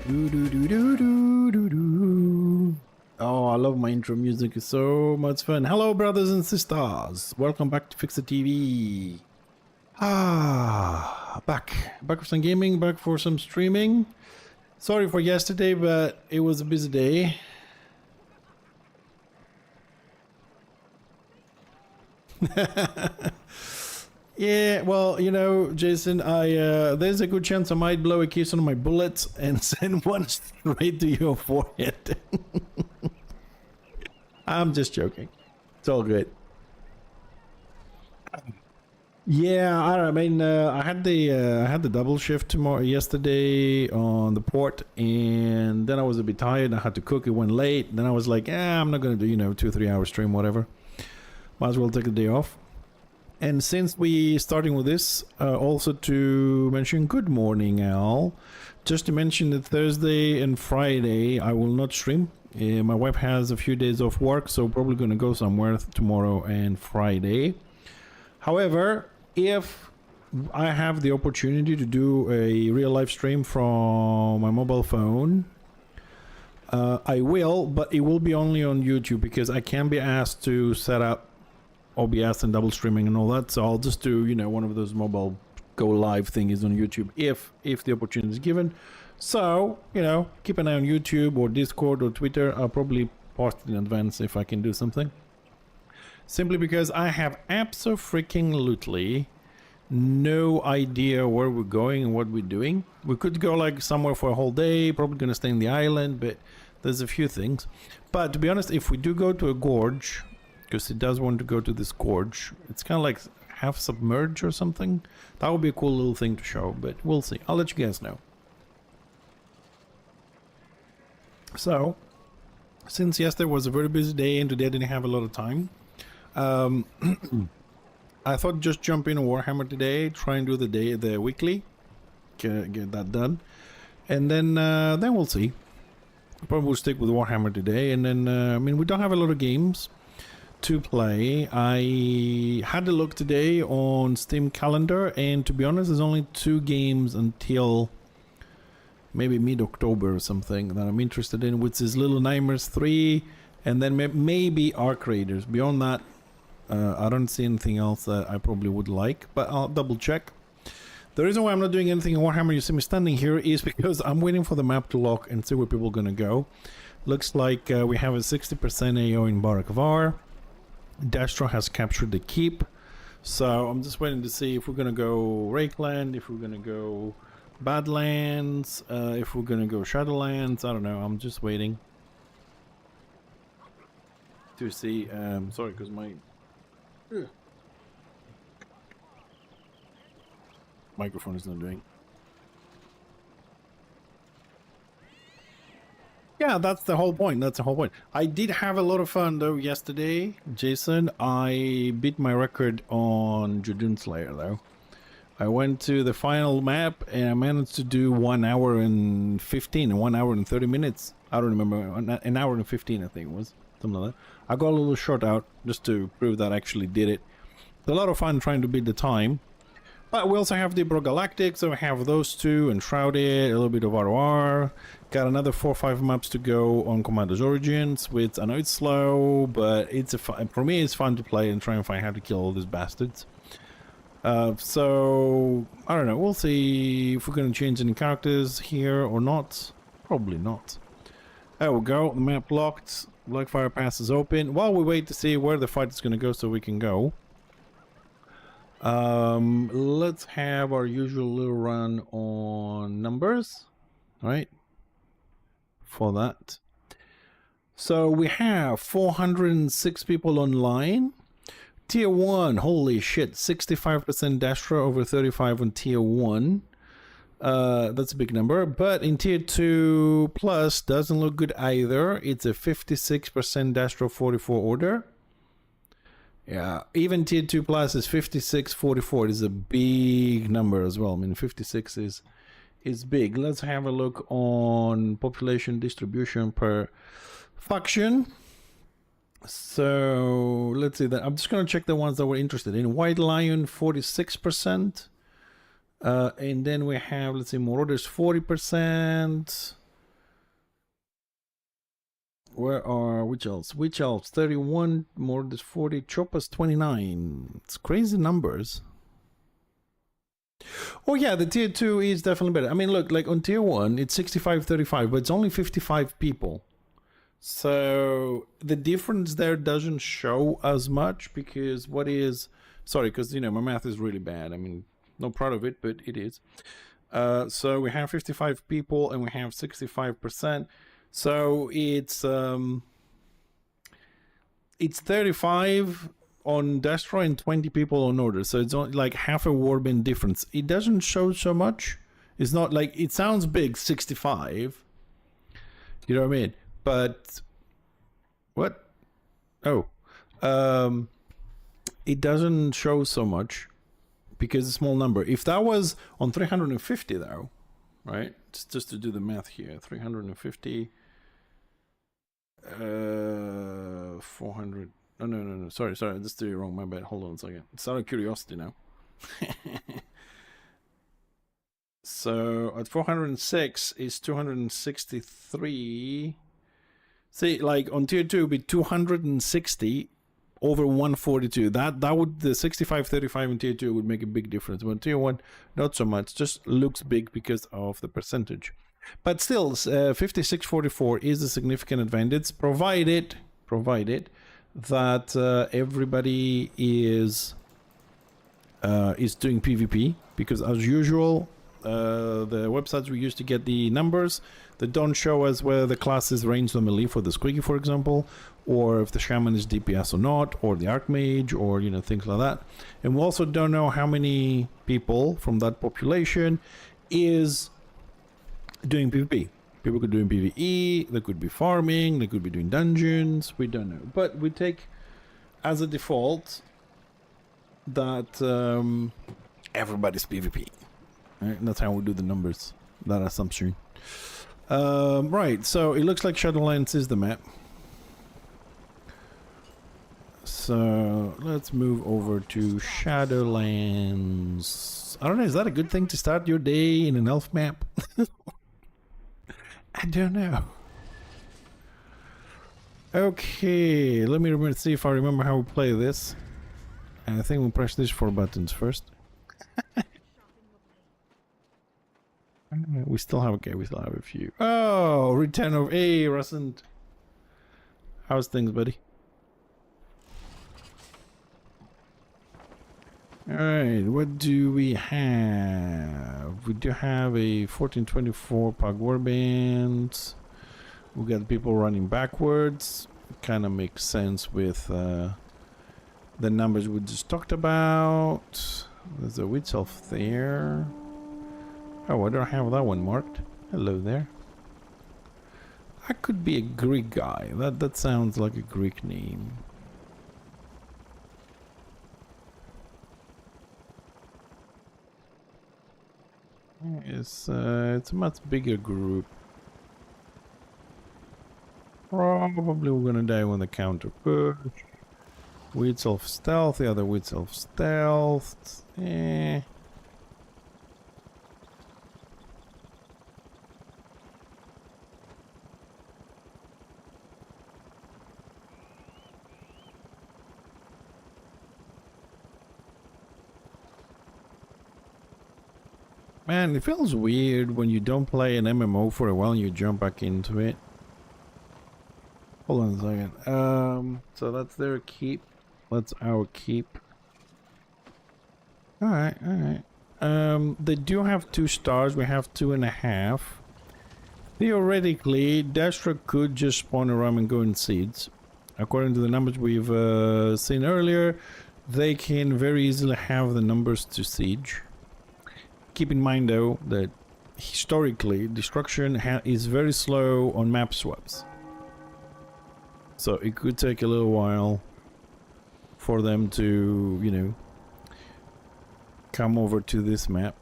Do, do, do, do, do, do, do. Oh, I love my intro music. It's so much fun. Hello, brothers and sisters. Welcome back to Fix the TV. Back for some gaming, back for some streaming. Sorry for yesterday, but it was a busy day. Yeah, well, you know, Jason, there's a good chance I might blow a kiss on my bullets and send one straight to your forehead. I'm just joking. It's all good. Yeah, I mean, I had the double shift yesterday on the port, and then I was a bit tired. I had to cook. It went late. Then I was like, I'm not gonna do 2-3 hour stream, whatever. Might as well take the day off. And since we starting with this, also to mention good morning, Al. Just to mention that Thursday and Friday I will not stream. My wife has a few days off work, so probably gonna go somewhere tomorrow and Friday. However, if I have the opportunity to do a real live stream from my mobile phone, I will, but it will be only on YouTube because I can be asked to set up OBS and double streaming and all that. So I'll just do, one of those mobile go live thingies on YouTube if the opportunity is given. So, keep an eye on YouTube or Discord or Twitter. I'll probably post it in advance if I can do something. Simply because I have abso-freaking-lutely no idea where we're going and what we're doing. We could go like somewhere for a whole day, probably gonna stay in the island, but there's a few things. But to be honest, if we do go to a gorge, because it does want to go to this gorge, it's kind of like half submerged or something. That would be a cool little thing to show, but we'll see. I'll let you guys know. So, since yesterday was a very busy day and today I didn't have a lot of time, I thought just jump in on Warhammer today, try and do the weekly, get that done, and then we'll see. Probably we'll stick with Warhammer today, and then I mean we don't have a lot of games to play. I had a look today on Steam calendar, and to be honest, there's only 2 games until maybe mid-October or something that I'm interested in, which is Little Nightmares 3, and then maybe Arc Raiders. Beyond that, I don't see anything else that I probably would like, but I'll double check. The reason why I'm not doing anything in Warhammer, you see me standing here, is because I'm waiting for the map to lock and see where people are gonna go. Looks like we have a 60% AO in Barakavar. Destro has captured the keep, so I'm just waiting to see if we're gonna go Rakeland, if we're gonna go Badlands, if we're gonna go Shadowlands. I don't know, I'm just waiting to see. Sorry, because my microphone is not doing. Yeah, that's the whole point. That's the whole point. I did have a lot of fun though yesterday, Jason. I beat my record on Judun Slayer though. I went to the final map and I managed to do 1 hour and 15, 1 hour and 30 minutes. I don't remember, an hour and 15 I think it was, something like that. I got a little short out just to prove that I actually did it. It's a lot of fun trying to beat the time. But we also have the Bro Galactic, so we have those 2, and Shrouded, a little bit of ROR. Got another 4 or 5 maps to go on Commander's Origins, which I know it's slow, but it's for me it's fun to play and try and find how to kill all these bastards. So, I don't know, we'll see if we're going to change any characters here or not. Probably not. There we go, the map locked, Blackfire Pass is open. While we wait to see where the fight is going to go so we can go. Let's have our usual little run on numbers, right? For that. So we have 406 people online. Tier 1, holy shit, 65% Dastra over 35 on Tier 1. That's a big number, but in Tier 2 plus doesn't look good either. It's a 56% Dastra 44 order. Yeah, even Tier 2 plus is 56-44. It is a big number as well. I mean, 56 is big. Let's have a look on population distribution per faction. So let's see that. I'm just going to check the ones that we're interested in. White Lion, 46%. And then we have, let's see, Marauders, 40%. Where are which elves? Which elves? 31, more than 40, Chopas 29. It's crazy numbers. Oh yeah, the tier 2 is definitely better. I mean, look, like on tier 1, it's 65-35, but it's only 55 people. So the difference there doesn't show as much because what is... Sorry, because, you know, my math is really bad. I mean, not proud of it, but it is. So we have 55 people and we have 65%. So it's 35 on Destroy and 20 people on Order. So it's only like half a warband difference. It doesn't show so much. It's not like... It sounds big, 65. You know what I mean? But... What? Oh. It doesn't show so much because it's a small number. If that was on 350 though, right? Just to do the math here. 350... 400... Oh, no. Sorry. I just did it wrong. My bad. Hold on a second. It's out of curiosity now. So at 406 is 263. See, like on tier 2 it'd be 260 over 142. That would... The 65-35 in tier 2 would make a big difference. But tier 1, not so much. Just looks big because of the percentage. But still, 56-44 is a significant advantage, provided that everybody is doing PvP. Because as usual, the websites we use to get the numbers, they don't show us whether the class is ranged or melee for the Squeaky, for example, or if the Shaman is DPS or not, or the Archmage, or, you know, things like that. And we also don't know how many people from that population is doing PvP. People could be doing PvE, they could be farming, they could be doing dungeons, we don't know. But we take as a default that everybody's PvP. Right? That's how we do the numbers, that assumption. Right, so it looks like Shadowlands is the map. So let's move over to Shadowlands. I don't know, is that a good thing to start your day in an elf map? I don't know. Okay, let me see if I remember how we play this. And I think we'll press these 4 buttons first. We still have a few. Oh, return of... Hey, Rusland. How's things, buddy? Alright, what do we have? We do have a 1424 Pug Warband. We got people running backwards. Kind of makes sense with the numbers we just talked about. There's a witch elf there. Oh, I don't have that one marked. Hello there. I could be a Greek guy. That sounds like a Greek name. It's a much bigger group. Probably we're gonna die when the counter push. Weed self stealth, the other weed self stealth. Man, it feels weird when you don't play an MMO for a while and you jump back into it. Hold on a second. So that's their keep. That's our keep. Alright. They do have 2 stars. We have 2.5. Theoretically, Destra could just spawn around and go in seeds. According to the numbers we've seen earlier, they can very easily have the numbers to siege. Keep in mind though that historically destruction is very slow on map swaps, so it could take a little while for them to, you know, come over to this map.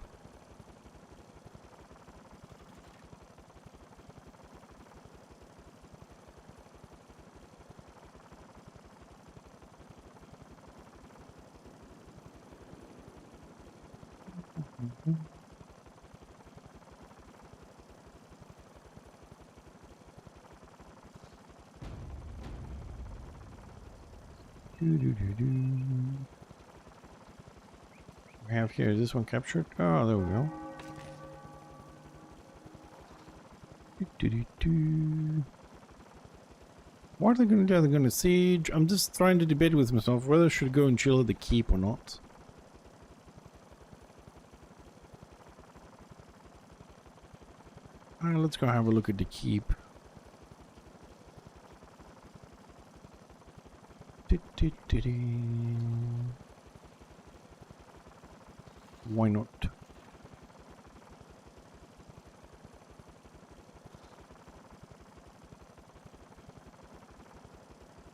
We have here, is this one captured? Oh, there we go. What are they gonna do? They're gonna siege? I'm just trying to debate with myself whether I should go and chill at the keep or not. Alright, let's go have a look at the keep. Why not?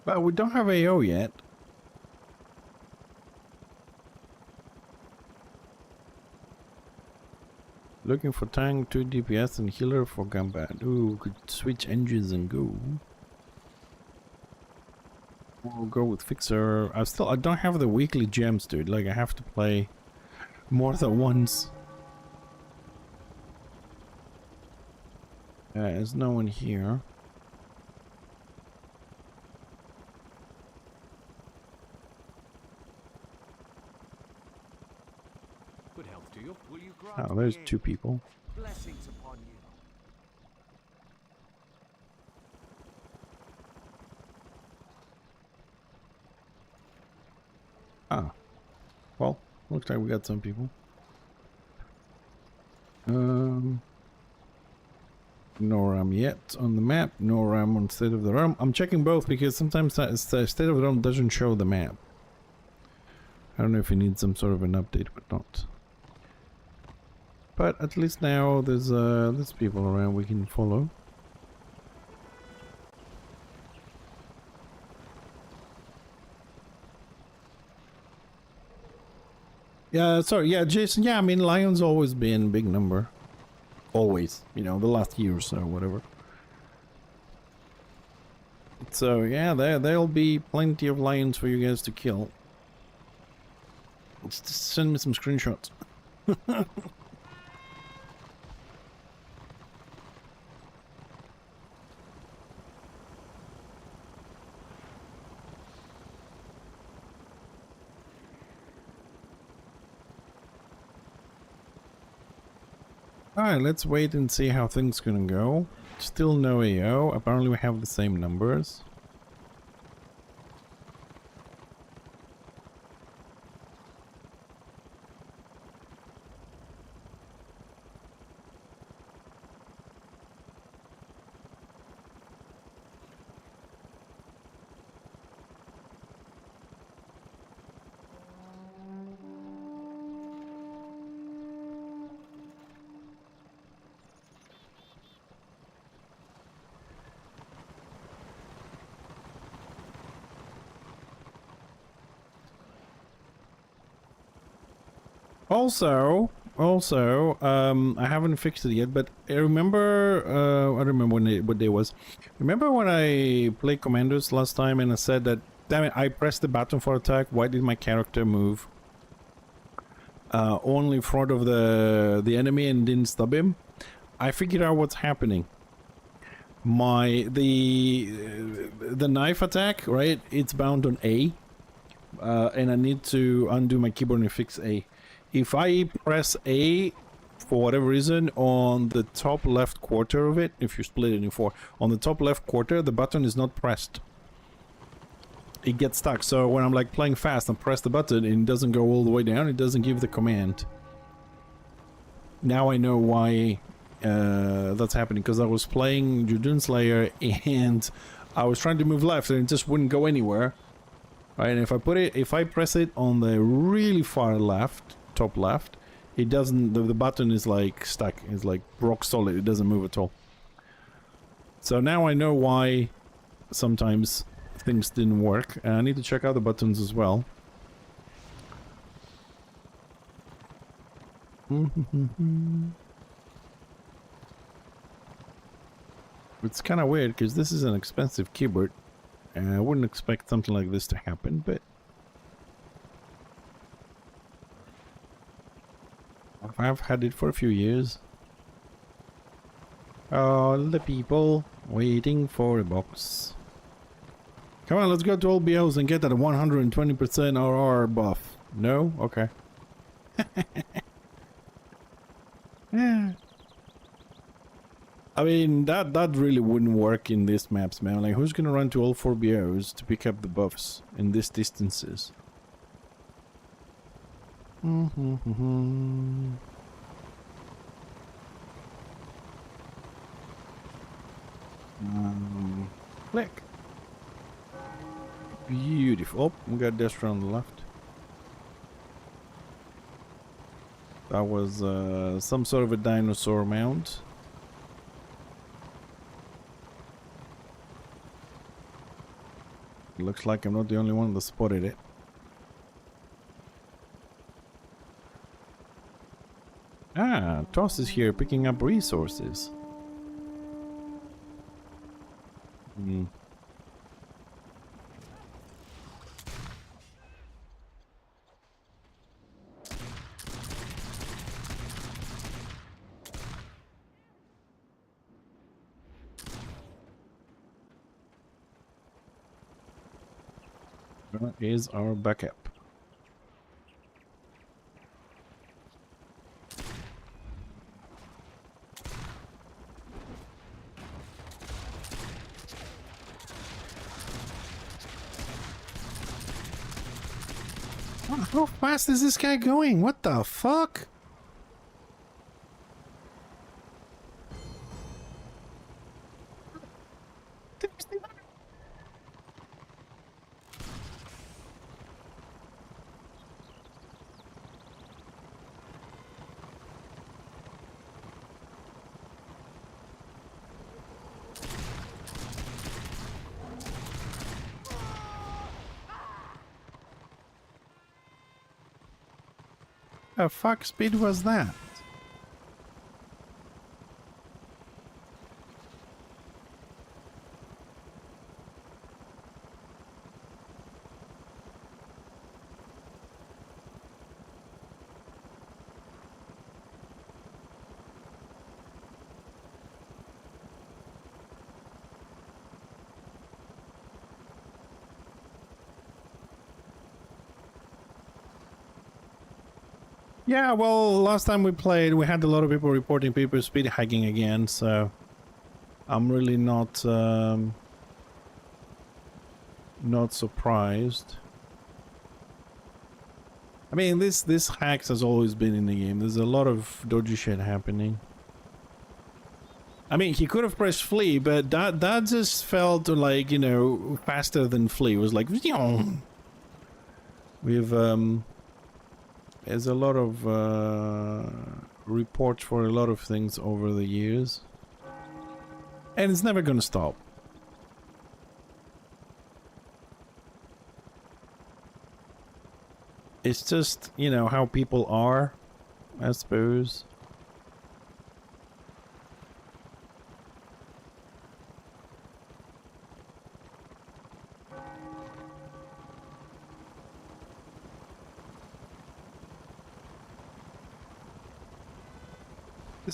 But we don't have AO yet. Looking for tank, 2 DPS and healer for combat. Ooh, could switch engines and go. We'll go with fixer. I don't have the weekly gems, dude. Like I have to play more than once. There's no one here. Good health to you. Will you Oh, there's 2 people. blessings upon you? Ah. Well, looks like we got some people. No RAM yet on the map, no RAM on State of the Realm. I'm checking both because sometimes the State of the Realm doesn't show the map. I don't know if you need some sort of an update, but not. But at least now there's people around we can follow. Yeah, sorry, yeah, Jason, yeah, I mean, Lion's always been a big number. Always, you know, the last year or so, whatever. So, yeah, there'll be plenty of lions for you guys to kill. Just send me some screenshots. Alright, let's wait and see how things gonna go. Still no AO. Apparently we have the same numbers. Also, I haven't fixed it yet, but I remember, I don't remember what day it was. Remember when I played Commandos last time and I said that, damn it, I pressed the button for attack, why did my character move only in front of the enemy and didn't stop him? I figured out what's happening. The knife attack, right, it's bound on A, and I need to undo my keyboard and fix A. If I press A, for whatever reason, on the top left quarter of it, if you split it in 4, on the top left quarter, the button is not pressed. It gets stuck, so when I'm like playing fast and press the button and it doesn't go all the way down, it doesn't give the command. Now I know why that's happening, because I was playing Judun Slayer and I was trying to move left and it just wouldn't go anywhere. Right, and if I press it on the really far left, top left, it doesn't, the button is like stuck, it's like rock solid, it doesn't move at all. So now I know why sometimes things didn't work, and I need to check out the buttons as well. It's kind of weird because this is an expensive keyboard and I wouldn't expect something like this to happen, but I've had it for a few years. All the people waiting for a box. Come on, let's go to LBOs and get that 120% RR buff. No? Okay. Yeah. I mean, that really wouldn't work in these maps, man. Like, who's gonna run to all 4 BOs to pick up the buffs in these distances? Click. Beautiful. Oh, we got Destra on the left. That was some sort of a dinosaur mount. Looks like I'm not the only one that spotted it. Ah, Toss is here picking up resources. Where is our backup? How fast is this guy going? What the fuck? The fuck speed was that? Yeah, well, last time we played, we had a lot of people reporting people speed hiking again, so I'm really not surprised. I mean, this hacks has always been in the game. There's a lot of dodgy shit happening. I mean, he could have pressed flee, but that just felt like, you know, faster than flee. It was like, we've there's a lot of reports for a lot of things over the years. And it's never gonna stop. It's just, you know, how people are, I suppose.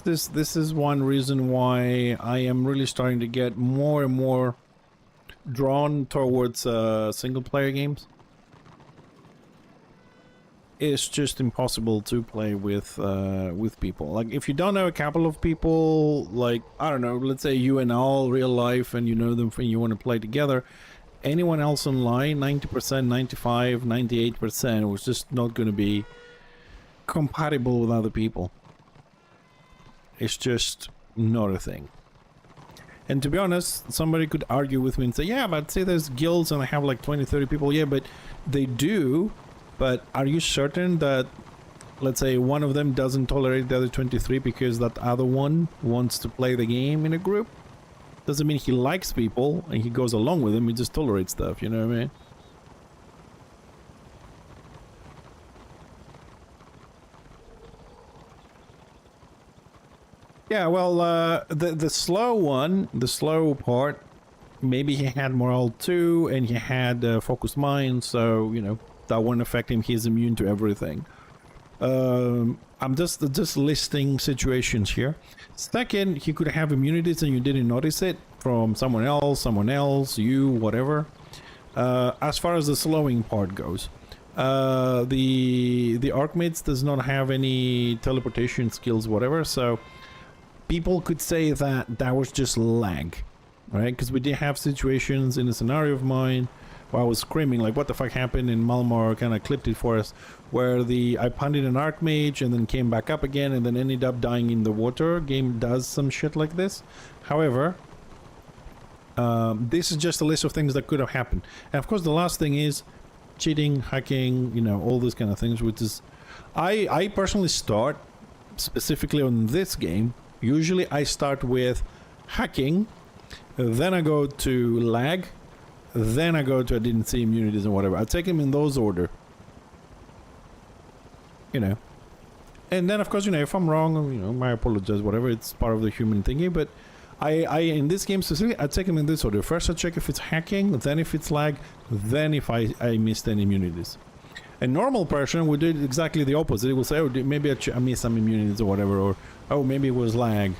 This is one reason why I am really starting to get more and more drawn towards single player games. It's just impossible to play with people. Like, if you don't know a couple of people, like, I don't know, let's say you and all real life, and you know them and you want to play together, anyone else online, 90%, 95, 98% was just not going to be compatible with other people. It's just not a thing. And to be honest, somebody could argue with me and say, yeah, but say there's guilds and I have like 20, 30 people. Yeah, but they do. But are you certain that, let's say, one of them doesn't tolerate the other 23 because that other one wants to play the game in a group? Doesn't mean he likes people and he goes along with them. He just tolerates stuff, you know what I mean? Yeah, well, the slow one, the slow part, maybe he had morale too, and he had focused mind, so, you know, that wouldn't affect him. He's immune to everything. I'm just listing situations here. Second, he could have immunities and you didn't notice it from someone else, you, whatever. As far as the slowing part goes, the Archmates does not have any teleportation skills, whatever. So people could say that that was just lag, right? Because we did have situations in a scenario of mine where I was screaming like, "What the fuck happened?" And Malmar kind of clipped it for us, where I punted an Archmage and then came back up again and then ended up dying in the water. Game does some shit like this. However, this is just a list of things that could have happened. And of course, the last thing is cheating, hacking, you know, all those kind of things, which is... I personally start, specifically on this game, usually I start with hacking, then I go to lag, then I go to I didn't see immunities and whatever. I take them in those order. You know. And then, of course, you know, if I'm wrong, you know, I apologize, whatever. It's part of the human thingy, but... I in this game specifically, I take them in this order. First I check if it's hacking, then if it's lag, then if I missed any immunities. A normal person would do exactly the opposite. It will say, oh, maybe I missed some immunities or whatever, or oh, maybe it was lag.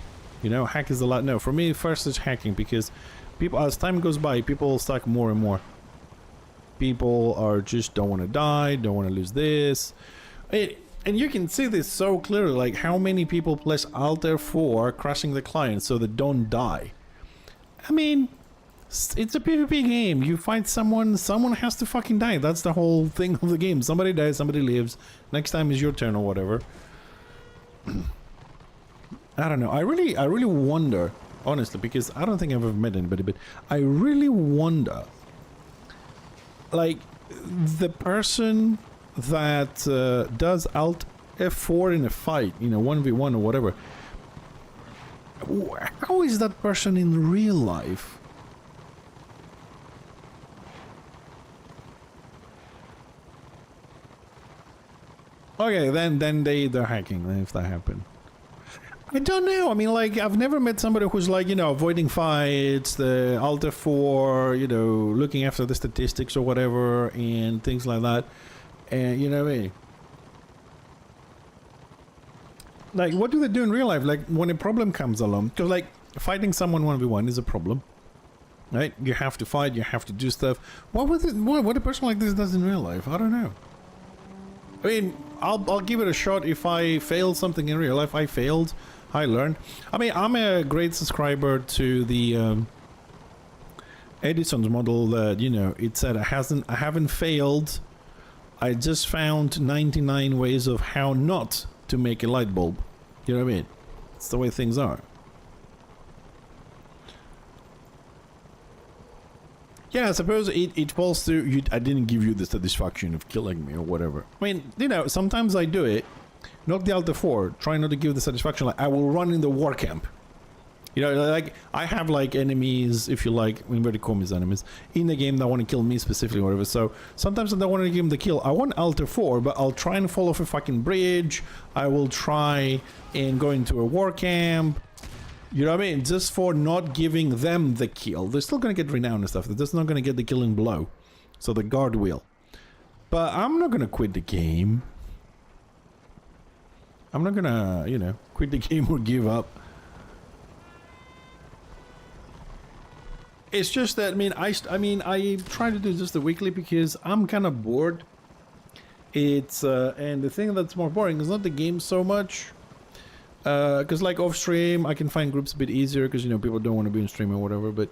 You know, hack is a lot. No, for me, first it's hacking, because people, as time goes by, people stack more and more. People are just don't want to die, don't want to lose this. And you can see this so clearly, like how many people press Alt F4 crashing the client so they don't die. I mean, it's a PvP game. You fight someone has to fucking die. That's the whole thing of the game. Somebody dies, somebody lives. Next time is your turn or whatever. I don't know. I really wonder, honestly, because I don't think I've ever met anybody, but I really wonder, like, the person that does Alt F4 in a fight, you know, 1v1 or whatever. How is that person in real life? Okay, then they're hacking if that happened. I don't know. I mean, like, I've never met somebody who's like, you know, avoiding fights, the Alt F4, you know, looking after the statistics or whatever, and things like that. And you know what I mean? Like, what do they do in real life? Like, when a problem comes along, because like fighting someone 1v1 is a problem, right? You have to fight, you have to do stuff. What a person like this does in real life? I don't know. I mean, I'll give it a shot. If I fail something in real life, I failed, I learned. I mean, I'm a great subscriber to the Edison's model that, you know, it said I haven't failed. I just found 99 ways of how not to make a light bulb. You know what I mean? It's the way things are. Yeah, I suppose it falls through. I didn't give you the satisfaction of killing me or whatever. I mean, you know, sometimes I do it. Not the Alt F4. Try not to give the satisfaction. Like, I will run in the war camp. You know, like, I have, like, enemies, if you like, inverted commas enemies, in the game that want to kill me specifically or whatever. So, sometimes I don't want to give them the kill. I want Alt F4, but I'll try and fall off a fucking bridge. I will try and go into a war camp. You know what I mean? Just for not giving them the kill. They're still going to get renown and stuff. They're just not going to get the killing blow. So, the guard will. But I'm not going to quit the game. I'm not going to, you know, quit the game or give up. It's just that, I mean, I try to do just the weekly because I'm kind of bored. It's, and the thing that's more boring is not the game so much. Because, like, off stream, I can find groups a bit easier because, you know, people don't want to be on stream or whatever. But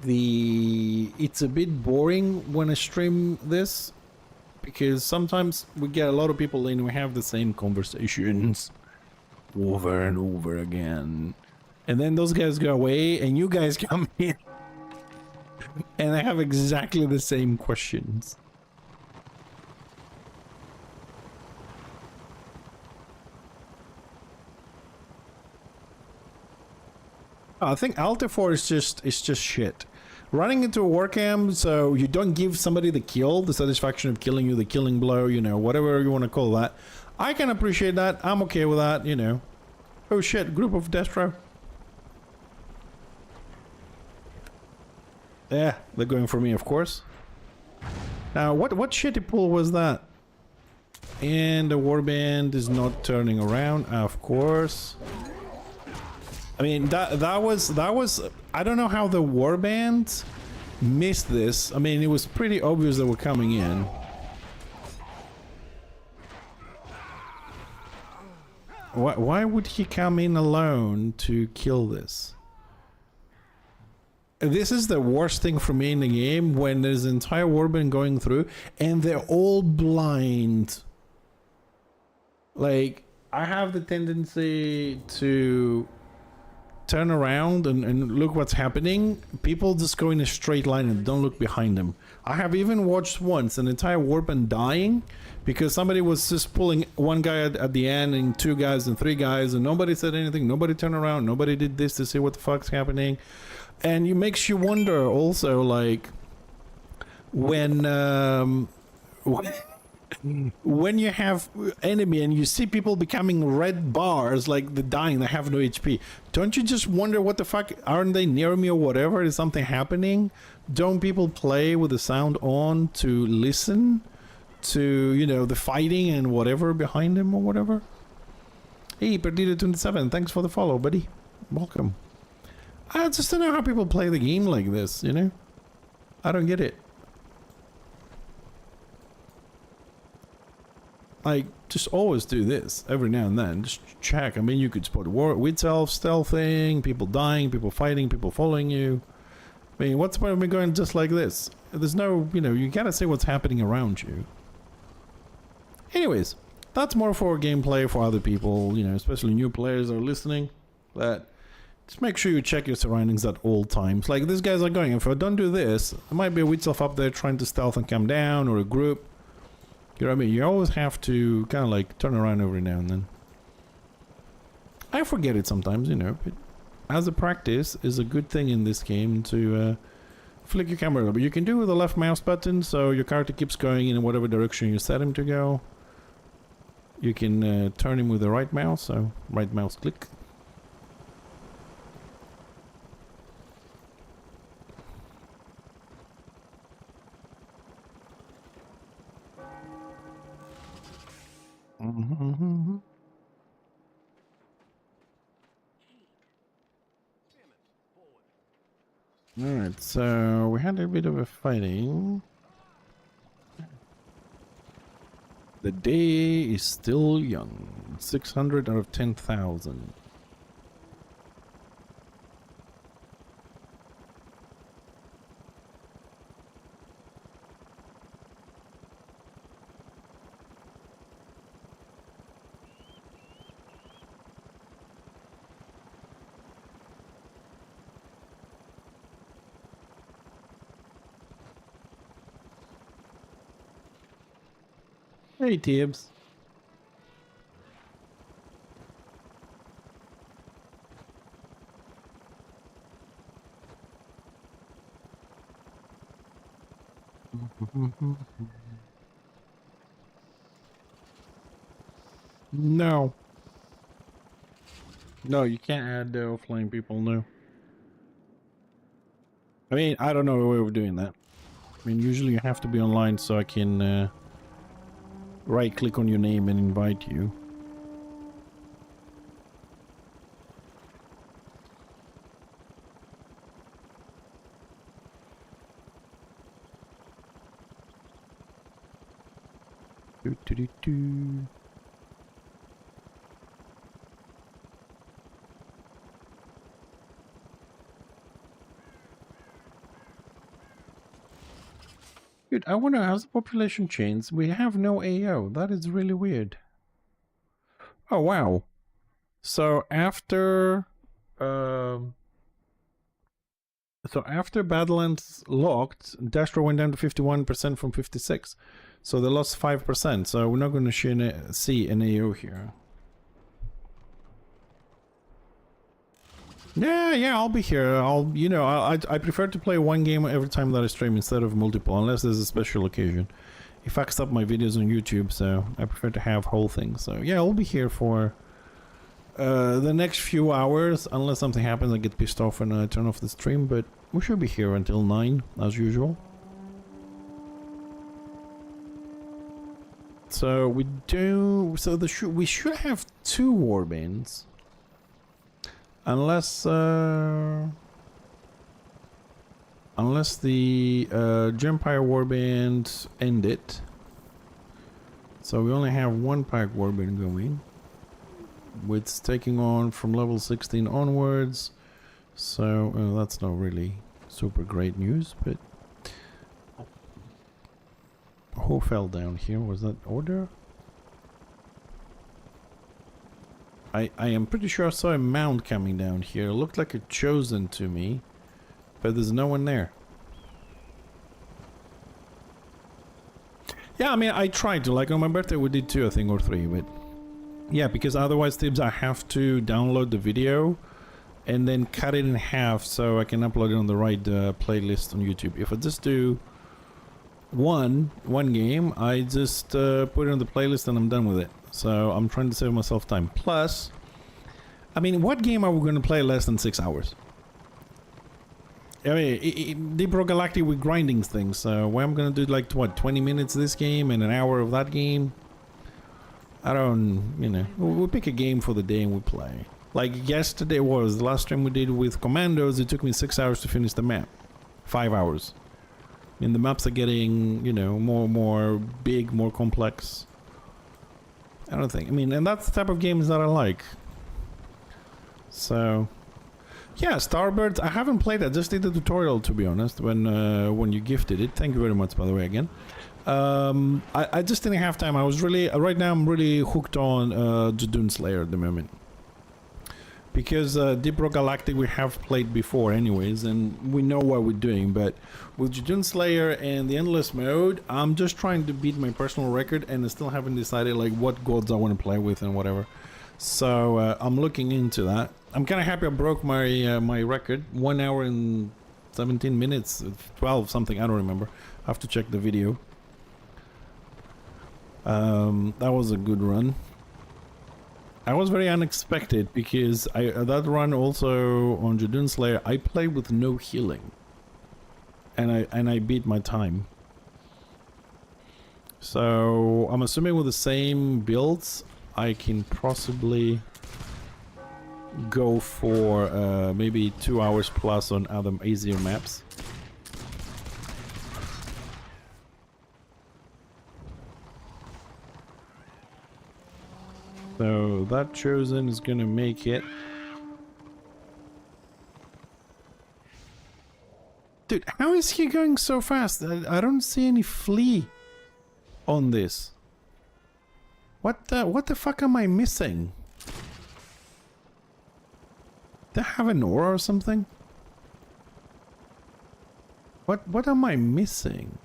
it's a bit boring when I stream this because sometimes we get a lot of people in and we have the same conversations over and over again. And then those guys go away and you guys come in. And I have exactly the same questions. I think Alt F4 is just shit. Running into a war camp, so you don't give somebody the kill, the satisfaction of killing you, the killing blow, you know, whatever you want to call that. I can appreciate that. I'm okay with that, you know. Oh shit, group of Destro. Yeah, they're going for me, of course. Now, what shitty pull was that? And the warband is not turning around, of course. I mean, that was. I don't know how the warband missed this. I mean, it was pretty obvious they were coming in. Why would he come in alone to kill this? This is the worst thing for me in the game, when there's an entire warband going through and they're all blind. Like, I have the tendency to turn around and look what's happening. People just go in a straight line and don't look behind them. I have even watched once an entire warband dying because somebody was just pulling one guy at the end and two guys and three guys, and nobody said anything, nobody turned around, nobody did this to see what the fuck's happening. And it makes you wonder also, like, when you have enemy and you see people becoming red bars, like they're dying, they have no HP, don't you just wonder, what the fuck, aren't they near me or whatever? Is something happening? Don't people play with the sound on to listen to, you know, the fighting and whatever behind them or whatever? Hey, Perdita27, thanks for the follow, buddy. Welcome. I just don't know how people play the game like this, you know? I don't get it. Like, just always do this every now and then. Just check. I mean, you could spot war with stealthing, people dying, people fighting, people following you. I mean, what's the point of me going just like this? There's no, you know, you gotta see what's happening around you. Anyways, that's more for gameplay for other people, you know, especially new players are listening. But just make sure you check your surroundings at all times. Like, these guys are going, if I don't do this, there might be a wheat self up there trying to stealth and come down, or a group. You know what I mean? You always have to kind of like turn around every now and then. I forget it sometimes, you know, but as a practice is a good thing in this game to flick your camera a little bit. You can do it with the left mouse button, so your character keeps going in whatever direction you set him to go. You can turn him with the right mouse, so right mouse click. Alright, so we had a bit of a fighting. The day is still young. 600 out of 10,000. Hey, Tibbs. No. No, you can't add offline people, no. I mean, I don't know a way of doing that. I mean, usually you have to be online so I can right-click on your name and invite you. Do. Dude, I wonder how's the population changed. We have no AO. That is really weird. Oh wow. So after Badlands locked, Dastro went down to 51% from 56. So they lost 5%. So we're not going to see an AO here. Yeah, I'll be here. I prefer to play one game every time that I stream instead of multiple, unless there's a special occasion. It fucks up my videos on YouTube, so I prefer to have whole things. So yeah, I'll be here for the next few hours, unless something happens, I get pissed off and I turn off the stream, but we should be here until 9, as usual. So we should have 2 warbands. Unless Unless the Empire Warband ended. So we only have one Pike Warband going. With taking on from level 16 onwards. So that's not really super great news, but... Who fell down here? Was that Order? I am pretty sure I saw a mound coming down here. It looked like a Chosen to me. But there's no one there. Yeah, I mean, I tried to. Like on my birthday we did 2, I think, or 3, but... Yeah, because otherwise, Tibbs, I have to download the video and then cut it in half so I can upload it on the right playlist on YouTube. If I just do one game, I just put it on the playlist and I'm done with it. So I'm trying to save myself time. Plus, I mean, what game are we going to play less than 6 hours? I mean, Deep Rock Galactic with grinding things. So why I'm going to do like, what, 20 minutes this game and an hour of that game? I don't, you know, we'll pick a game for the day and we play. Like yesterday was the last stream we did with Commandos. It took me 6 hours to finish the map. 5 hours. And the maps are getting, you know, more big, more complex. I don't think. I mean, and that's the type of games that I like. So, yeah, Starbirds. I haven't played it. I just did the tutorial, to be honest, when you gifted it. Thank you very much, by the way, again. I just didn't have time. I was really right now I'm really hooked on Jadun Slayer at the moment, because Deep Rock Galactic we have played before anyways and we know what we're doing, but with Jadun Slayer and the Endless mode I'm just trying to beat my personal record and I still haven't decided like what gods I want to play with and whatever. So I'm looking into that. I'm kind of happy I broke my my record. 1 hour and 17 minutes 12 something, I don't remember. I have to check the video. That was a good run. I was very unexpected because that run also on Jadun Slayer I played with no healing, and I beat my time. So I'm assuming with the same builds I can possibly go for maybe 2 hours plus on other easier maps. So that Chosen is gonna make it. Dude, how is he going so fast? I don't see any flea on this. What the fuck am I missing? Do I have an aura or something? What am I missing?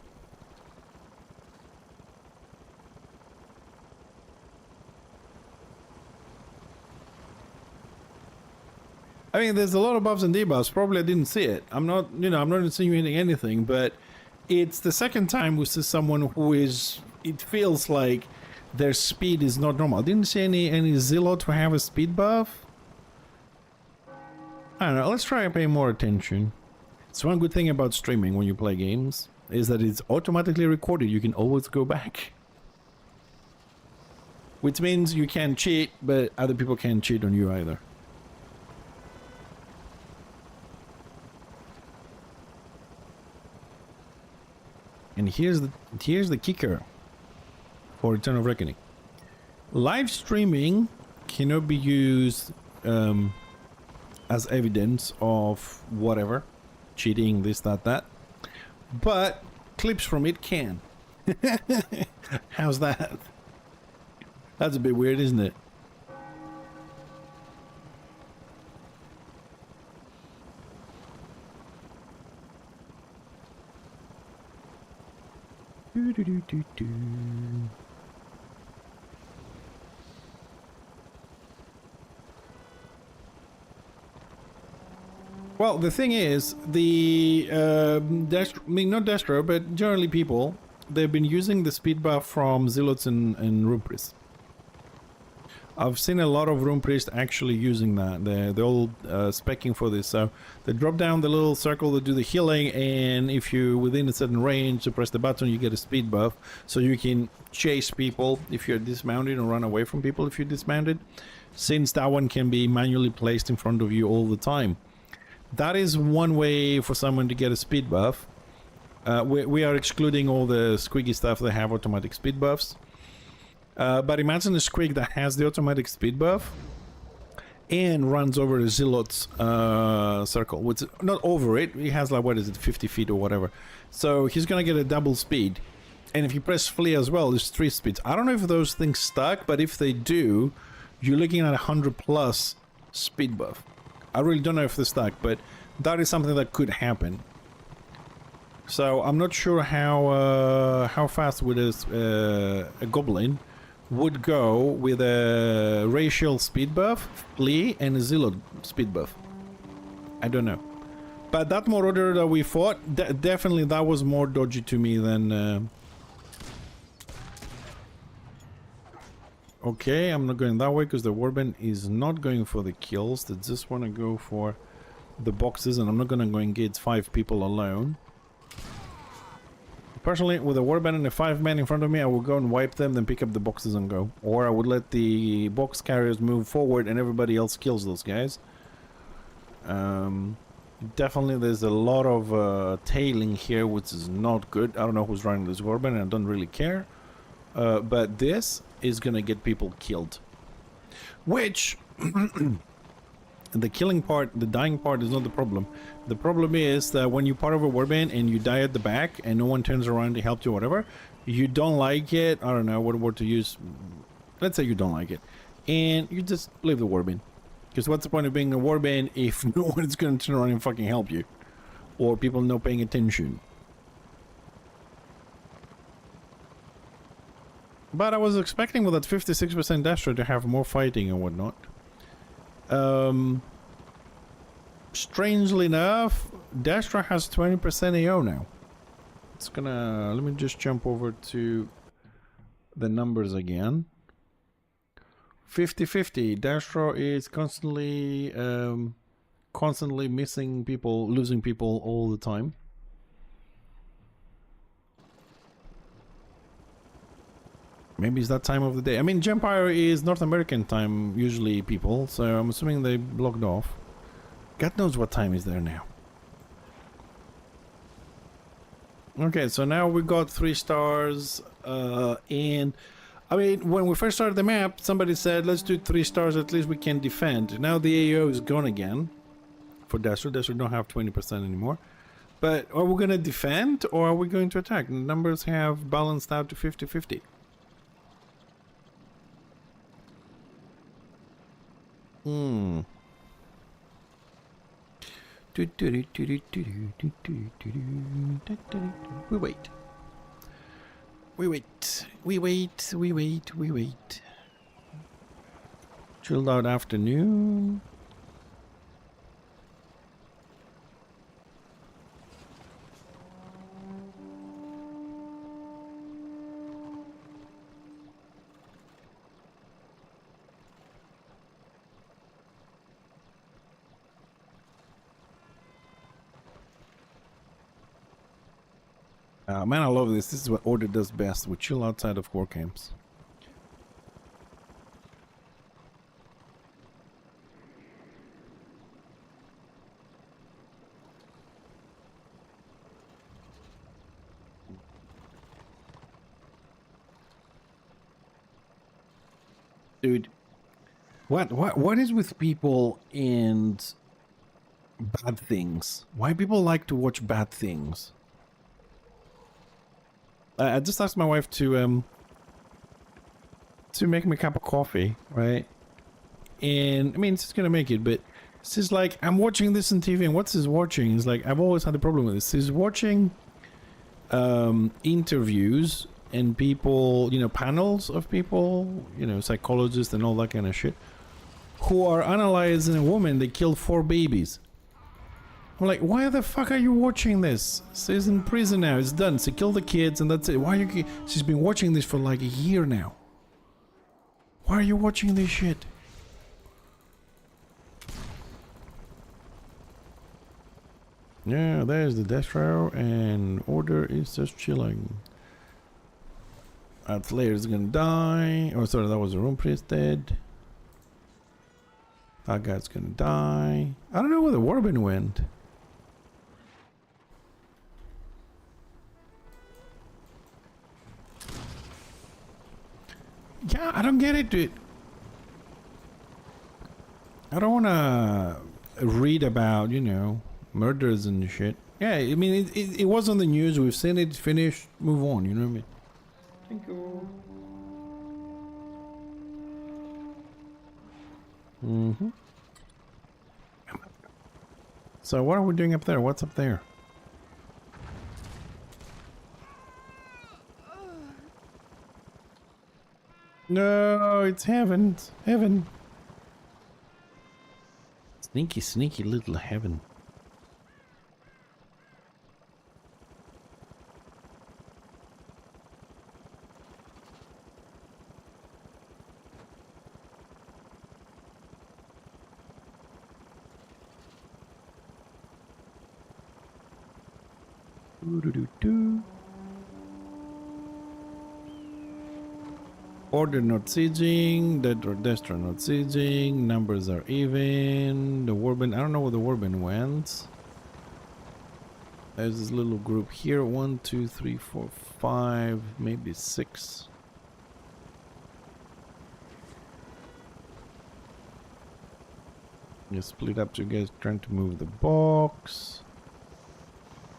I mean, there's a lot of buffs and debuffs. Probably I didn't see it. I'm not, you know, I'm not insinuating anything, but it's the second time we see someone who is, it feels like their speed is not normal. I didn't see any Zealot who have a speed buff. I don't know, let's try and pay more attention. It's one good thing about streaming when you play games, is that it's automatically recorded. You can always go back. Which means you can cheat, but other people can't cheat on you either. And here's the kicker for Return of Reckoning. Live streaming cannot be used as evidence of whatever, cheating, this, that, but clips from it can. How's that? That's a bit weird, isn't it? Well, the thing is, the I mean, not Destro, but generally people, they've been using the speed buff from Zealots and Rune Priest. I've seen a lot of Rune Priest actually using that. They're all speccing for this. So they drop down the little circle to do the healing, and if you're within a certain range, to press the button, you get a speed buff. So you can chase people if you're dismounted and run away from people if you're dismounted, since that one can be manually placed in front of you all the time. That is one way for someone to get a speed buff. We are excluding all the squiggy stuff that have automatic speed buffs. But imagine a squig that has the automatic speed buff and runs over the Zealot's circle. Which, not over it, he has like, what is it, 50 feet or whatever. So he's gonna get a double speed. And if you press flee as well, there's 3 speeds. I don't know if those things stuck, but if they do, you're looking at 100 plus speed buff. I really don't know if they're stuck, but that is something that could happen. So I'm not sure how fast would a goblin would go with a racial speed buff, flee, and a zealot speed buff. I don't know. But that marauder that we fought, definitely that was more dodgy to me than... Okay, I'm not going that way because the warband is not going for the kills. They just want to go for the boxes, and I'm not going to go engage 5 people alone. Personally, with a warband and a 5-man in front of me, I will go and wipe them, then pick up the boxes and go. Or I would let the box carriers move forward and everybody else kills those guys. Definitely there's a lot of tailing here, which is not good. I don't know who's running this warband, and I don't really care. But this is gonna get people killed. Which... the killing part, the dying part is not the problem. The problem is that when you're part of a warband and you die at the back and no one turns around to help you or whatever, you don't like it. I don't know what word to use. Let's say you don't like it. And you just leave the warband. Because what's the point of being a warband if no one is going to turn around and fucking help you? Or people not paying attention. But I was expecting with that 56% dash rate to have more fighting and whatnot. Strangely enough, Dastra has 20% AO now. It's gonna... Let me just jump over to the numbers again. 50-50. Dastra is constantly missing people, losing people all the time. Maybe it's that time of the day. I mean, Gempire is North American time, usually, people, so I'm assuming they blocked off. God knows what time is there now. Okay, so now we got 3 stars, and... I mean, when we first started the map, somebody said, let's do 3 stars, at least we can defend. Now the AO is gone again. For Dasher. Dasher don't have 20% anymore. But are we going to defend, or are we going to attack? The numbers have balanced out to 50-50. We wait. We wait. We wait. We wait. We wait. Chilled out afternoon. Man, I love this. This is what Order does best. We chill outside of core camps. Dude, what is with people and bad things? Why people like to watch bad things? I just asked my wife to make me a cup of coffee, right? And I mean, she's gonna make it, but she's like, I'm watching this on TV, and what's she's watching? It's like, I've always had a problem with this. She's watching interviews and people, you know, panels of people, you know, psychologists and all that kind of shit, who are analyzing a woman that killed 4 babies. I'm like, why the fuck are you watching this? She's in prison now. It's done. She killed the kids and that's it. Why are you... She's been watching this for like a year now. Why are you watching this shit? Yeah, there's the death row and Order is just chilling. Slayer is gonna die. Oh, sorry, that was the Rune Priest dead. That guy's gonna die. I don't know where the warbin went. Yeah, I don't get it, dude. I don't wanna read about, you know, murders and shit. Yeah, I mean, it was on the news. We've seen it, finished, move on, you know what I mean? Thank you. Mm-hmm. So what are we doing up there? What's up there? No, it's heaven. It's heaven. Sneaky, sneaky little heaven. Doo-doo-doo-doo. Order not sieging, dead or destroy not sieging, numbers are even. The warbin, I don't know where the warbin went. There's this little group here. 1, 2, 3, 4, 5, maybe 6. You split up to guys trying to move the box.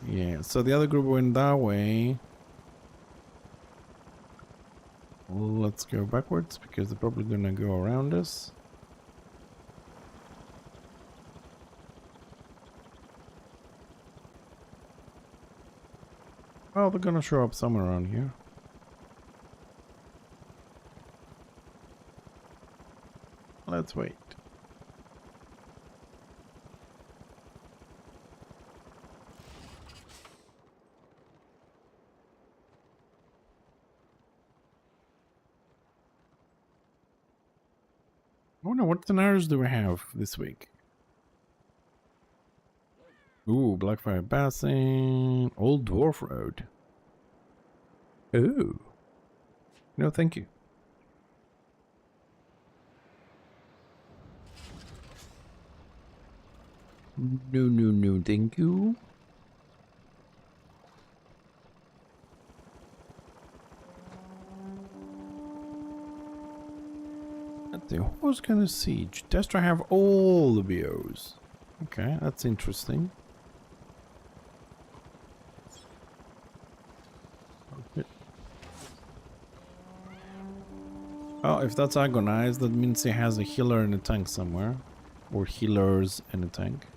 Yeah, so the other group went that way. Let's go backwards because they're probably gonna go around us. Oh, they're gonna show up somewhere around here. Let's wait. I wonder what scenarios do we have this week? Ooh, Blackfire Basin, Old Dwarf Road. Ooh. No, thank you. No, no, no, thank you. Let's see, who's gonna siege? Destra have all the BOs. Okay, that's interesting. Okay. Oh, if that's agonized, that means he has a healer in a tank somewhere. Or healers in a tank.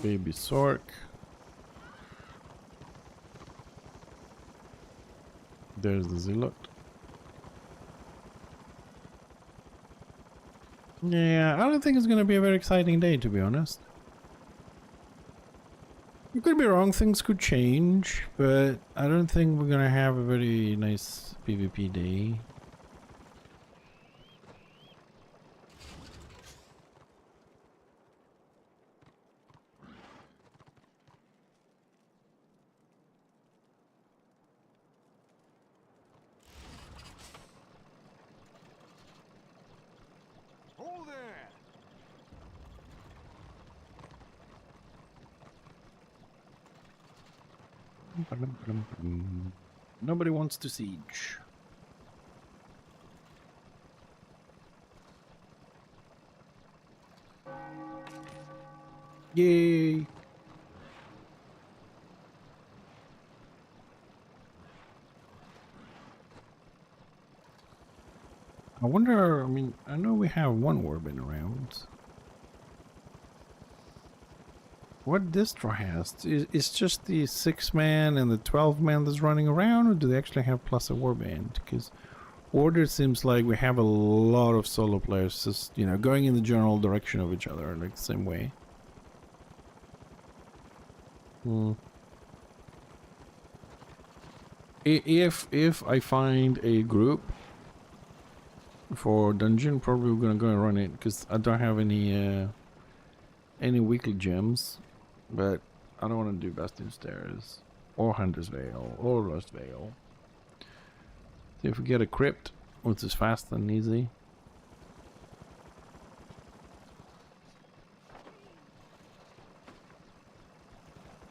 Baby Sork. There's the Zealot. Yeah, I don't think it's gonna be a very exciting day, to be honest. You could be wrong, things could change, but I don't think we're gonna have a very nice PvP day. Hold there! Nobody wants to siege. Yay! I wonder, I mean, I know we have one warbin around. What distro has? It's just the 6-man and the 12-man that's running around, or do they actually have plus a warband? Because Order seems like we have a lot of solo players just, you know, going in the general direction of each other, like the same way. If I find a group for dungeon, probably we're gonna go and run it because I don't have any weekly gems, but I don't want to do Bastion Stairs or Hunter's Vale or Rust Vale. See if we get a crypt, which is fast and easy.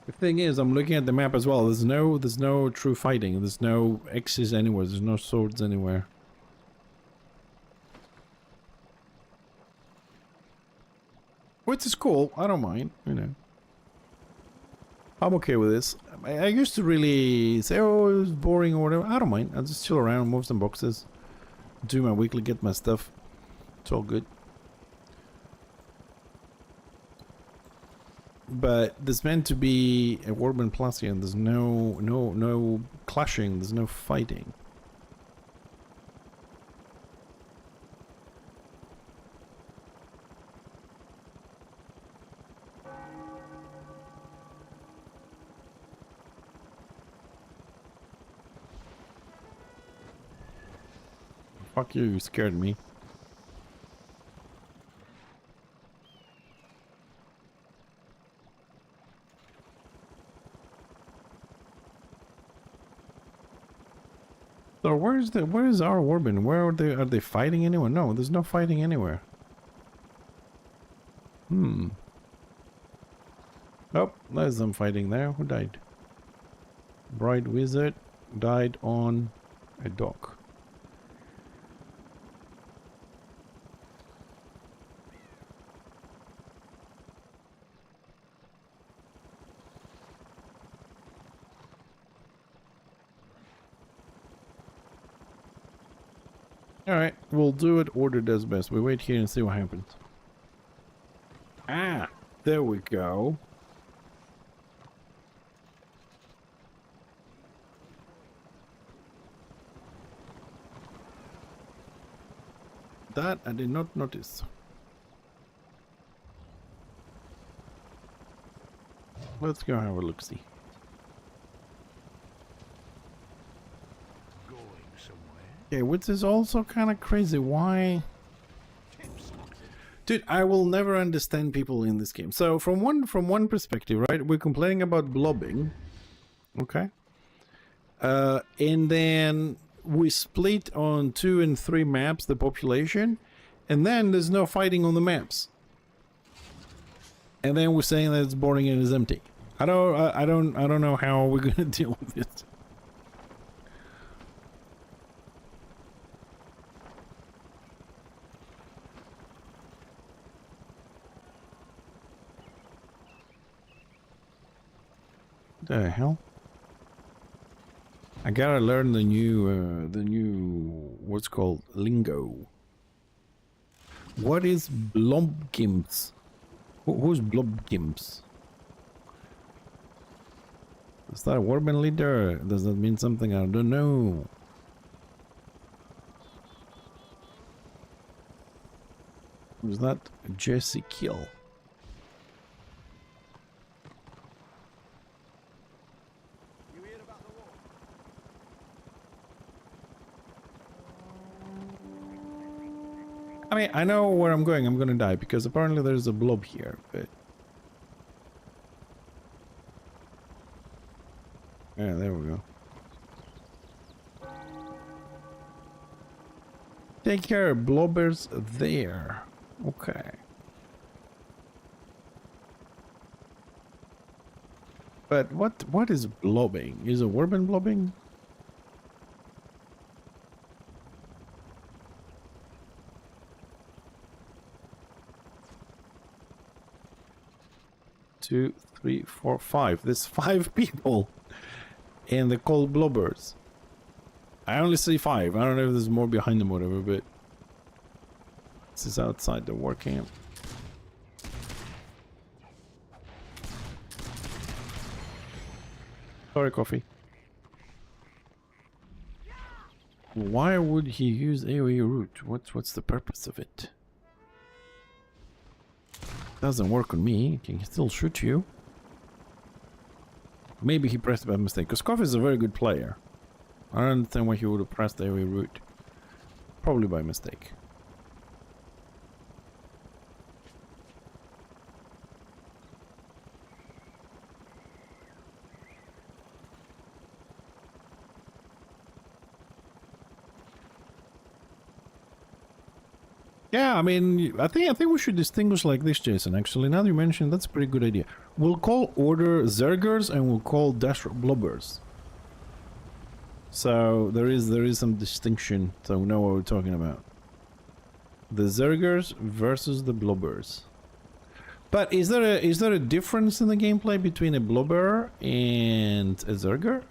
The thing is, I'm looking at the map as well. There's no true fighting. There's no X's anywhere. There's no swords anywhere. Which is cool. I don't mind, you know. I'm okay with this. I used to really say, oh, it was boring or whatever. I don't mind. I'll just chill around, move some boxes, do my weekly, get my stuff. It's all good. But there's meant to be a Warband Plus here, and there's no clashing. There's no fighting. Fuck you, you scared me. So where is our Warband? Where are they fighting anyone? No, there's no fighting anywhere. Oh, there's some fighting there. Who died? Bright Wizard died on a dock. Alright, we'll do it order does best. We wait here and see what happens. Ah, there we go. That I did not notice. Let's go have a look-see. Okay, which is also kind of crazy. Why? Dude, I will never understand people in this game. So from one perspective, right? We're complaining about blobbing. Okay. And then we split on 2 and 3 maps the population, and then there's no fighting on the maps. And then we're saying that it's boring and it's empty. I don't know how we're gonna deal with this. The hell? I gotta learn the new what's called lingo. What is blobgimps? Who's blobgimps? Is that a Warband leader? Does that mean something? I don't know. Was that Jesse Kill? I mean, I know where I'm going. I'm gonna die because apparently there's a blob here, but... Yeah, there we go. Take care, blobbers there. Okay. But what is blobbing? Is a Warband blobbing? Two, three, four, five. There's 5 people, and they're called blobbers. I only see 5. I don't know if there's more behind them or whatever, but this is outside the war camp. Sorry, coffee. Why would he use AoE route? What's the purpose of it? Doesn't work on me. Can he still shoot you? Maybe he pressed it by mistake. Because Coffee is a very good player. I don't understand why he would have pressed the AoE route. Probably by mistake. Yeah, I mean, I think we should distinguish like this, Jason. Actually, now that you mention, that's a pretty good idea. We'll call order Zergers and we'll call dash blobbers. So there is some distinction, so we know what we're talking about. The Zergers versus the blobbers. But is there a difference in the gameplay between a blobber and a Zerger?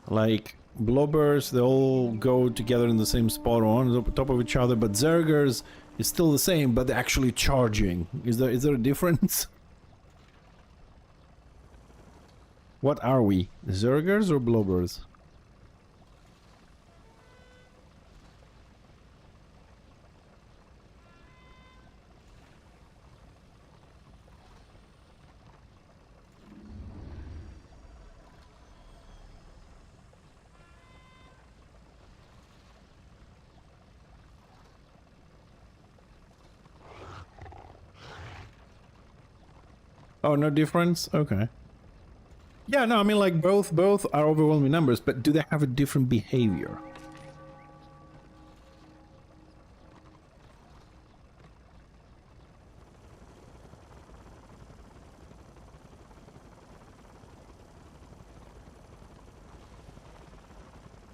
Like blobbers, they all go together in the same spot on top of each other, but Zergers is still the same, but they're actually charging. Is there a difference? What are we? Zergers or blobbers? Oh, no difference? Okay. Yeah, no, I mean, like, both are overwhelming numbers, but do they have a different behavior?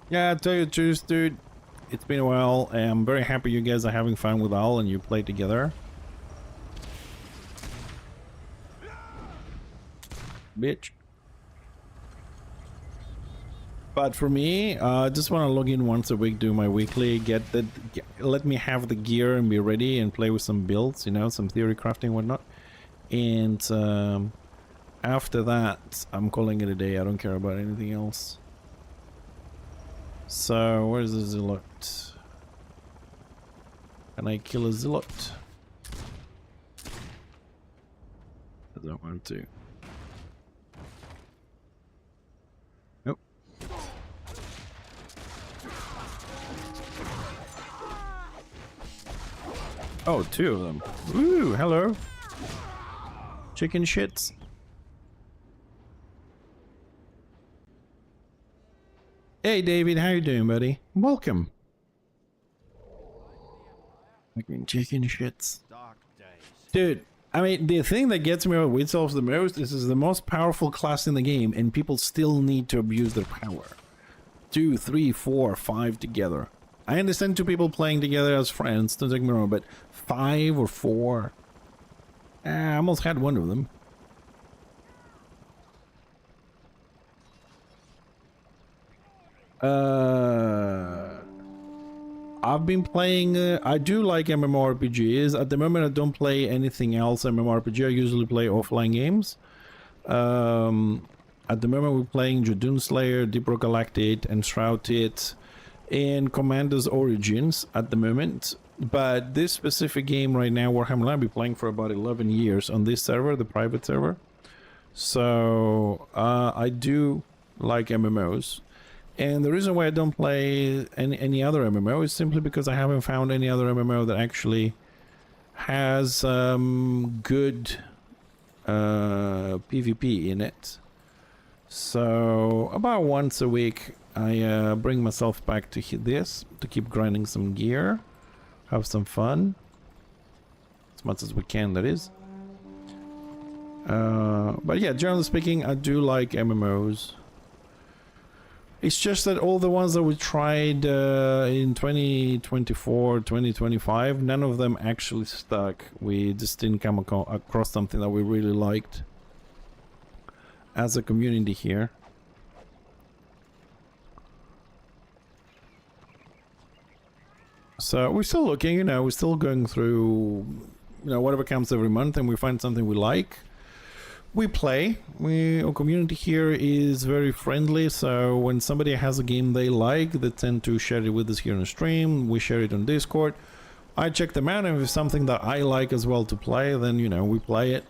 Yeah, tell you the truth, dude. It's been a while, and I'm very happy you guys are having fun with Al and you play together. Bitch. But for me, I just want to log in once a week, do my weekly, let me have the gear and be ready and play with some builds, you know, some theory crafting and whatnot. And after that, I'm calling it a day. I don't care about anything else. So, where's the Zealot? Can I kill a Zealot? I don't want to. Nope. Oh, two of them. Ooh, hello. Chicken shits. Hey David, how you doing, buddy? Welcome. Fucking chicken shits. Dude, I mean, the thing that gets me about Witch Elves the most is the most powerful class in the game, and people still need to abuse their power. 2, 3, 4, 5 together. I understand 2 people playing together as friends, don't take me wrong, but 5 or 4? I almost had one of them. I've been playing, I do like MMORPGs. At the moment I don't play anything else MMORPG. I usually play offline games. At the moment we're playing Jadoon Slayer, Deep Rock Galactic, Enshrouded, and Commander's Origins at the moment. But this specific game right now, Warhammer, I've been playing for about 11 years on this server, the private server. So I do like MMOs. And the reason why I don't play any other MMO is simply because I haven't found any other MMO that actually has good PvP in it. So about once a week I bring myself back to this to keep grinding some gear, have some fun, as much as we can, that is. But yeah, generally speaking, I do like MMOs. It's just that all the ones that we tried in 2024, 2025, none of them actually stuck. We just didn't come across something that we really liked as a community here. So we're still looking, you know, we're still going through, you know, whatever comes every month, and we find something we like. We play. Our community here is very friendly, so when somebody has a game they like, they tend to share it with us here on the stream. We share it on Discord. I check them out, and if it's something that I like as well to play, then, you know, we play it.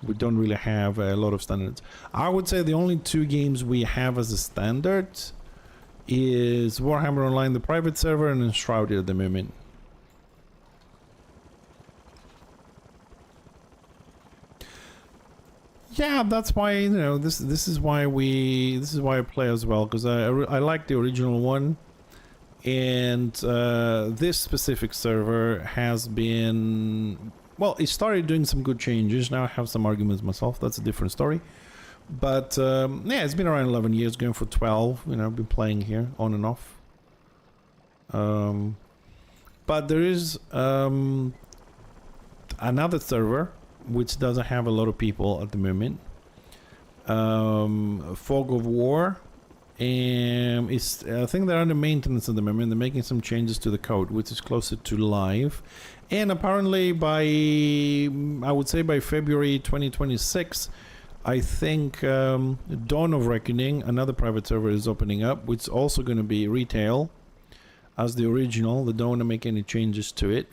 We don't really have a lot of standards. I would say the only 2 games we have as a standard is Warhammer Online, the private server, and Enshrouded at the moment. Yeah, that's why, you know, this is why I play as well, because I like the original one, And this specific server has been, well, it started doing some good changes. Now I have some arguments myself. That's a different story. But yeah, it's been around 11 years, going for 12. You know, I've been playing here on and off. But there is another server which doesn't have a lot of people at the moment. Fog of War. And it's, I think they're under maintenance at the moment. They're making some changes to the code, which is closer to live. And apparently by, I would say by February 2026, I think Dawn of Reckoning, another private server, is opening up, which is also going to be retail as the original. They don't want to make any changes to it.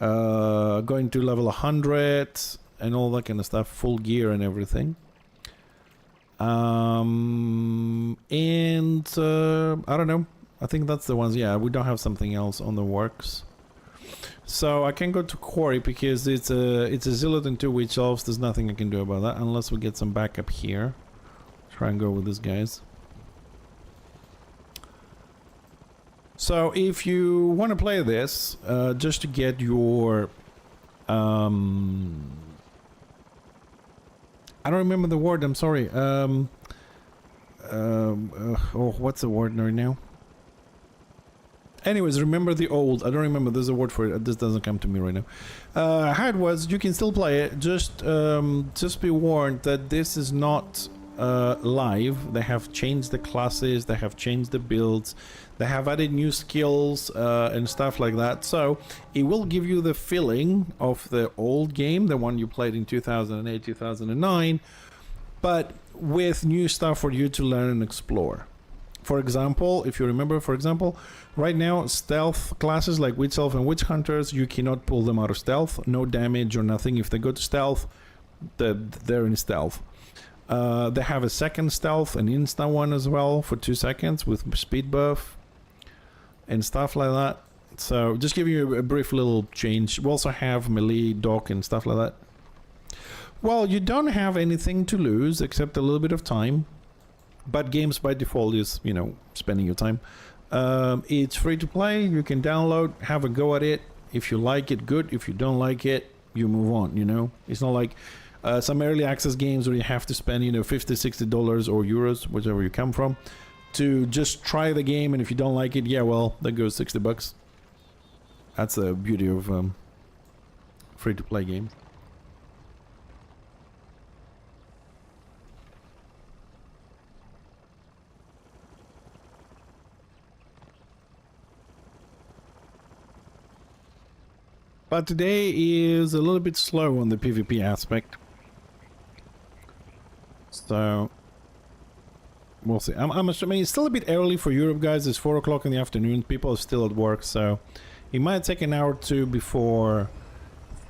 Going to level 100 and all that kind of stuff, full gear and everything. And I don't know. I think that's the ones. Yeah, we don't have something else on the works. So I can go to Quarry because it's a Zealot and 2 Witch Elves. There's nothing I can do about that unless we get some backup here. Try and go with these guys. So if you want to play this, just to get your I don't remember the word, I'm sorry. Oh, what's the word right now? Anyways, remember the old. I don't remember, there's a word for it. This doesn't come to me right now. How it was, you can still play it. Just be warned that this is not live. They have changed the classes, they have changed the builds, they have added new skills and stuff like that. So it will give you the feeling of the old game, the one you played in 2008, 2009, but with new stuff for you to learn and explore. For example, if you remember, right now stealth classes like Witch Elf and Witch Hunters, you cannot pull them out of stealth. No damage or nothing. If they go to stealth, they're in stealth. They have a second stealth, an instant one as well for 2 seconds with speed buff and stuff like that. So just give you a brief little change. We also have melee, dock and stuff like that. Well, you don't have anything to lose except a little bit of time, but games by default is, you know, spending your time. It's free to play. You can download, have a go at it. If you like it, good. If you don't like it, you move on, you know. It's not like some early access games where you have to spend, you know, $50, $60 or euros, whichever you come from, to just try the game. And if you don't like it, yeah, well, that goes $60. That's the beauty of free-to-play games. But today is a little bit slow on the PvP aspect. So we'll see. I'm assuming it's still a bit early for Europe, guys. It's 4 o'clock in the afternoon. People are still at work, so it might take an hour or two before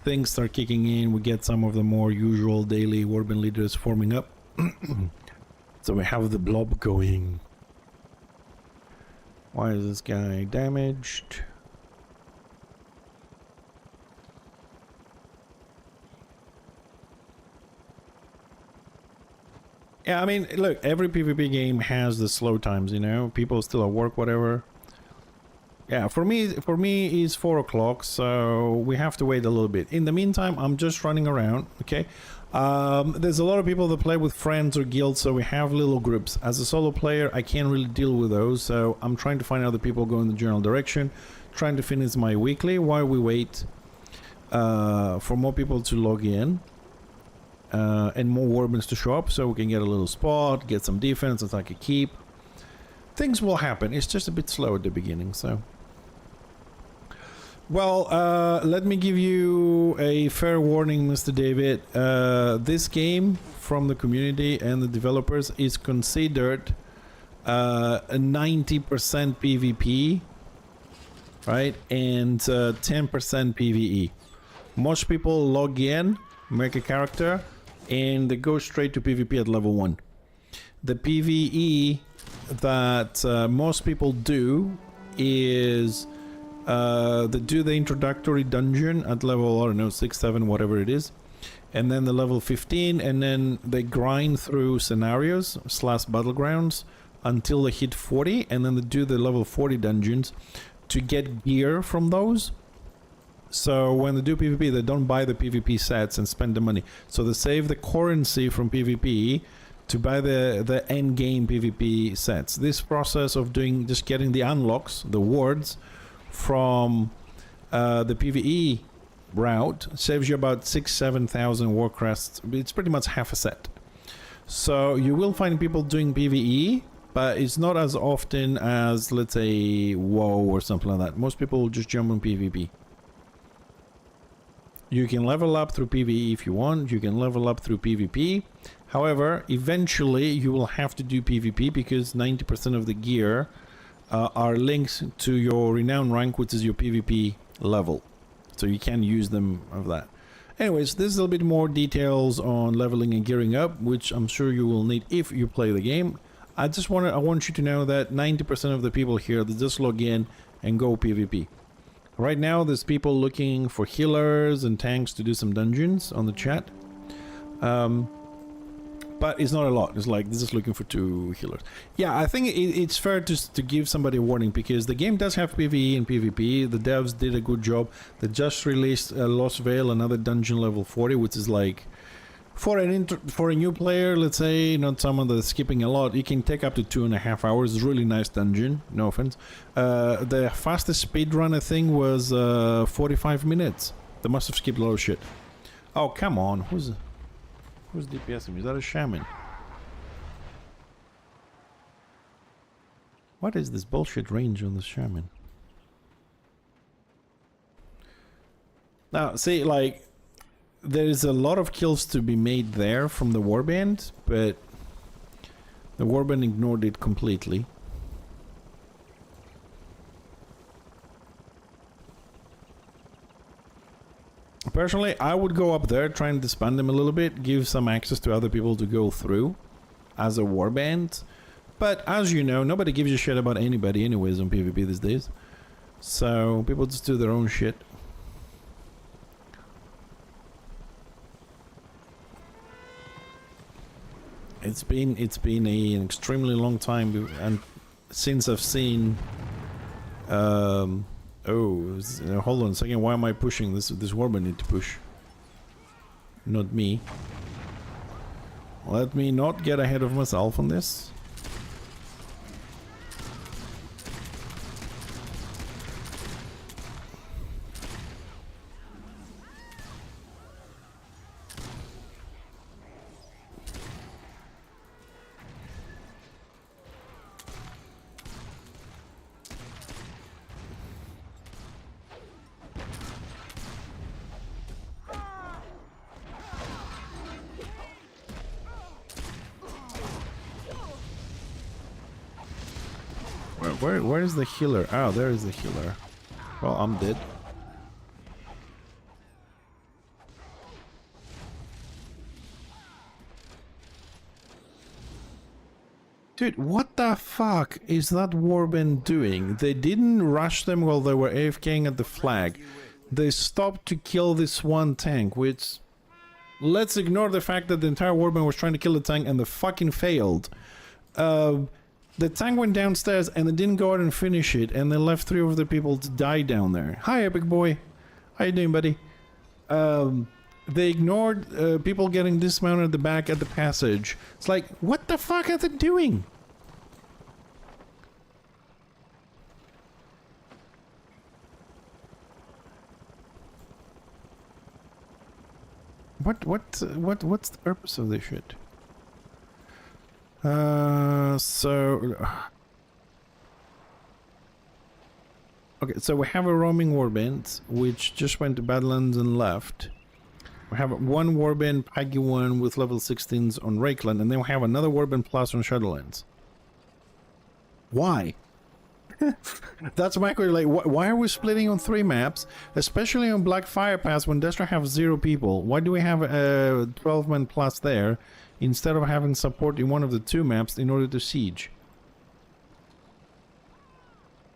things start kicking in. We get some of the more usual daily Warband leaders forming up. So we have the blob going. Why is this guy damaged? Yeah, I mean, look, every PvP game has the slow times, you know? People still at work, whatever. Yeah, for me it's 4 o'clock, so we have to wait a little bit. In the meantime, I'm just running around, okay? There's a lot of people that play with friends or guilds, so we have little groups. As a solo player, I can't really deal with those, so I'm trying to find other people go in the general direction, trying to finish my weekly while we wait for more people to log in. And more Warbands to show up, so we can get a little spot, get some defense, attack a keep. Things will happen. It's just a bit slow at the beginning, so. Well, let me give you a fair warning, Mr. David. This game from the community and the developers is considered a 90% PvP, right? And 10% PvE. Most people log in, make a character, and they go straight to PvP at level 1. The PvE that most people do is they do the introductory dungeon at level, I don't know, 6, 7, whatever it is, and then the level 15, and then they grind through scenarios / battlegrounds until they hit 40, and then they do the level 40 dungeons to get gear from those. So when they do PvP, they don't buy the PvP sets and spend the money. So they save the currency from PvP to buy the end game PvP sets. This process of just getting the unlocks, the wards, from the PvE route saves you about 6,000-7,000 war crests. It's pretty much half a set. So you will find people doing PvE, but it's not as often as, let's say, WoW or something like that. Most people will just jump on PvP. You can level up through PvE if you want. You can level up through PvP. However, eventually you will have to do PvP because 90% of the gear are linked to your renown rank, which is your PvP level. So you can use them of that. Anyways, this is a little bit more details on leveling and gearing up, which I'm sure you will need if you play the game. I want you to know that 90% of the people here, they just log in and go PvP. Right now, there's people looking for healers and tanks to do some dungeons on the chat. But it's not a lot. It's like, this is looking for 2 healers. Yeah, I think it's fair to give somebody a warning, because the game does have PvE and PvP. The devs did a good job. They just released Lost Vale, another dungeon level 40, which is like, for a new player, let's say, not someone that's skipping a lot, you can take up to 2.5 hours. It's a really nice dungeon, no offense. The fastest speed run, I think, was 45 minutes. They must have skipped a lot of shit. Oh, come on. Who's DPSing me? Is that a shaman? What is this bullshit range on the shaman? Now, see, like, there's a lot of kills to be made there from the warband, but the warband ignored it completely. Personally, I would go up there, try and disband them a little bit, give some access to other people to go through as a warband. But as you know, nobody gives a shit about anybody anyways on PvP these days. So people just do their own shit. It's been an extremely long time, and since I've seen oh, hold on a second, why am I pushing this warband? Need to push, not me. Let me not get ahead of myself on this. Where is the healer? Oh, there is the healer. Well, I'm dead. Dude, what the fuck is that warband doing? They didn't rush them while they were AFKing at the flag. They stopped to kill this one tank, which... Let's ignore the fact that the entire warband was trying to kill the tank and they fucking failed. The tank went downstairs and they didn't go out and finish it, and they left 3 of the people to die down there. Hi, Epic Boy. How you doing, buddy? They ignored people getting dismounted at the back at the passage. It's like, what the fuck are they doing? What's the purpose of this shit? Okay, so we have a roaming warband which just went to Badlands and left. We have one warband, Paggy 1, with level 16s on Rakeland, and then we have another warband plus on Shadowlands. Why? That's my question. Like, why are we splitting on 3 maps, especially on Black Fire Pass when Destra have 0 people? Why do we have a 12-man plus there instead of having support in one of the 2 maps in order to siege?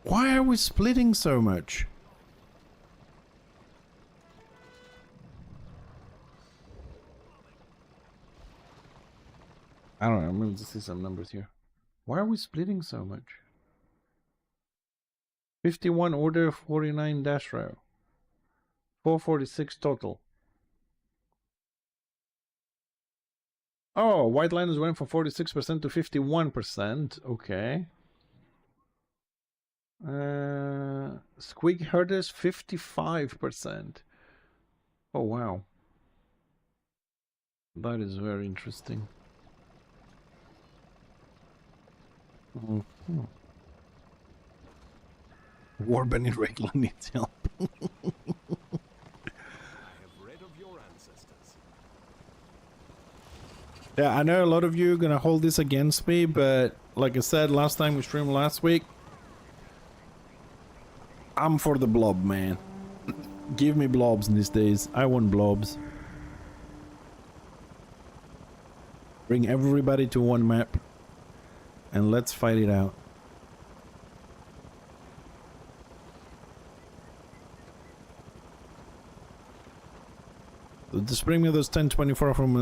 Why are we splitting so much? I don't know. I'm going to see some numbers here. Why are we splitting so much? 51 order, 49 dash row. 446 total. Oh, white liners went from 46% to 51%. Okay. Squig herders 55%. Oh wow. That is very interesting. Mm-hmm. Warben in regular needs help. I have read of your ancestors. Yeah, I know a lot of you are gonna hold this against me, but like I said last time we streamed last week, I'm for the blob, man. Give me blobs these days. I want blobs. Bring everybody to one map and let's fight it out. Just bring me those 1024 from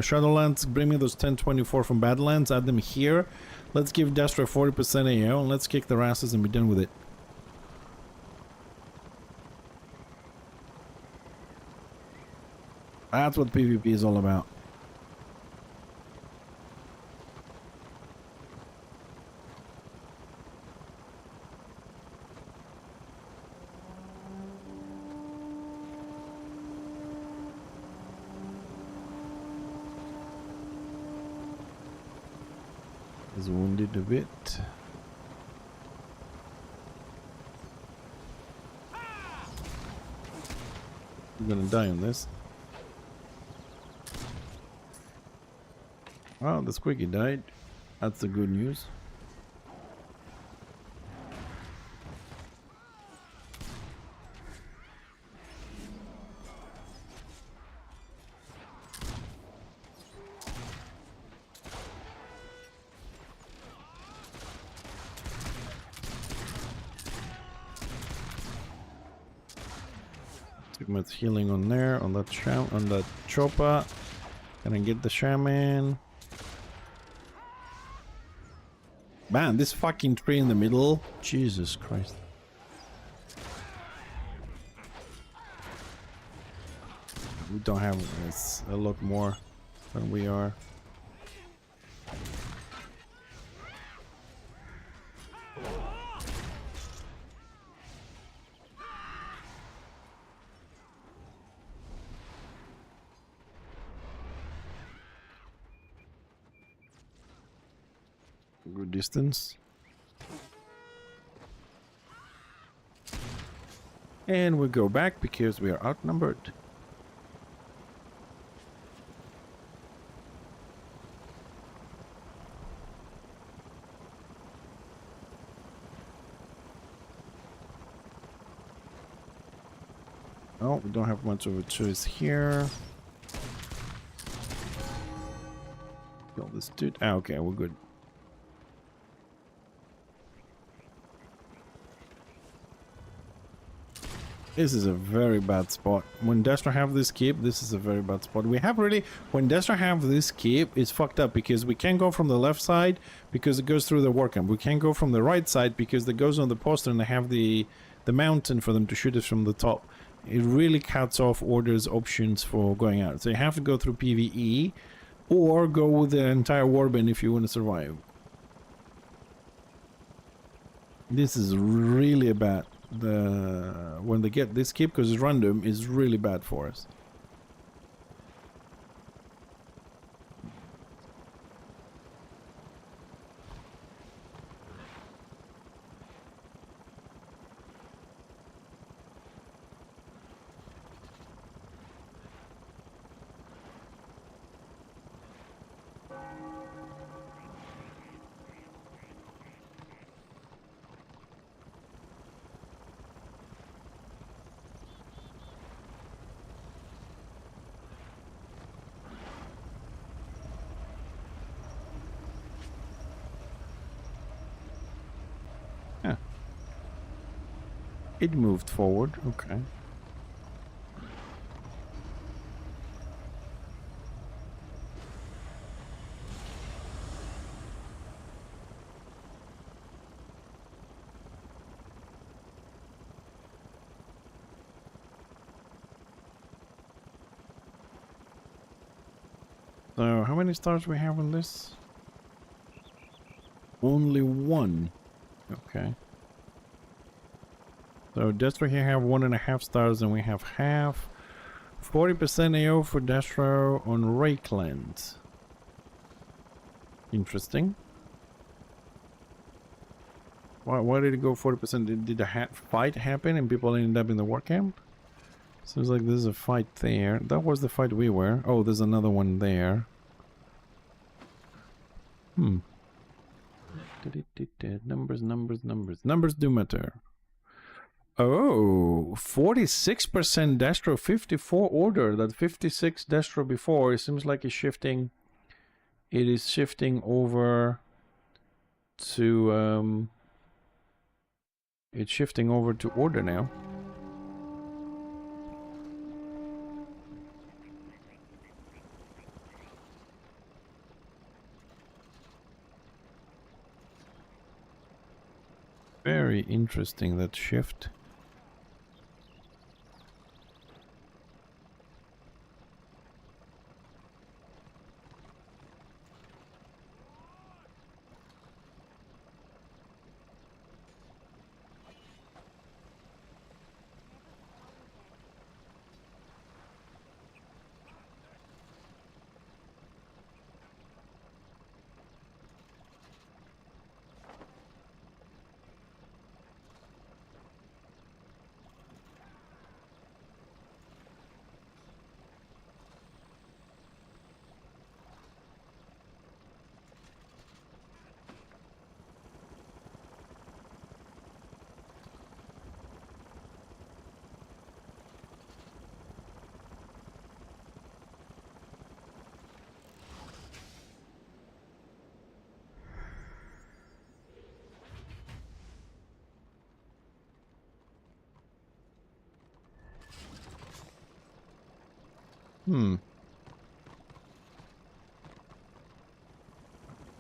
Shadowlands. Bring me those 1024 from Badlands. Add them here. Let's give Destra 40% AO and let's kick their asses and be done with it. That's what PvP is all about. Is wounded a bit. I'm gonna die on this. Well, the squiggy died. That's the good news. Too much healing on there, on that chopper. Can I get the shaman? Man, this fucking tree in the middle. Jesus Christ. We don't have it's a lot more than we are. Good distance. And we go back because we are outnumbered. Oh, we don't have much of a choice here. Kill this dude. Ah, okay, we're good. This is a very bad spot. When Destra have this keep, this is a very bad spot. We have really... When Destra have this keep, it's fucked up because we can't go from the left side because it goes through the war camp. We can't go from the right side because it goes on the poster and they have the mountain for them to shoot us from the top. It really cuts off orders options for going out. So you have to go through PvE or go with the entire warband if you want to survive. This is really bad. When they get this keep, because it's random, is really bad for us. Yeah. It moved forward, okay. So how many stars we have on this? Only one. Okay. So Destro here have 1.5 stars and we have half. 40% AO for Destro on Rakeland. Interesting. Why did it go 40%? Did a fight happen and people ended up in the war camp? Seems like there's a fight there. That was the fight we were. Oh, there's another one there. Numbers, numbers, numbers. Numbers do matter. Oh, 46% Destro, 54 order. That 56 Destro before. It seems like it's shifting. It is shifting over to it's shifting over to order now. Very interesting, that shift.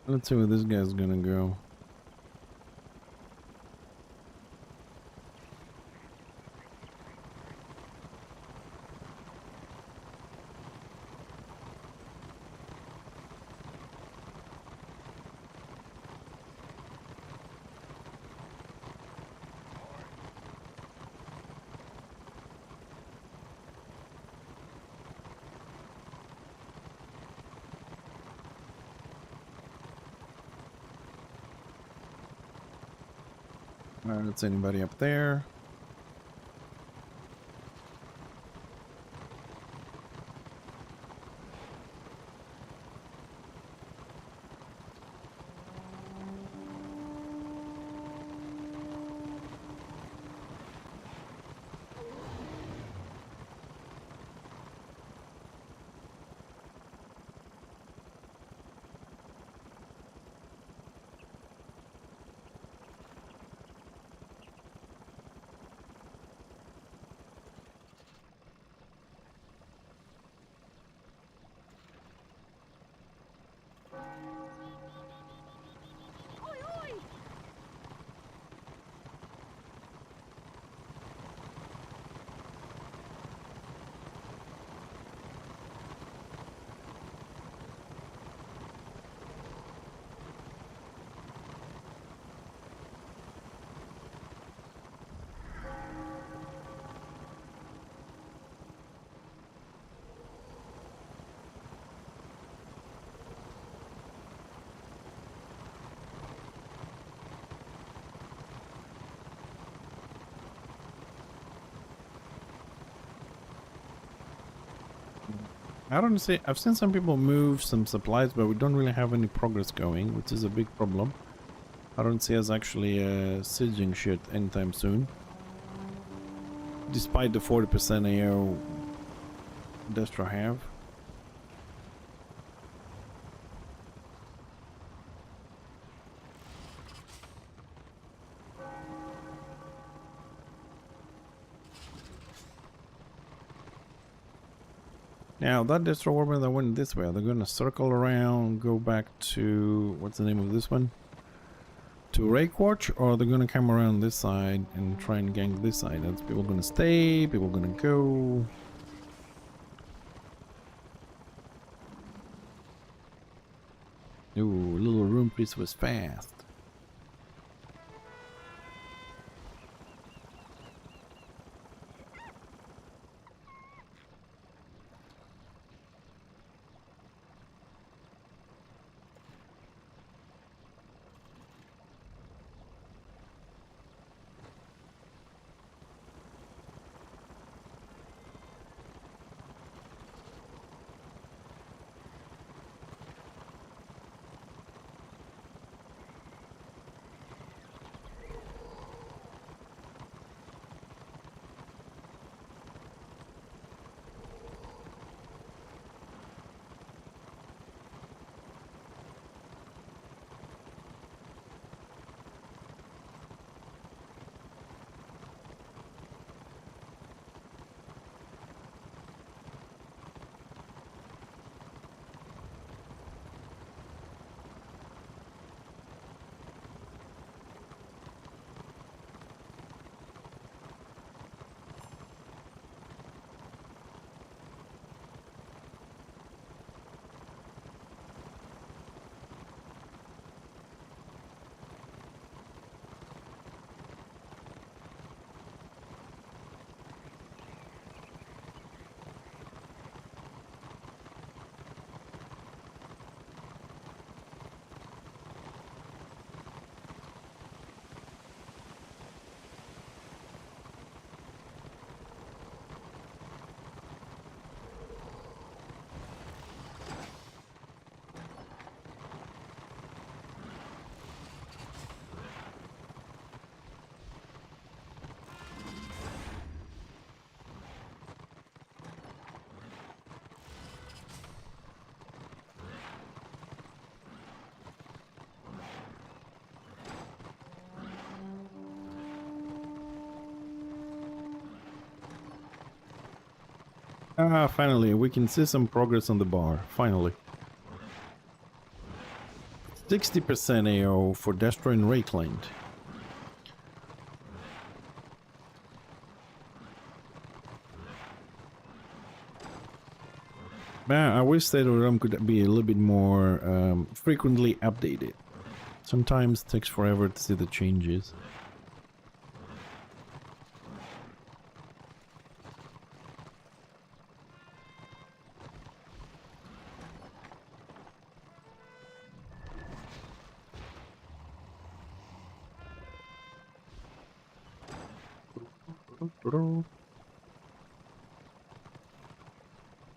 Let's see where this guy's gonna go. Alright, let's see anybody up there. I don't see. I've seen some people move some supplies, but we don't really have any progress going, which is a big problem. I don't see us actually sieging shit anytime soon. Despite the 40% AO Destro have. Now, that Destro Warband that went this way, they're gonna circle around, go back to... what's the name of this one? To Rayquarch, or they're gonna come around this side and try and gank this side. That's people gonna stay, people gonna go. Ooh, little room piece was fast. Ah, finally, we can see some progress on the bar. Finally. 60% AO for destroying reclaimed. Man, I wish that realm could be a little bit more frequently updated. Sometimes it takes forever to see the changes.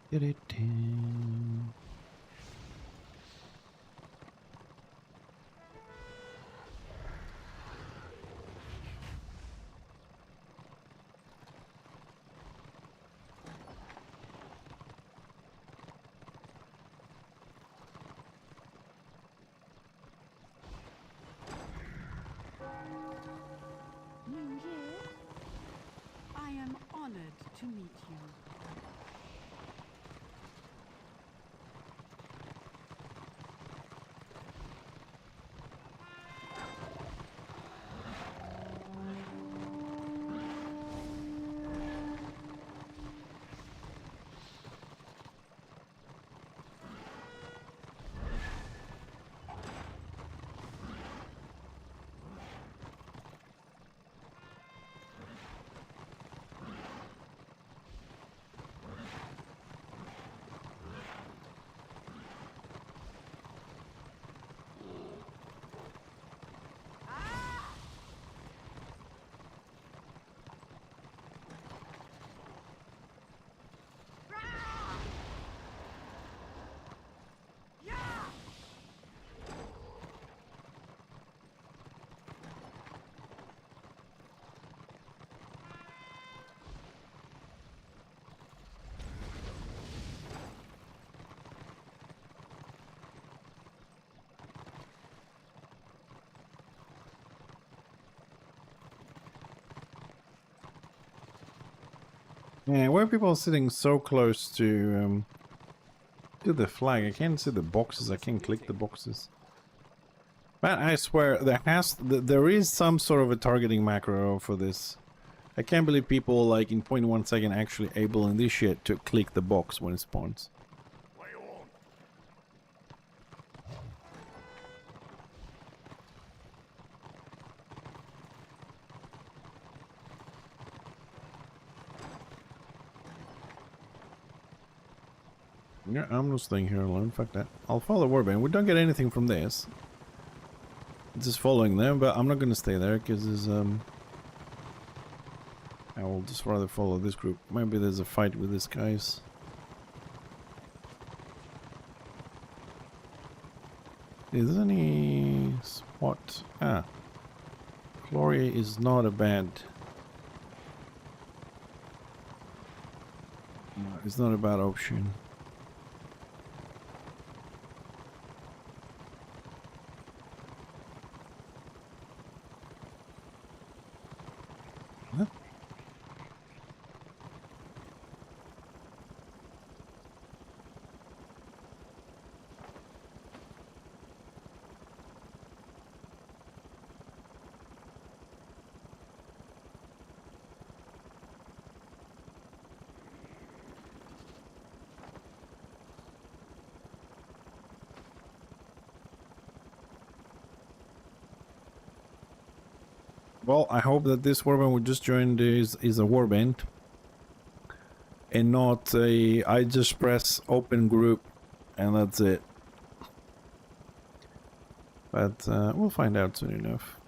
Get it in. New Year? I am honored to meet you. Yeah, why are people sitting so close to the flag? I can't see the boxes. I can't click the boxes. Man, I swear there is some sort of a targeting macro for this. I can't believe people like in 0.1 second actually able in this shit to click the box when it spawns. What you want? Yeah, I'm not staying here alone. Fuck that. I'll follow Warband. We don't get anything from this. Just following them, but I'm not gonna stay there because there's I will just rather follow this group. Maybe there's a fight with these guys. Is there any spot? Ah, Gloria is not a bad. It's not a bad option. Huh? Well, I hope that this warband we just joined is a warband and not a I just press open group and that's it. But we'll find out soon enough.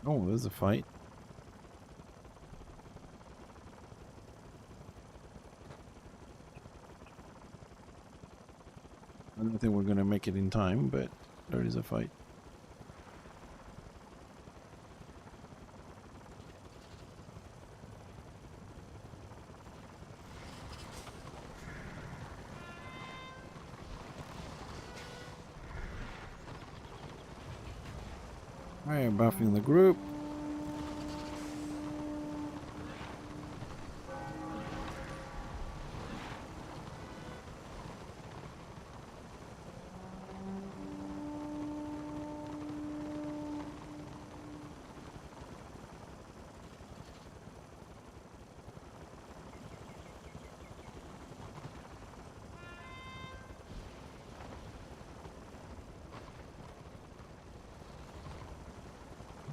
Oh, there's a fight. I don't think we're gonna make it in time, but there is a fight. I am buffing the group.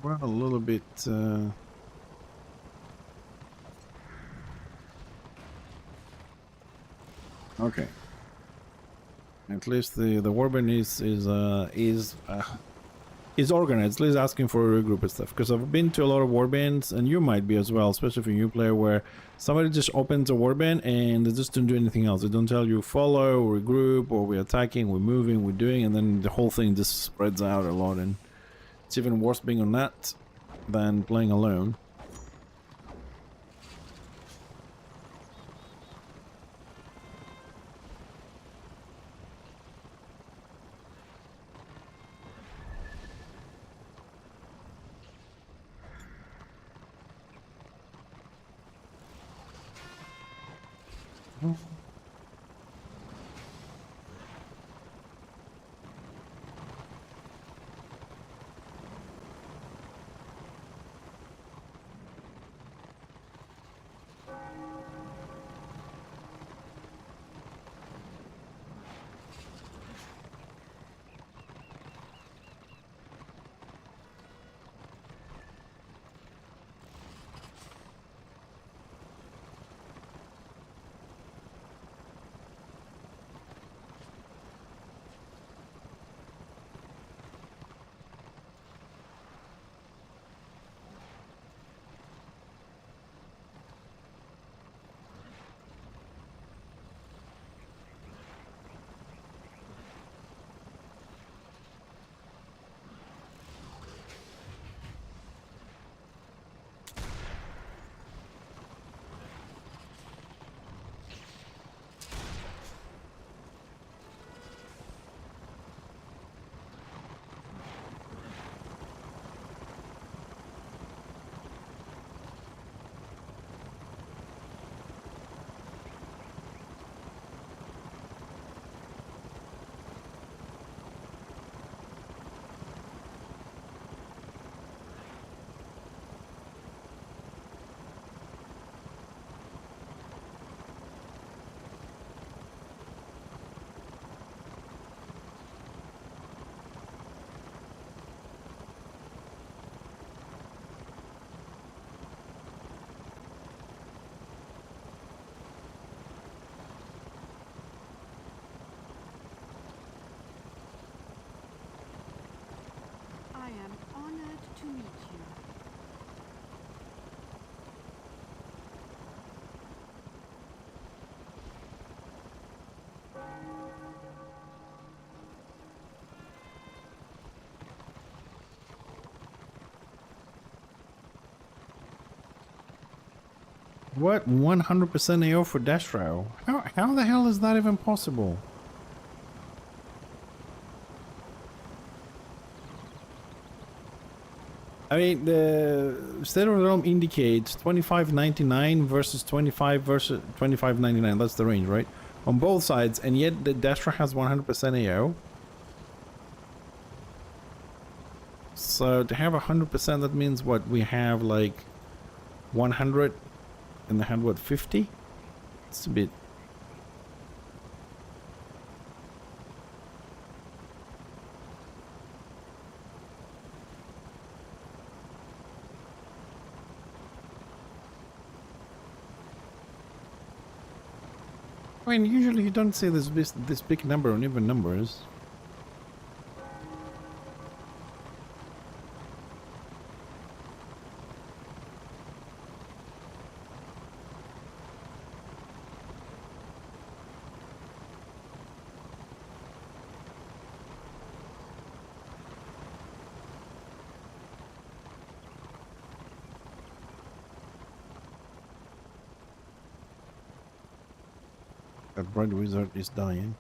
We're a little bit okay. At least the warband is organized. At least asking for a regroup and stuff. Because I've been to a lot of warbands, and you might be as well, especially if you're a new player, where somebody just opens a warband and they just don't do anything else. They don't tell you follow, regroup, or we're attacking, we're moving, we're doing, and then the whole thing just spreads out a lot. And it's even worse being on that than playing alone. What? 100% AO for Destro? How the hell is that even possible? I mean, the State of the Realm indicates 25.99 versus 25 versus 25.99. That's the range, right? On both sides, and yet the Destra has 100% AO. So to have 100%, that means what? We have like 100 and they had what, 50? It's a bit. I mean, usually you don't see this big number on even numbers. That bright wizard is dying.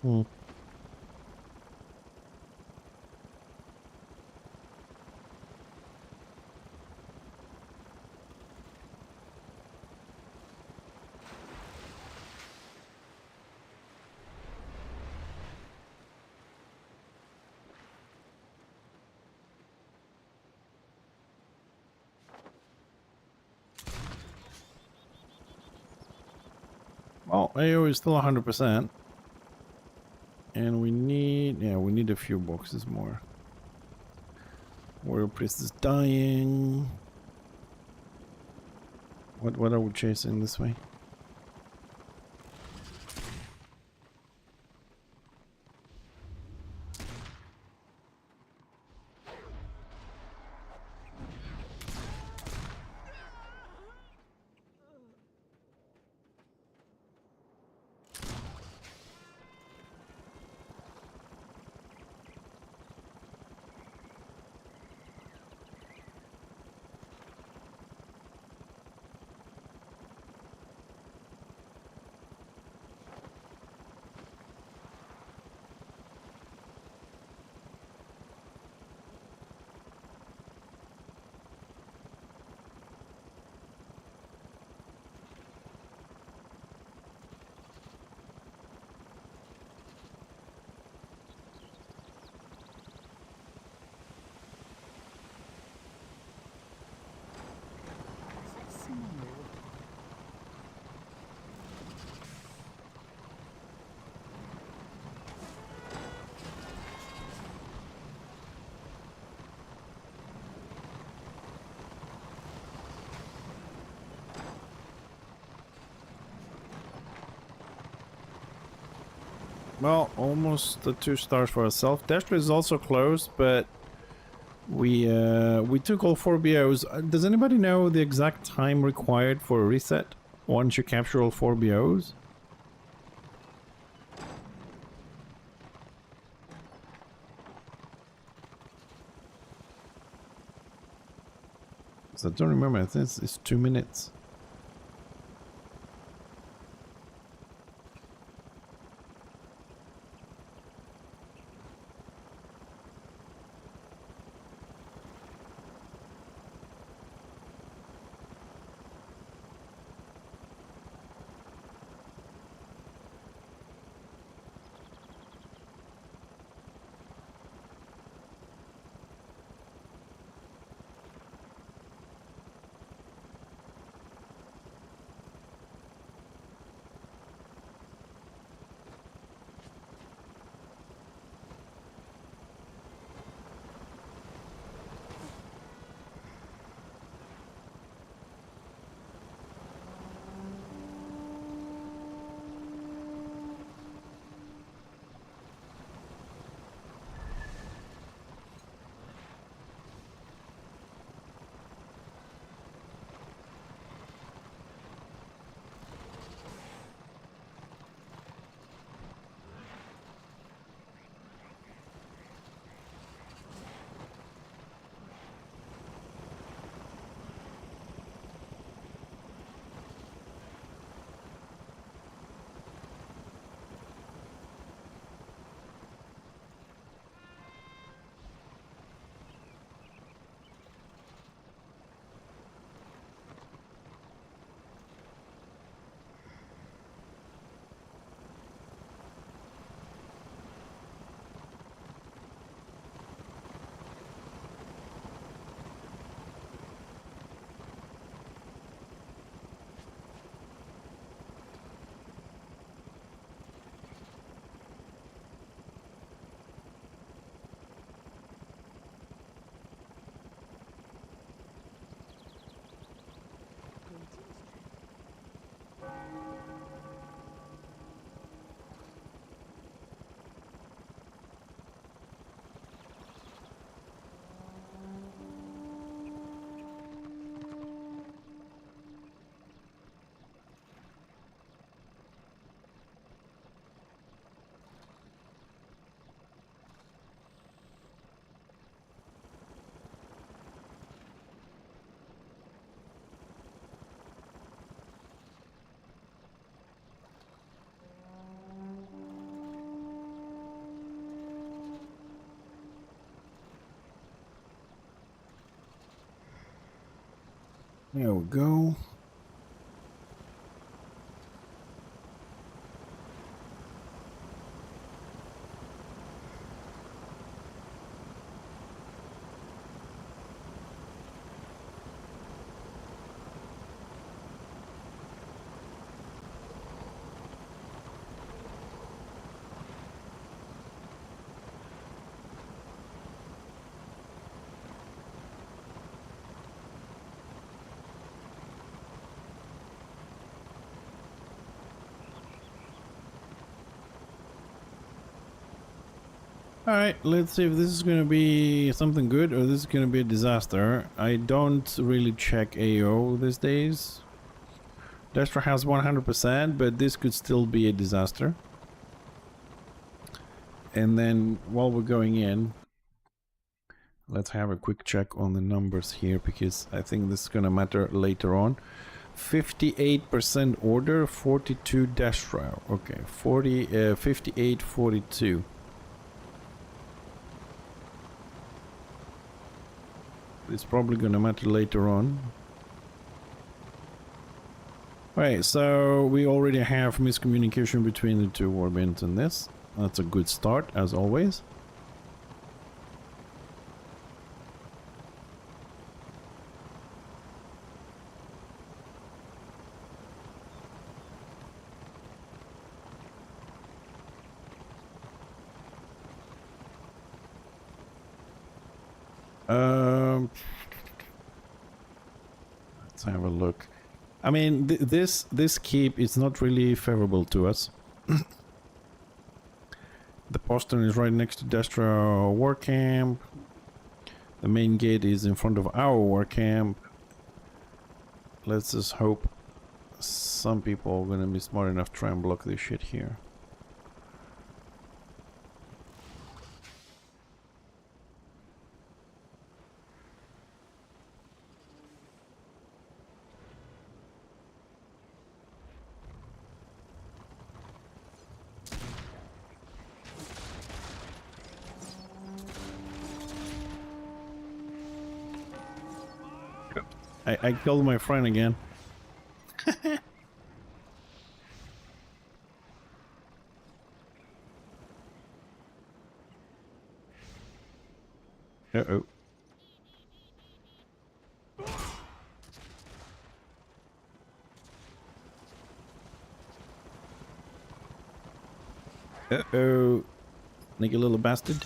Hmm. Well, AO is still 100%. And we need, yeah, we need a few boxes more. Warrior Priest is dying. What are we chasing this way? Well, almost the 2 stars for ourselves. Dashtra is also close, but we took all 4 BOs. Does anybody know the exact time required for a reset once you capture all 4 BOs? I don't remember. I think it's 2 minutes. There we go. Alright, let's see if this is gonna be something good or this is gonna be a disaster. I don't really check AO these days. Destra has 100%, but this could still be a disaster. And then while we're going in, let's have a quick check on the numbers here, because I think this is gonna matter later on. 58% order, 42 Destra. Okay, 58, 42. It's probably gonna matter later on. Right, so we already have miscommunication between the two warbands in this. That's a good start, as always. Let's have a look. I mean, this keep is not really favorable to us. The postern is right next to Destra war camp. The main gate is in front of our war camp. Let's just hope some people are gonna be smart enough to try and block this shit here. I killed my friend again. Uh-oh. Uh-oh. Sneaky little bastard.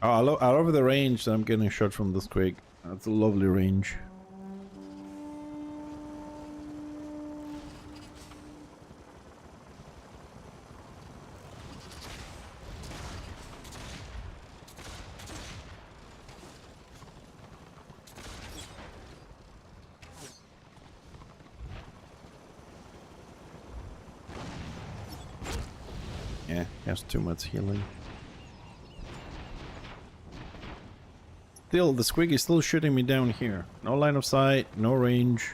Oh, I love the range that I'm getting shot from this Quake. That's a lovely range. Yeah, has too much healing. Still, the squig is still shooting me down here. No line of sight, no range.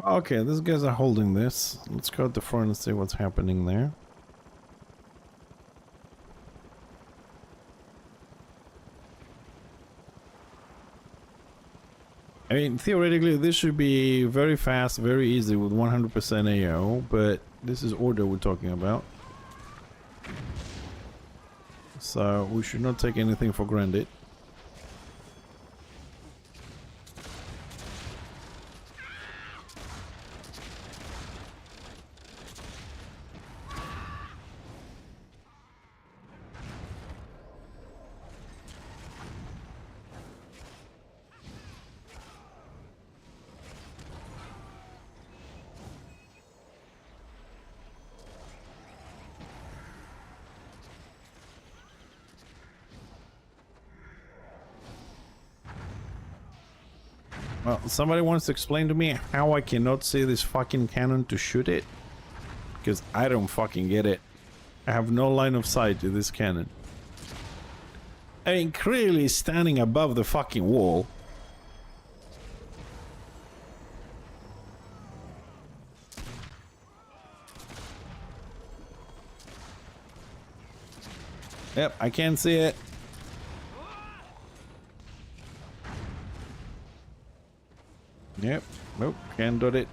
Okay, these guys are holding this. Let's go at the front and see what's happening there. I mean, theoretically, this should be very fast, very easy with 100% AO, but this is order we're talking about. So, we should not take anything for granted. Well, somebody wants to explain to me how I cannot see this fucking cannon to shoot it? Because I don't fucking get it. I have no line of sight to this cannon. I mean, clearly standing above the fucking wall. Yep, I can't see it. Yep, nope, can't do it.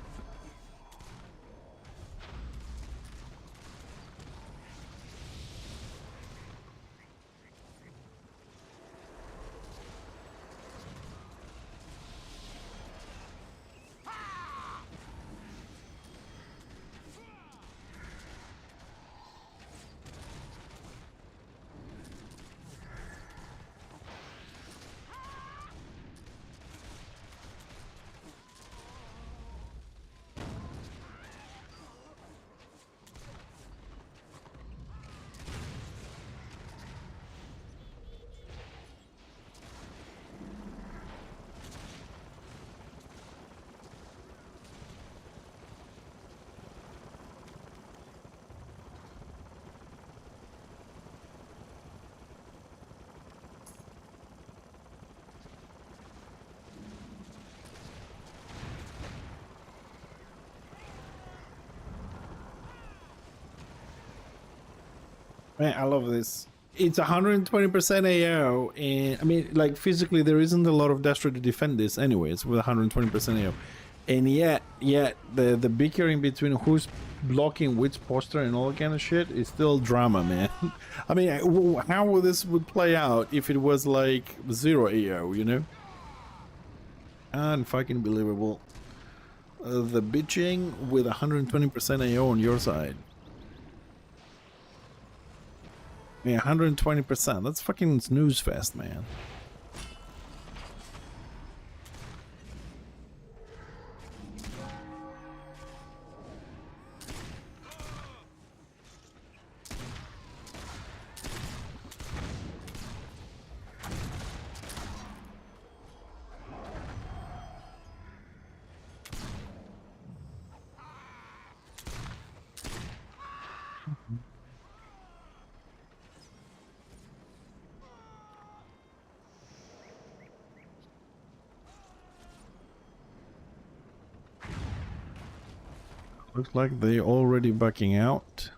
Man, I love this. It's 120% AO, and I mean, like, physically, there isn't a lot of Destro to defend this anyways, with 120% AO. And yet, the bickering between who's blocking which poster and all that kind of shit is still drama, man. I mean, how would this would play out if it was, like, 0 AO, you know? Unfucking believable. The bitching with 120% AO on your side. Yeah, 120%. That's fucking snooze fest, man. Looks like they already backing out.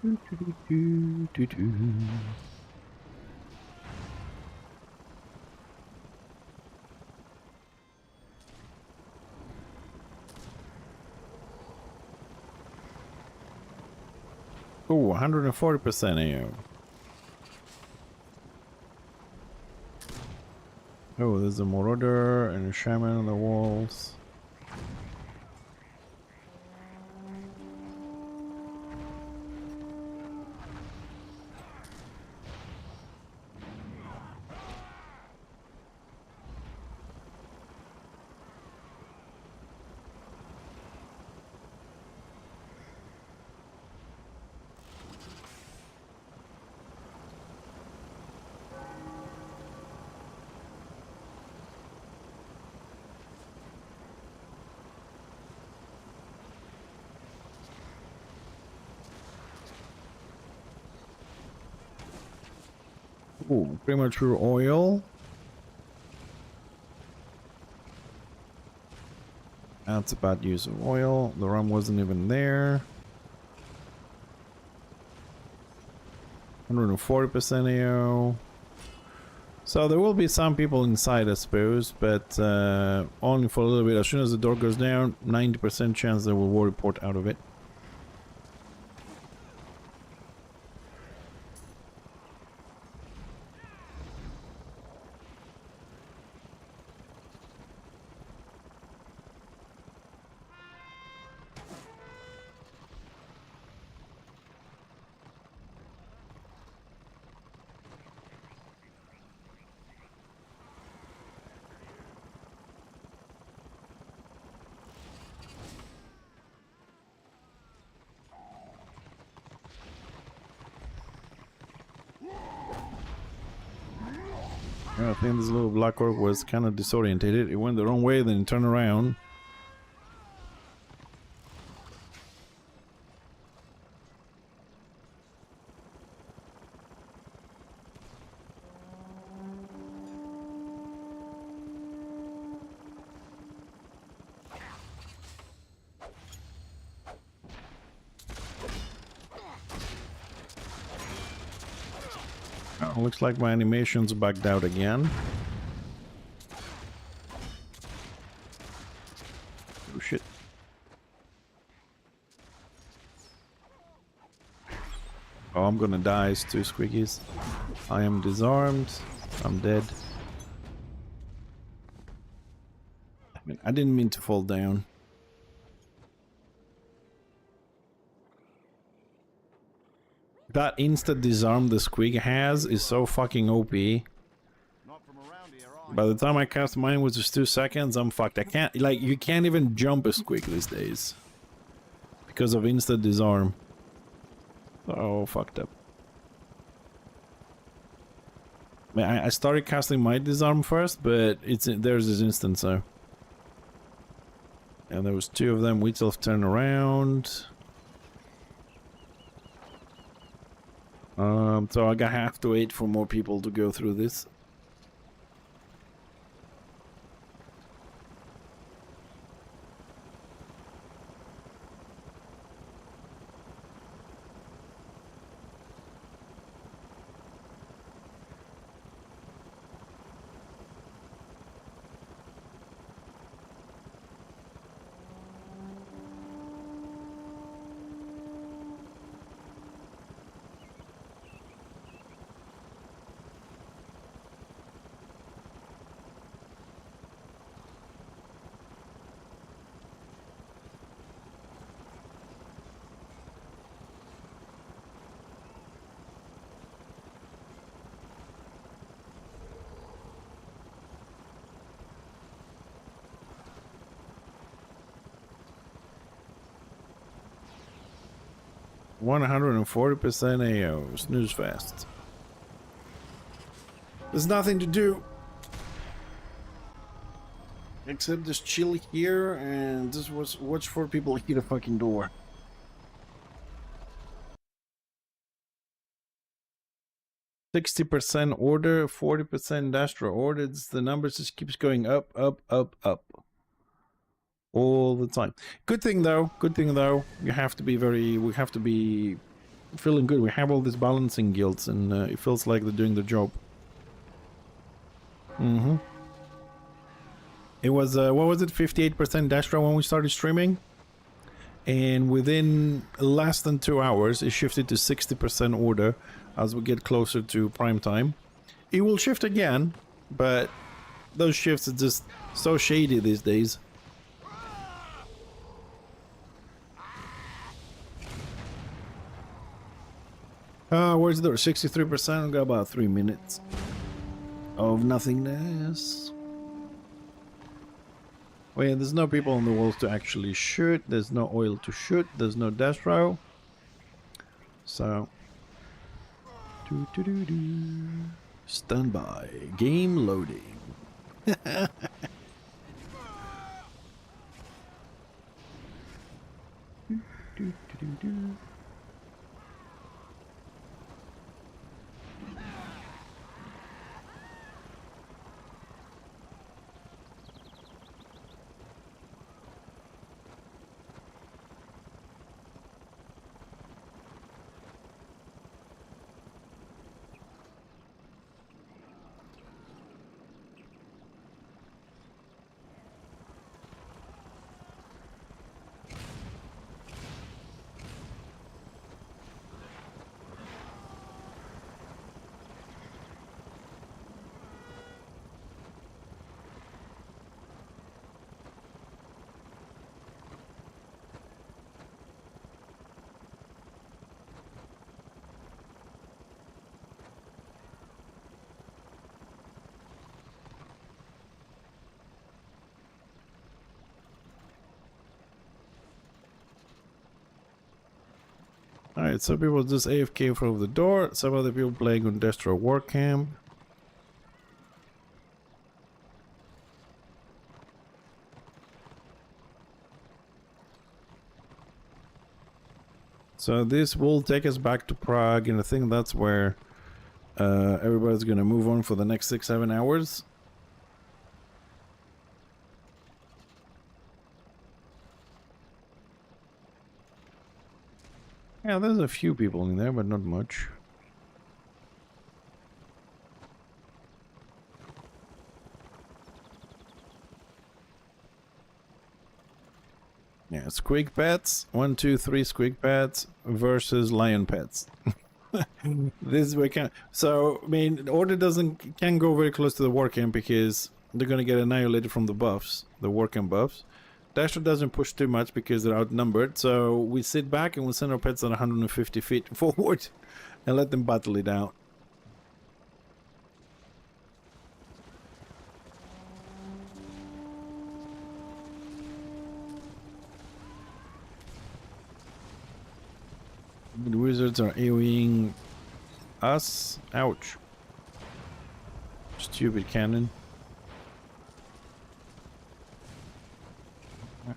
Oh, 140% AO. Oh, there's a Marauder and a Shaman on the walls. Oh, premature oil. That's a bad use of oil. The rum wasn't even there. 140% AO. So there will be some people inside, I suppose, but only for a little bit. As soon as the door goes down, 90% chance they will war report out of it. Yeah, I think this little black orc was kind of disorientated. It went the wrong way, then it turned around. Oh, looks like my animations backed out again. Oh shit. Oh, I'm gonna die, it's two squeakies. I am disarmed. I'm dead. I mean, I didn't mean to fall down. That instant disarm the squeak has is so fucking OP. By the time I cast mine, which is 2 seconds, I'm fucked. I can't, like, you can't even jump a squeak these days. Because of instant disarm. Oh, fucked up. I mean, I started casting my disarm first, but there's this instant, so. And there was 2 of them. We still turn around. So I have to wait for more people to go through this. – 140% AO. Snooze fast. There's nothing to do except just chill here and just watch for people hit a fucking door. %60% order, 40% Dastra order. The numbers just keeps going up, up, up, up. All the time. Good thing though, we have to be feeling good. We have all these balancing guilds and it feels like they're doing the job. It was, what was it, 58% Dastra when we started streaming? And within less than 2 hours, it shifted to 60% order as we get closer to prime time. It will shift again, but those shifts are just so shady these days. Where's the door? 63%. I've got about 3 minutes of nothingness. Well, yeah, there's no people on the walls to actually shoot. There's no oil to shoot. There's no dash row. So, stand by. Game loading. Alright, some people just AFK in front of the door, some other people playing on Destro War Camp. So this will take us back to Prague, and I think that's where everybody's gonna move on for the next 6-7 hours. Yeah, there's a few people in there, but not much. Yeah, squig pets. 1, 2, 3 squig pets versus lion pets. This we can. So I mean, Order can go very close to the war camp because they're gonna get annihilated from the buffs, the war camp buffs. Dasher doesn't push too much because they're outnumbered, so we sit back and we send our pets at 150 feet forward and let them battle it out. The wizards are AoEing us. Ouch. Stupid cannon.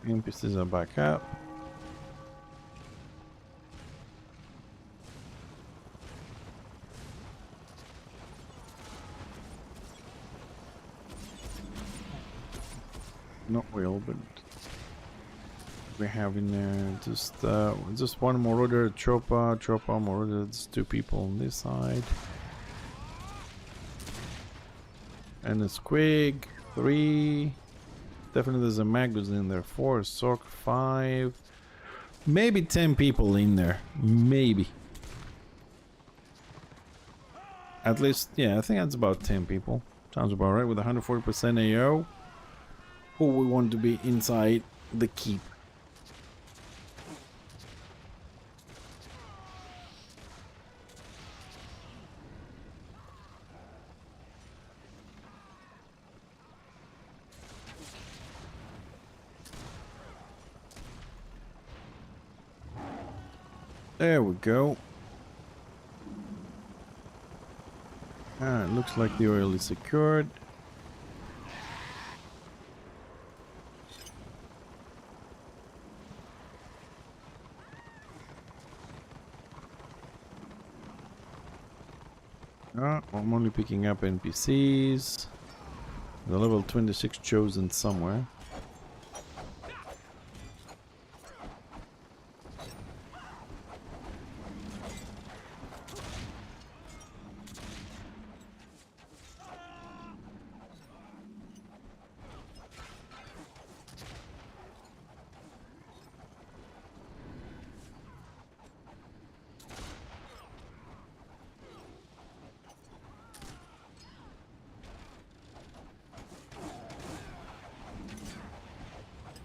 NPCs are back up. Not well, but we have in there just one Marauder, Chopa, Marauder. It's 2 people on this side, and a Squig, 3. Definitely there's a Magus in there. 4, Sock, 5. Maybe 10 people in there. Maybe. At least, yeah, I think that's about 10 people. Sounds about right with 140% AO. Who we want to be inside the keep. There we go. Ah, it looks like the oil is secured. Ah, I'm only picking up NPCs. The level 26 chosen somewhere.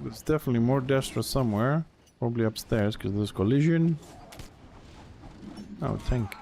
There's definitely more Destro somewhere. Probably upstairs because there's collision. Oh, tank.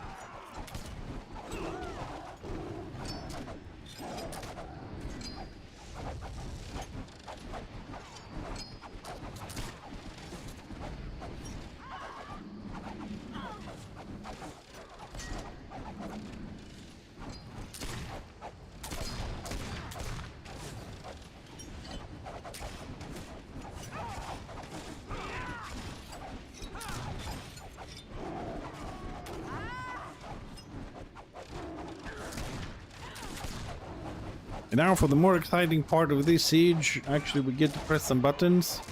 And now for the more exciting part of this siege, actually we get to press some buttons.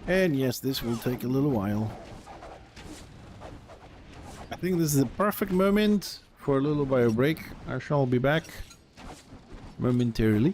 And yes, this will take a little while. I think this is the perfect moment for a little bio break. I shall be back momentarily.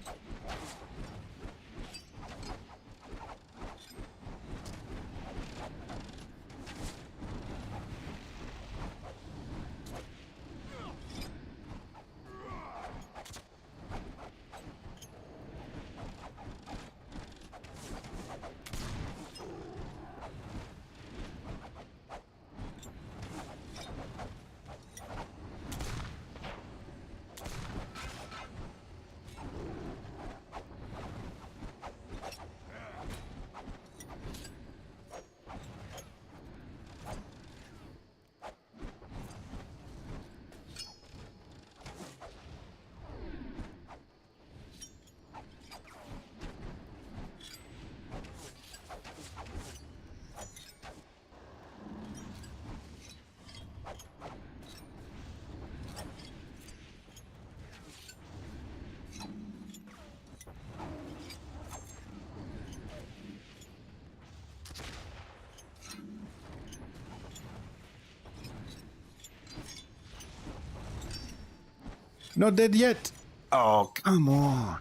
Not dead yet. Oh, come on.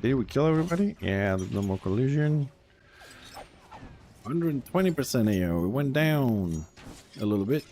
Did we kill everybody? Yeah, there's no more collision. 120% AO. It went down a little bit.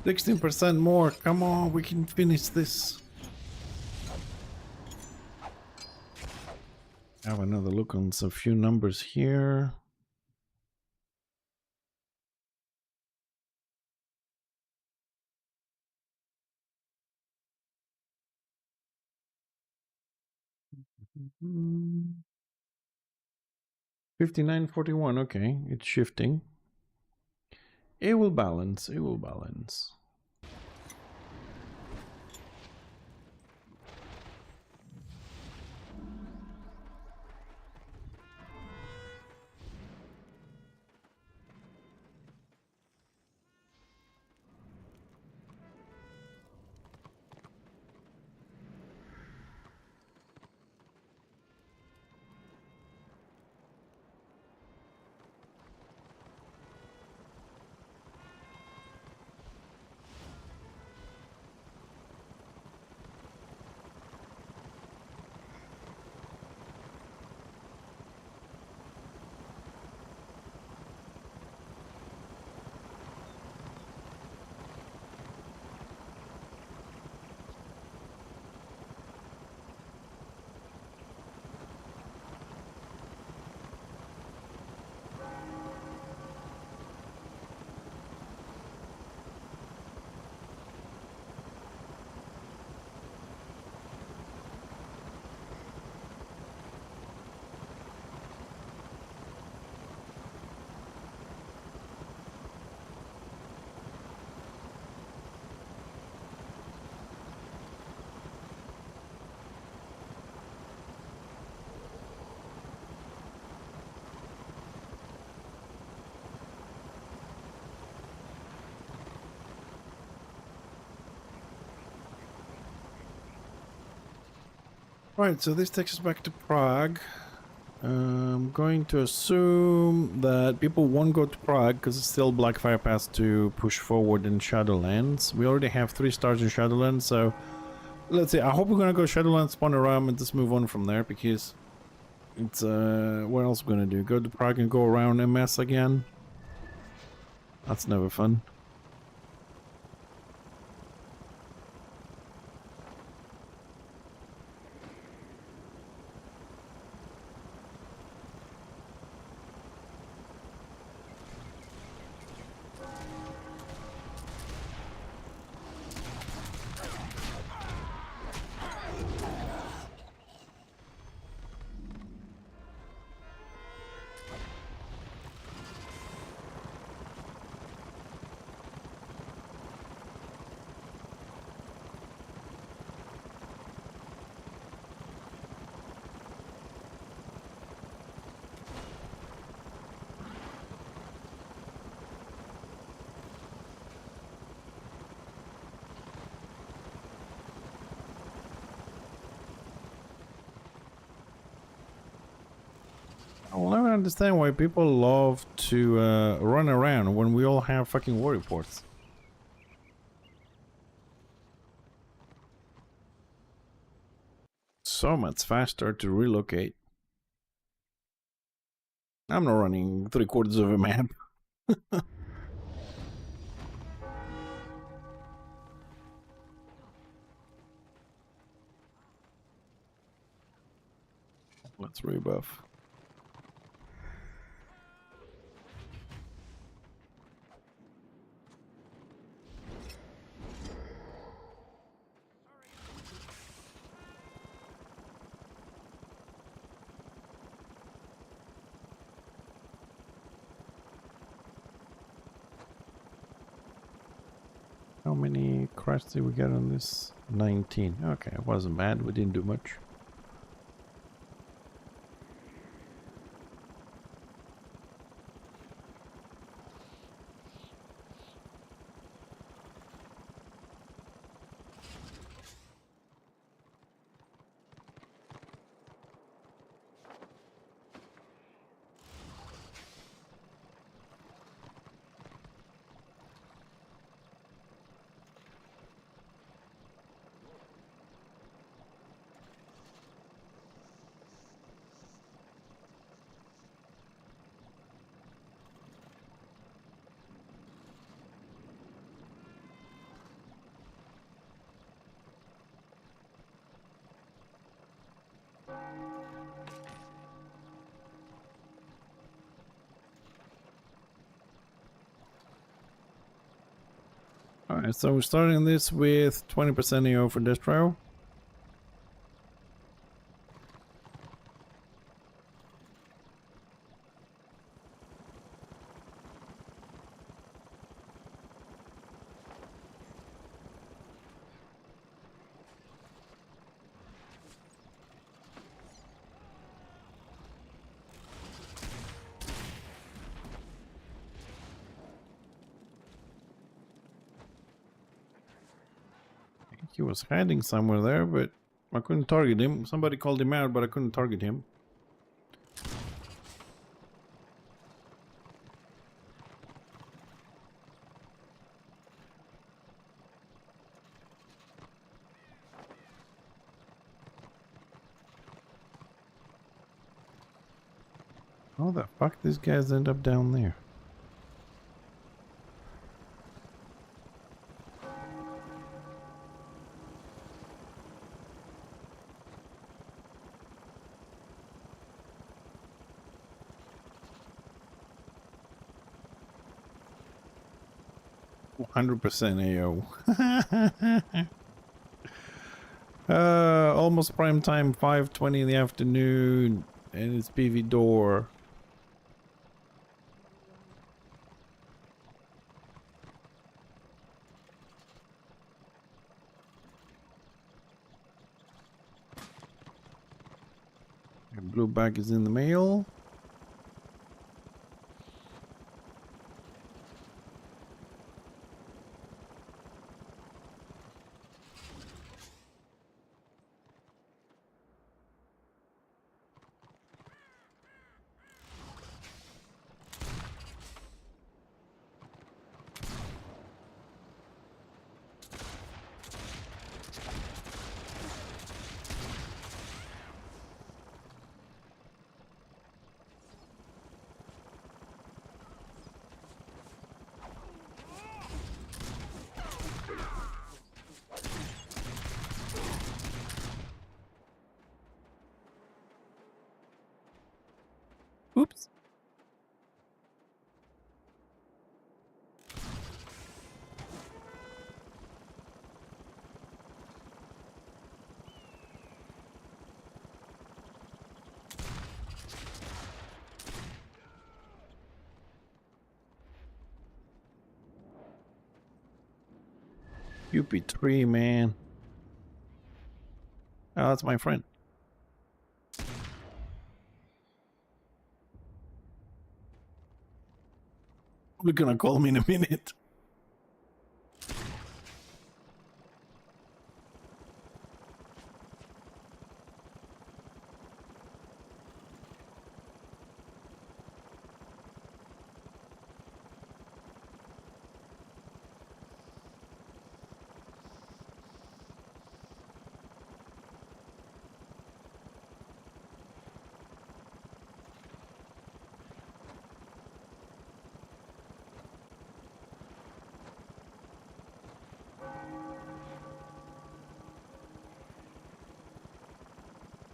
%16 more. Come on, we can finish this. Have another look on a few numbers here. Mm. 59.41. Okay, it's shifting. It will balance. It will balance. Right, so this takes us back to Prague. I'm going to assume that people won't go to Prague because it's still Blackfire Pass to push forward in Shadowlands. We already have 3 stars in Shadowlands, so let's see. I hope we're gonna go Shadowlands, spawn around, and just move on from there because it's what else we're gonna do? Go to Prague and go around MS again? That's never fun. don't understand why people love to run around when we all have fucking war reports. So much faster to relocate. I'm not running 3/4 of a map. Let's rebuff. How many cracks did we get on this? 19. Okay, it wasn't bad. We didn't do much. Alright, so we're starting this with 20% AO for Destro. He was hiding somewhere there, but I couldn't target him. Somebody called him out, but I couldn't target him. How the fuck these guys end up down there? %, AO. Almost prime time, 5:20 in the afternoon, and it's PV door. And blue bag is in the mail. Oops. UP3, man. Oh, that's my friend. We're gonna call him in a minute.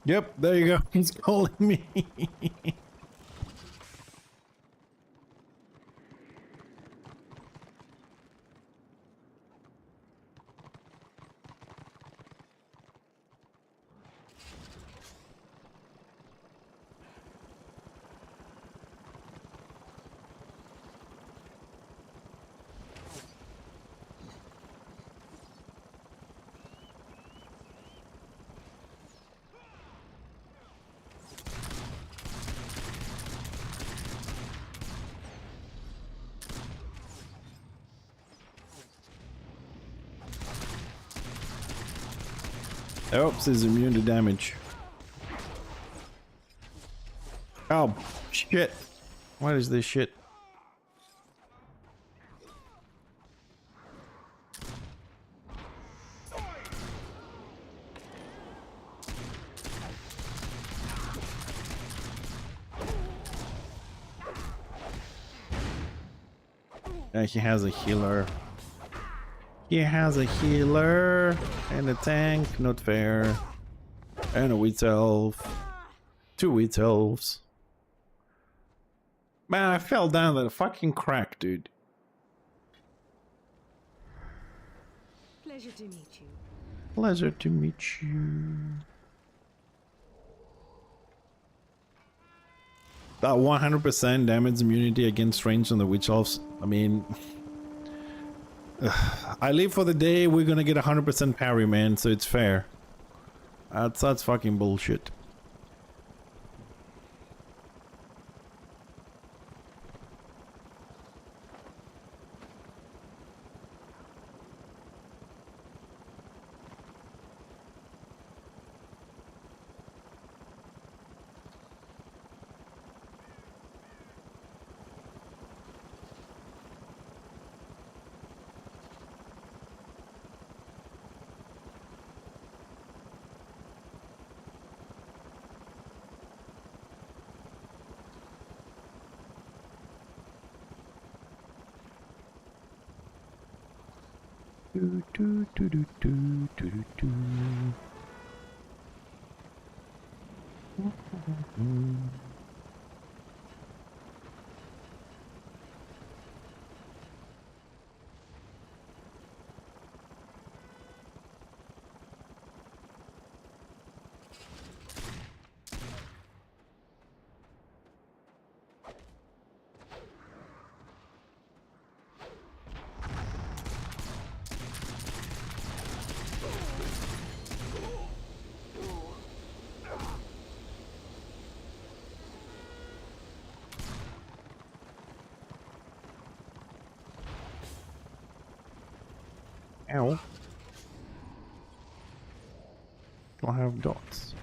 Yep, there you go. He's calling me. Oops, he's immune to damage. Oh, shit. What is this shit? Yeah, he has a healer. He has a healer and a tank, not fair. And a wheat elf. 2 wheat elves. Man, I fell down that fucking crack, dude. Pleasure to meet you. Pleasure to meet you. That 100% damage immunity against range on the witch elves. I mean, I live for the day we're gonna get 100% parry, man, so it's fair. That's fucking bullshit. Do, do, do, do, do, do, do, do. Ow. Do I have dots?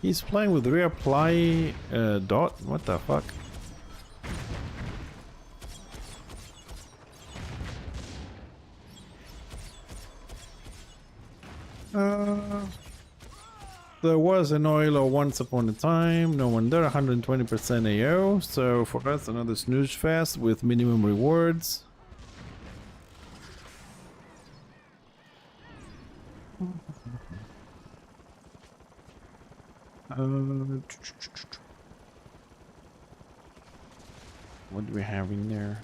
He's playing with reapply dot? What the fuck? There was an oiler once upon a time, no wonder 120% AO, so for us another snooze fest with minimum rewards. What do we have in there?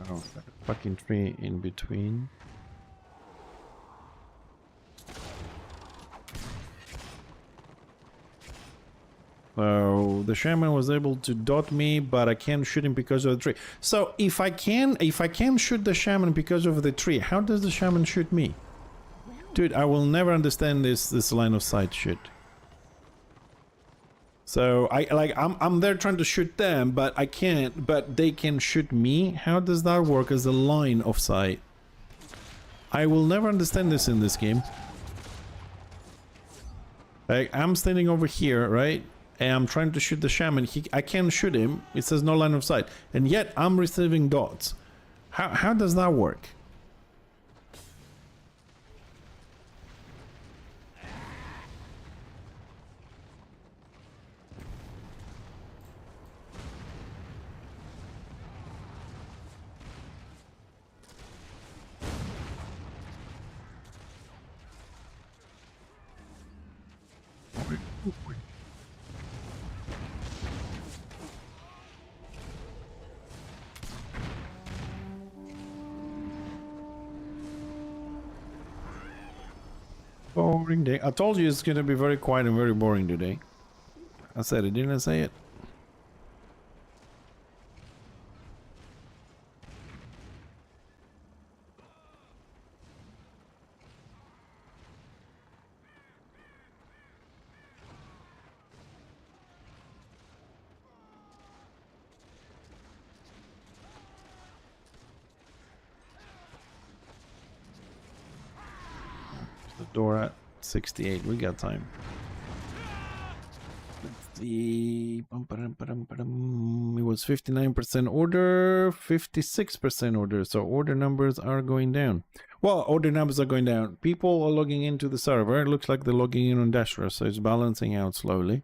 Oh, that fucking tree in between. So the shaman was able to dot me, but I can't shoot him because of the tree. So if I can shoot the shaman because of the tree, how does the shaman shoot me? Dude, I will never understand this line of sight shit. So I'm there trying to shoot them, but I can't, but they can shoot me. How does that work as a line of sight? I will never understand this in this game. Like, I'm standing over here, right? And I'm trying to shoot the shaman. I can't shoot him. It says no line of sight. And yet I'm receiving dots. How does that work? Boring day. I told you it's gonna be very quiet and very boring today. I said it, didn't I say it? The door at 68. We got time. Let's see. It was 59% order, 56% order. So order numbers are going down. Well, order numbers are going down. People are logging into the server. It looks like they're logging in on Dashra, so it's balancing out slowly.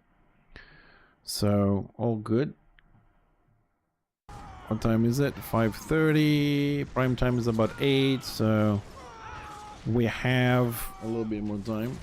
So all good. What time is it? 5:30. Prime time is about 8. So we have a little bit more time.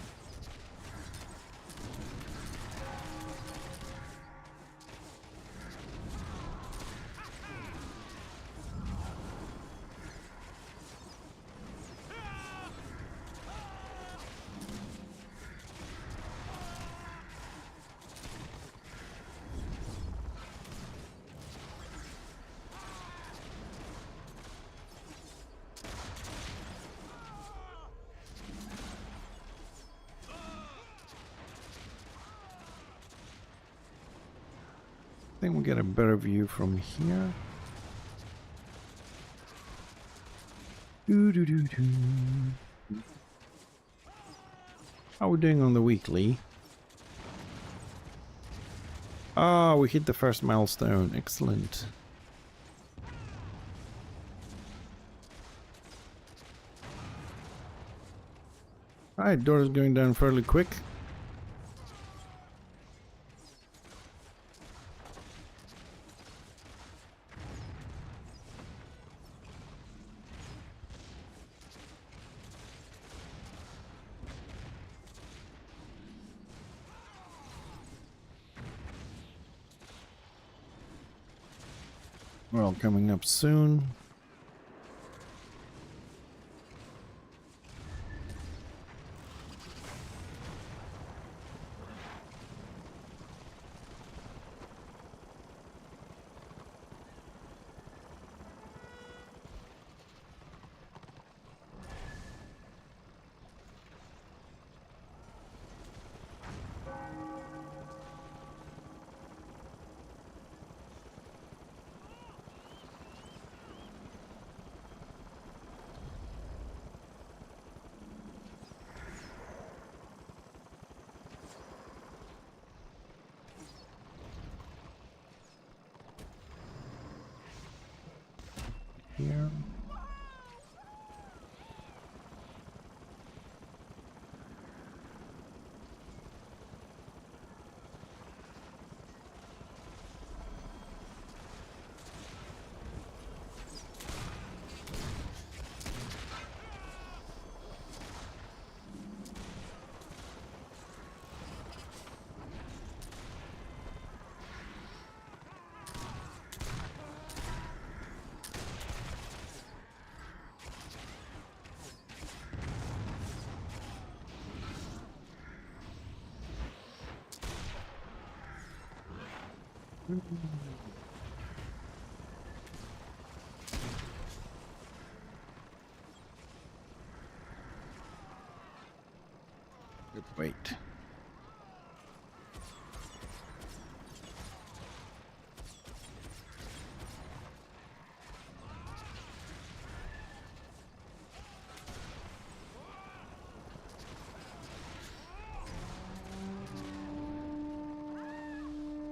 I think we'll get a better view from here. How are we doing on the weekly? Ah, we hit the first milestone. Excellent. Alright, door is going down fairly quick. Well, coming up soon. Here. Wait.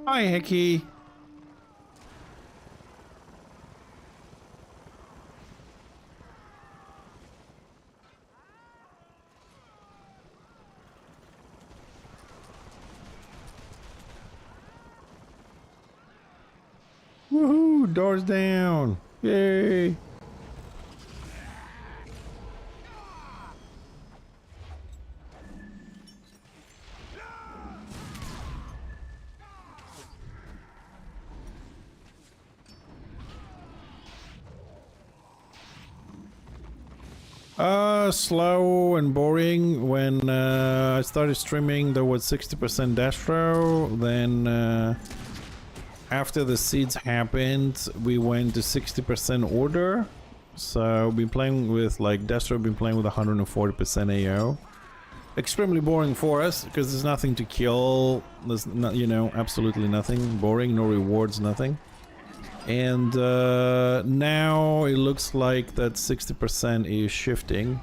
Hi, Hickey. Woohoo! Doors down! Yay! slow and boring. When I started streaming, there was 60% destro. Then after the seeds happened, we went to 60% order. So we've been playing with like destro, been playing with 140% AO. Extremely boring for us because there's nothing to kill. There's not, you know, absolutely nothing. Boring, no rewards, nothing. And now it looks like that 60% is shifting.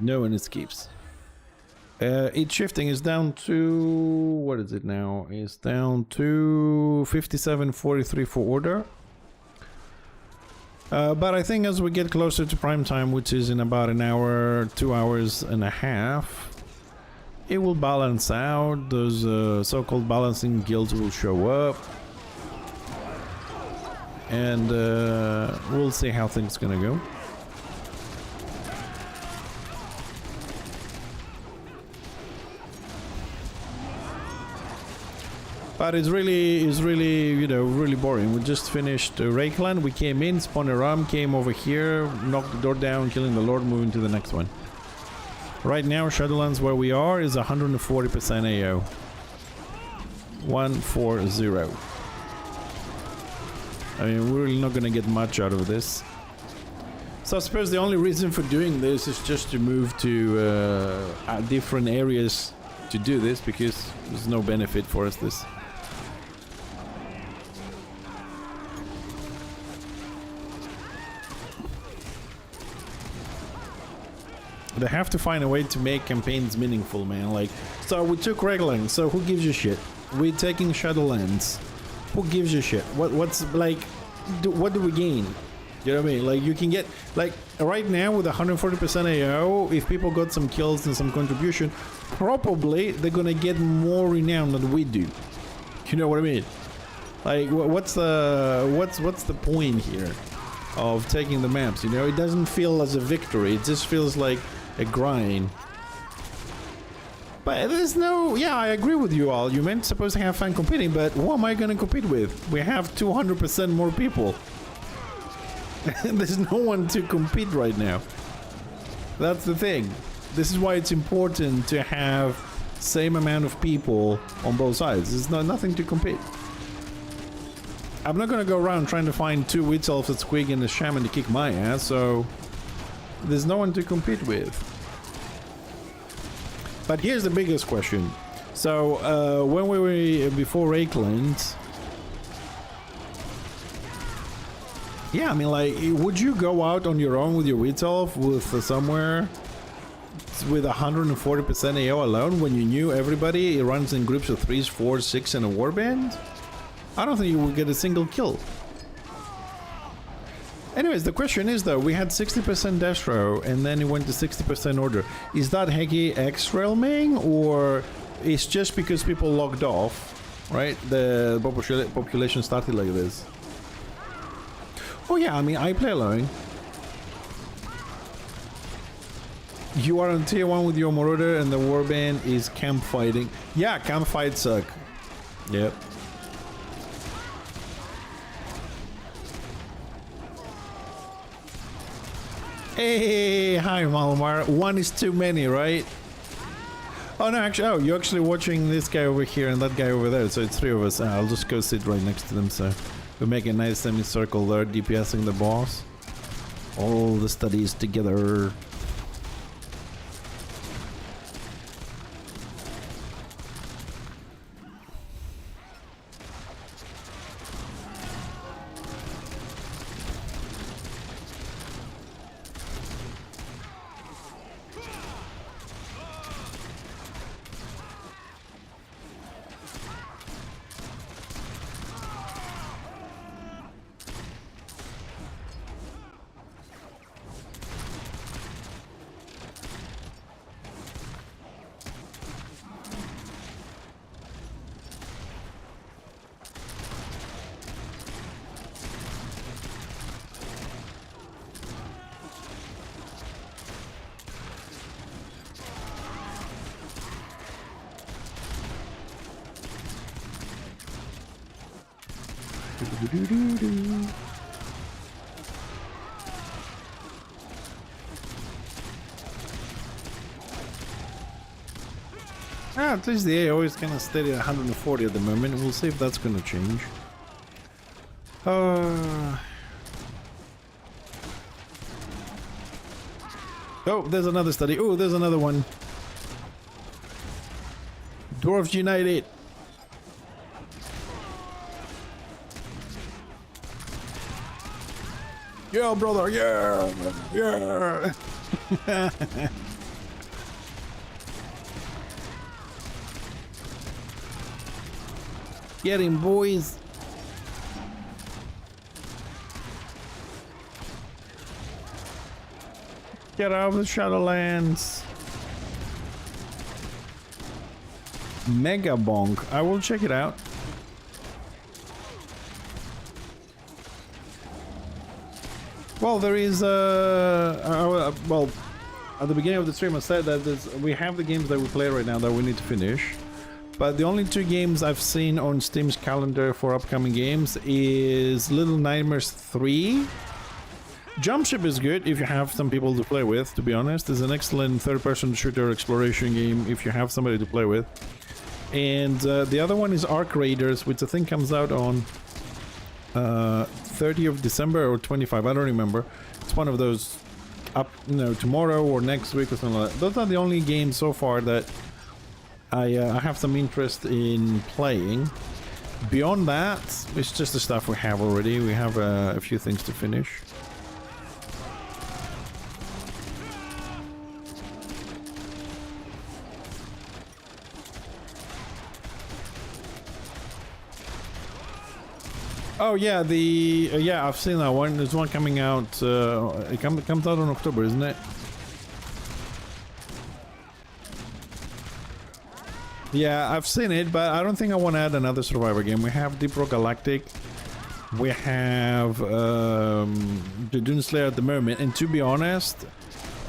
No one escapes. It's shifting. Is down to, what is it now? It's down to 57.43 for order. But I think as we get closer to prime time, which is in about an hour, 2 hours and a half, it will balance out. Those so-called balancing guilds will show up. And we'll see how things gonna go. But it's really, you know, really boring. We just finished Rakeland. We came in, spawned a ram, came over here, knocked the door down, killing the Lord, moving to the next one. Right now, Shadowlands, where we are, is 140% AO. 140. I mean, we're really not gonna get much out of this. So I suppose the only reason for doing this is just to move to different areas to do this, because there's no benefit for us this. They have to find a way to make campaigns meaningful, man. Like, so we took Regling, so who gives a shit? We're taking Shadowlands. Who gives a shit? What's like, what do we gain? You know what I mean? Like, you can get, like, right now with 140% AO, if people got some kills and some contribution, probably they're gonna get more renown than we do. You know what I mean? Like, what's the point here of taking the maps? You know, it doesn't feel as a victory. It just feels like a grind. But there's no... Yeah, I agree with you all. You meant supposed to have fun competing, but who am I going to compete with? We have 200% more people. There's no one to compete right now. That's the thing. This is why it's important to have same amount of people on both sides. There's nothing to compete. I'm not going to go around trying to find 2 witch elves, a squig, and a shaman to kick my ass, so there's no one to compete with. But here's the biggest question. So, when we were before Rakeland... Yeah, I mean, like, would you go out on your own with your witch elf with somewhere with 140% AO alone when you knew everybody runs in groups of 3s, 4s, 6 and a warband? I don't think you would get a single kill. Anyways, the question is though, we had 60% destro and then it went to 60% order. Is that Heki X-Realming, or it's just because people logged off, right? The population started like this. Oh yeah, I mean, I play alone. You are on tier 1 with your Marauder and the warband is camp fighting. Yeah, camp fights suck. Yep. Hey, hi Malamar. 1 is too many, right? Oh no, actually, oh, you're actually watching this guy over here and that guy over there, so it's 3 of us. I'll just go sit right next to them, so we make a nice semicircle there, DPSing the boss. All the studies together. Do-do-do-do. At least the AO is kind of steady at 140 at the moment. We'll see if that's going to change. Oh, there's another study. Oh, there's another one. Dwarves United. Yeah, brother. Yeah. Yeah. Get him, boys. Get out of the Shadowlands. Mega Bonk. I will check it out. Well, there is well, at the beginning of the stream I said that we have the games that we play right now that we need to finish. But the only two games I've seen on Steam's calendar for upcoming games is Little Nightmares 3. Jump Ship is good if you have some people to play with, to be honest. It's an excellent third-person shooter exploration game if you have somebody to play with. And the other one is Arc Raiders, which I think comes out on 30th of December or 25, I don't remember. It's one of those up, tomorrow or next week or something like that. Those are the only games so far that I have some interest in playing. Beyond that, it's just the stuff we have already. We have a few things to finish. Oh yeah, yeah, I've seen that one. There's one coming out. It comes out in October, isn't it? Yeah, I've seen it, but I don't think I want to add another Survivor game. We have Deep Rock Galactic. We have the Doomslayer at the moment, and to be honest,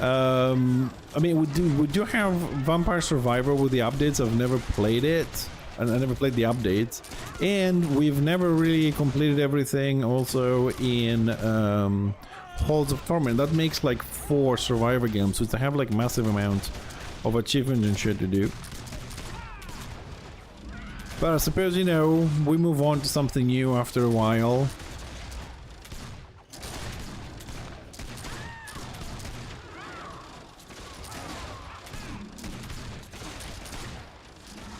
I mean, we do have Vampire Survivor with the updates. I've never played it. I never played the updates, and we've never really completed everything also in Halls of Torment. That makes like 4 Survivor games, so I have like massive amount of achievements and shit to do. But I suppose, we move on to something new after a while.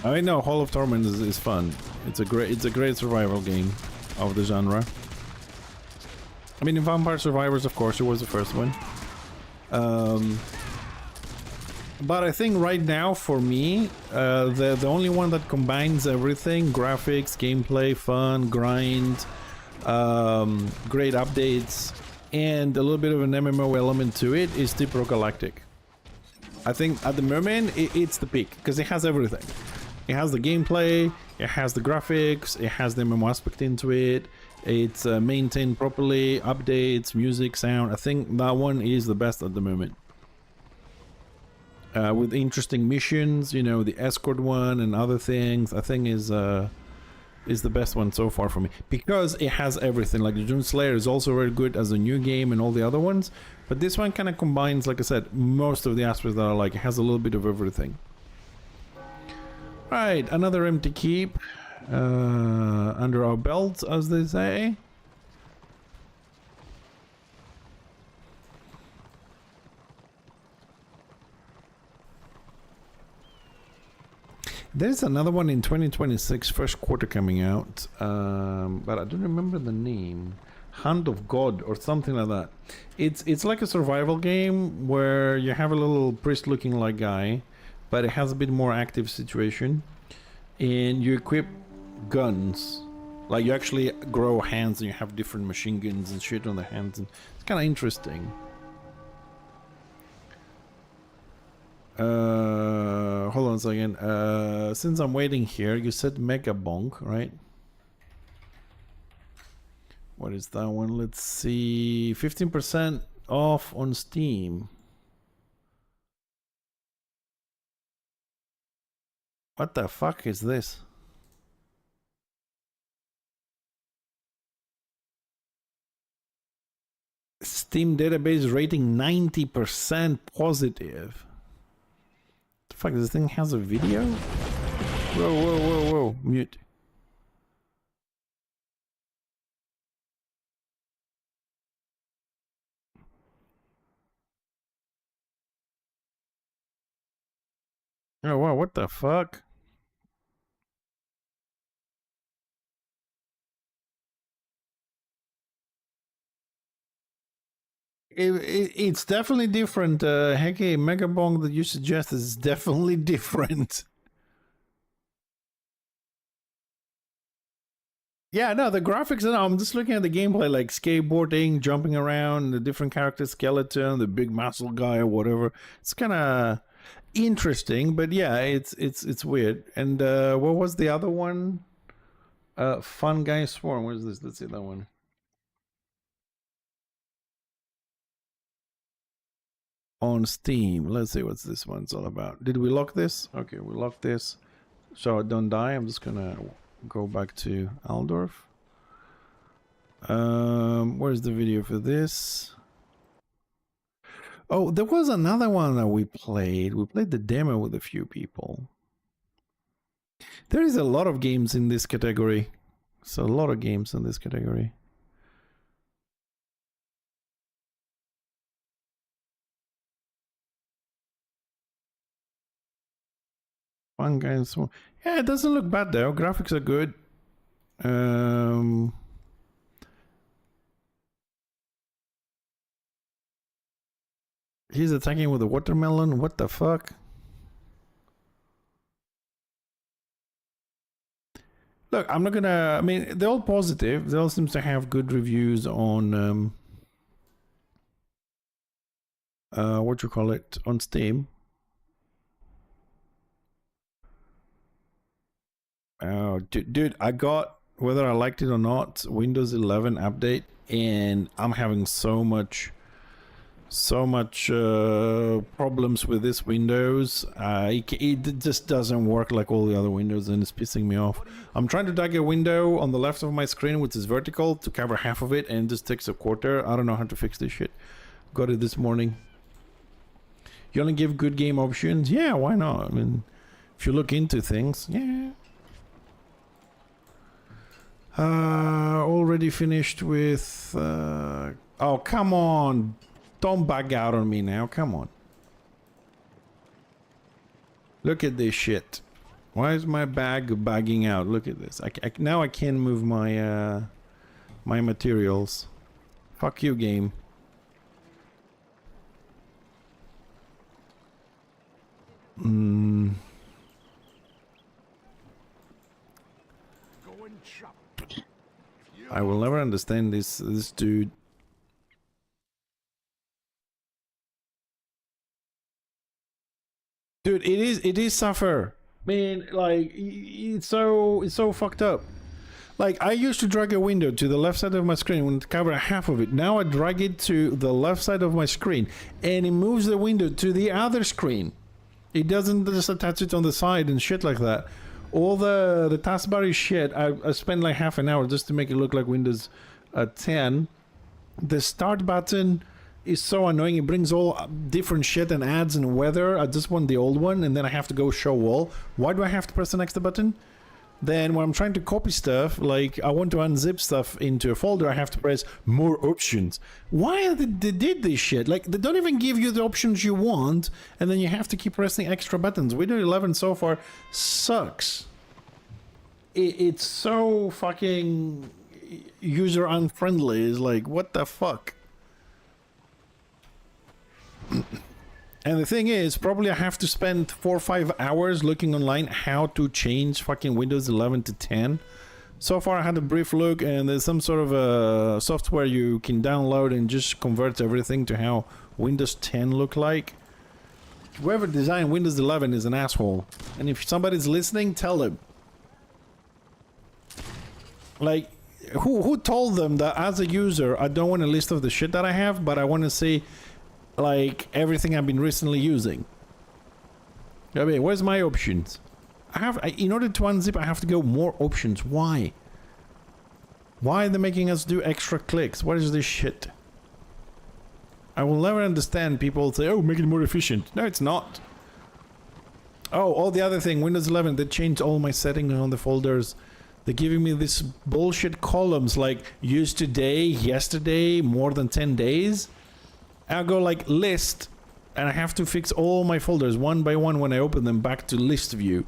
I know Hall of Torment is fun. It's a great survival game of the genre. I mean, in Vampire Survivors, of course, it was the first one. But I think right now, for me, the only one that combines everything, graphics, gameplay, fun, grind, great updates, and a little bit of an MMO element to it, is Deep Rock Galactic. I think at the moment, it's the peak, because it has everything. It has the gameplay, it has the graphics, it has the MMO aspect into it, it's maintained properly, updates, music, sound. I think that one is the best at the moment. With interesting missions, the escort one and other things, I think is the best one so far for me. Because it has everything. Like the Doomslayer is also very good as a new game and all the other ones. But this one kind of combines, like I said, most of the aspects that I like. It has a little bit of everything. Right, another empty keep under our belt, as they say. There's another one in 2026, first quarter coming out, but I don't remember the name. Hand of God or something like that. It's like a survival game where you have a little priest-looking like guy, but it has a bit more active situation, and you equip guns. Like you actually grow hands and you have different machine guns and shit on the hands, and it's kind of interesting. Hold on a second. Since I'm waiting here, you said Mega Bonk, right? What is that one? Let's see. 15% off on Steam. What the fuck is this? Steam database rating 90% positive. The fuck, this thing has a video? Whoa, whoa, whoa, whoa. Mute. Oh, wow, what the fuck? It's definitely different. Heke Megabong that you suggest is definitely different. Yeah, no, the graphics, I'm just looking at the gameplay, like skateboarding, jumping around, the different character skeleton, the big muscle guy or whatever. It's kind of interesting, but yeah, it's weird. And what was the other one? Fun Guy Swarm. Where's this? Let's see that one. On Steam. Let's see what's this one's all about. Did we lock this? Okay, we locked this. So I don't die. I'm just gonna go back to Aldorf. Where's the video for this? Oh, there was another one that we played. We played the demo with a few people. There is a lot of games in this category. So a lot of games in this category. One guy and so yeah, it doesn't look bad though. Graphics are good. He's attacking with a watermelon. What the fuck? Look, I'm not gonna. I mean, they're all positive. They all seem to have good reviews on what you call it, on Steam. Oh, dude, I got, whether I liked it or not, Windows 11 update, and I'm having so much problems with this Windows. It just doesn't work like all the other Windows, and it's pissing me off. I'm trying to drag a window on the left of my screen, which is vertical, to cover half of it, and it just takes a quarter. I don't know how to fix this shit. Got it this morning. You only give good game options? Yeah, why not? I mean, if you look into things, yeah. Already finished with... oh, come on! Don't bug out on me now, come on. Look at this shit. Why is my bag bugging out? Look at this. Now I can move my my materials. Fuck you, game. I will never understand this dude. Dude, it is suffer. Man, like it's so fucked up. Like I used to drag a window to the left side of my screen when it covered half of it. Now I drag it to the left side of my screen and it moves the window to the other screen. It doesn't just attach it on the side and shit like that. All the taskbar is shit. I spent like half an hour just to make it look like Windows 10. The start button is so annoying. It brings all different shit and ads and weather. I just want the old one, and then I have to go show all. Why do I have to press the next button? Then when I'm trying to copy stuff, like I want to unzip stuff into a folder, I have to press more options. Why they did this shit? Like they don't even give you the options you want, and then you have to keep pressing extra buttons. Windows 11 so far sucks. It's so fucking user unfriendly. It's like, what the fuck? And the thing is, probably I have to spend 4 or 5 hours looking online how to change fucking Windows 11 to 10. So far I had a brief look, and there's some sort of a software you can download and just converts everything to how Windows 10 look like. Whoever designed Windows 11 is an asshole. And if somebody's listening, tell them. Like, who told them that as a user, I don't want a list of the shit that I have, but I want to see like everything I've been recently using. I mean, where's my options? In order to unzip, I have to go more options. Why? Why are they making us do extra clicks? What is this shit? I will never understand people say, oh, make it more efficient. No, it's not. Oh, all the other thing, Windows 11, they changed all my settings on the folders. They're giving me this bullshit columns like use today, yesterday, more than 10 days. I'll go like list, and I have to fix all my folders one by one when I open them back to list view.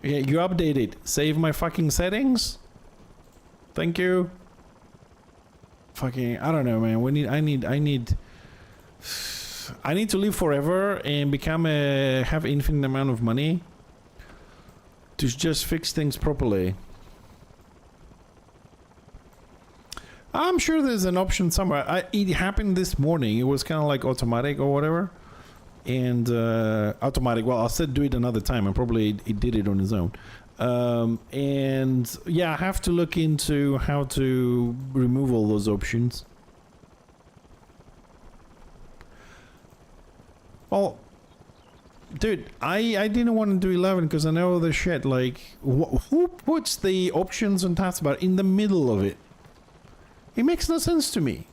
Yeah, you update it. Save my fucking settings. Thank you. Fucking, I don't know, man. I need to live forever and become have infinite amount of money to just fix things properly. I'm sure there's an option somewhere. It happened this morning. It was kind of like automatic or whatever. And automatic, well, I said do it another time, and probably it did it on its own. And yeah, I have to look into how to remove all those options. Well, dude, I didn't want to do 11 because I know the shit. Like, who puts the options on taskbar in the middle of it? It makes no sense to me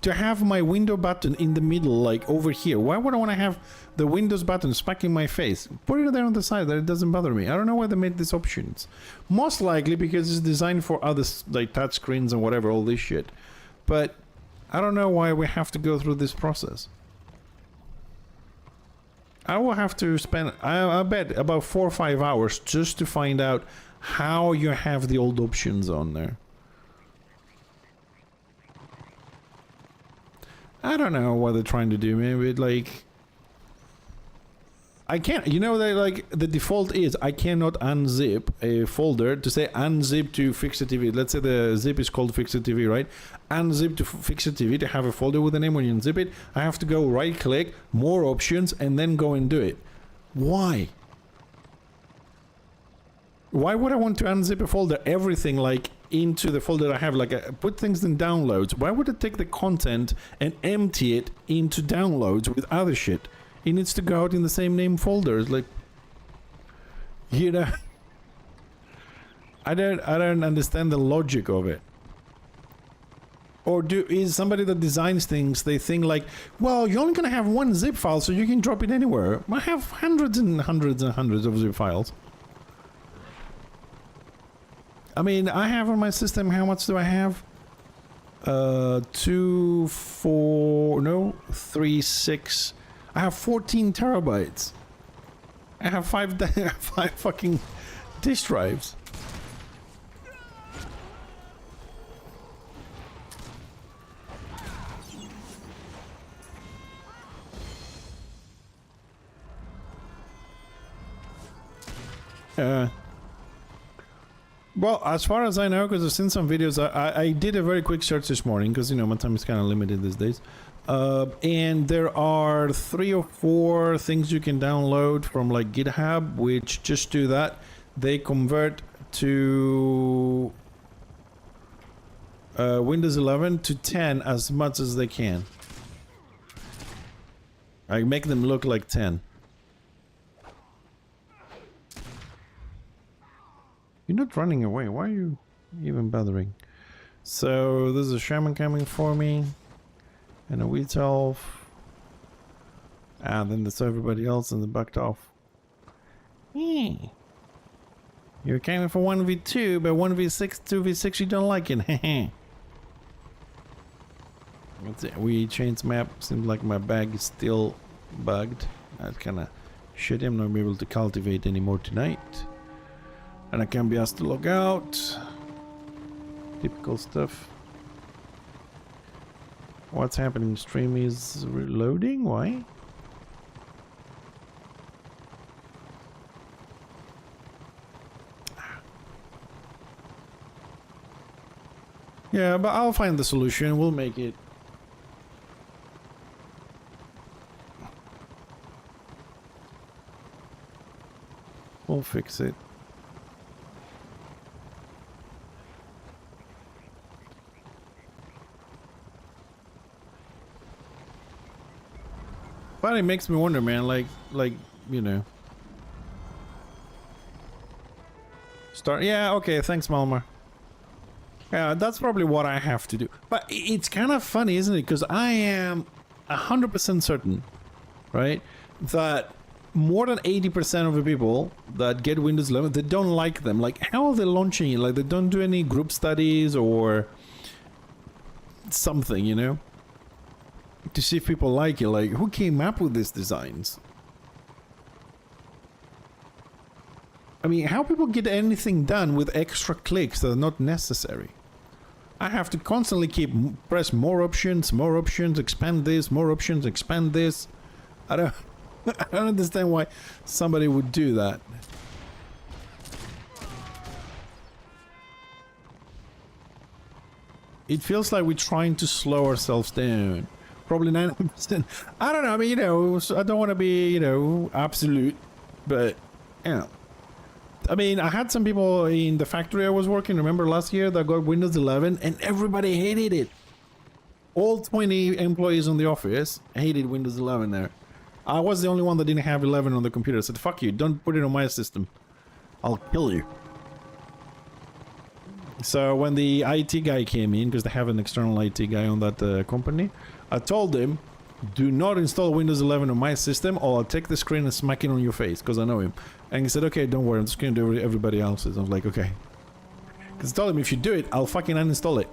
to have my window button in the middle, like over here. Why would I want to have the Windows button smacking my face? Put it there on the side that it doesn't bother me. I don't know why they made these options. Most likely because it's designed for other, like, touch screens and whatever, all this shit. But I don't know why we have to go through this process. I will have to spend, I bet, about 4 or 5 hours just to find out how you have the old options on there. I don't know what they're trying to do, maybe like... I can't, you know, they like, the default is I cannot unzip a folder to say unzip to Fixer TV. Let's say the zip is called Fixer TV, right? Unzip to Fixer TV to have a folder with a name. When you unzip it, I have to go right click, more options, and then go and do it. Why? Why would I want to unzip a folder, everything like into the folder I have, like put things in downloads? Why would I take the content and empty it into downloads with other shit? It needs to go out in the same name folders, like, you know. I don't understand the logic of it. Or is somebody that designs things, they think like, well, you're only gonna have one zip file, so you can drop it anywhere. I have hundreds and hundreds and hundreds of zip files. I mean, I have on my system, how much do I have? 2, 4, no, 3, 6. I have 14 terabytes. I have 5 fucking disk drives. Well, as far as I know, because I've seen some videos, I did a very quick search this morning, because, you know, my time is kind of limited these days. And there are 3 or 4 things you can download from, like, GitHub, which just do that. They convert to Windows 11 to 10 as much as they can. I make them look like 10. You're not running away. Why are you even bothering? So there's a shaman coming for me, and a wheat elf, and then there's everybody else, and they backed off. You're coming for 1v2, but 1v6, 2v6 you don't like it. That's it. We changed map. Seems like my bag is still bugged. That's kind of shit. I'm not able to cultivate anymore tonight. And I can be asked to log out. Typical stuff. What's happening? Stream is reloading? Why? Yeah, but I'll find the solution. We'll make it. We'll fix it. But it makes me wonder, man, like, you know. Start, yeah, okay, thanks, Malmar. Yeah, that's probably what I have to do. But it's kind of funny, isn't it? Because I am 100% certain, right, that more than 80% of the people that get Windows 11, they don't like them. Like, how are they launching it? Like, they don't do any group studies or something, you know, to see if people like it. Like, who came up with these designs? I mean, how people get anything done with extra clicks that are not necessary? I have to constantly press more options, expand this, more options, expand this. I don't understand why somebody would do that. It feels like we're trying to slow ourselves down. Probably 90%. I don't know. I mean, you know, I don't want to be, you know, absolute, but, you know. I mean, I had some people in the factory I was working, remember last year, that got Windows 11, and everybody hated it. All 20 employees in the office hated Windows 11 there. I was the only one that didn't have 11 on the computer. I said, fuck you, don't put it on my system. I'll kill you. So when the IT guy came in, because they have an external IT guy on that company, I told him, do not install Windows 11 on my system or I'll take the screen and smack it on your face, because I know him. And he said, okay, don't worry, I'm just going to do everybody else's. I was like, okay. Because I told him, if you do it, I'll fucking uninstall it.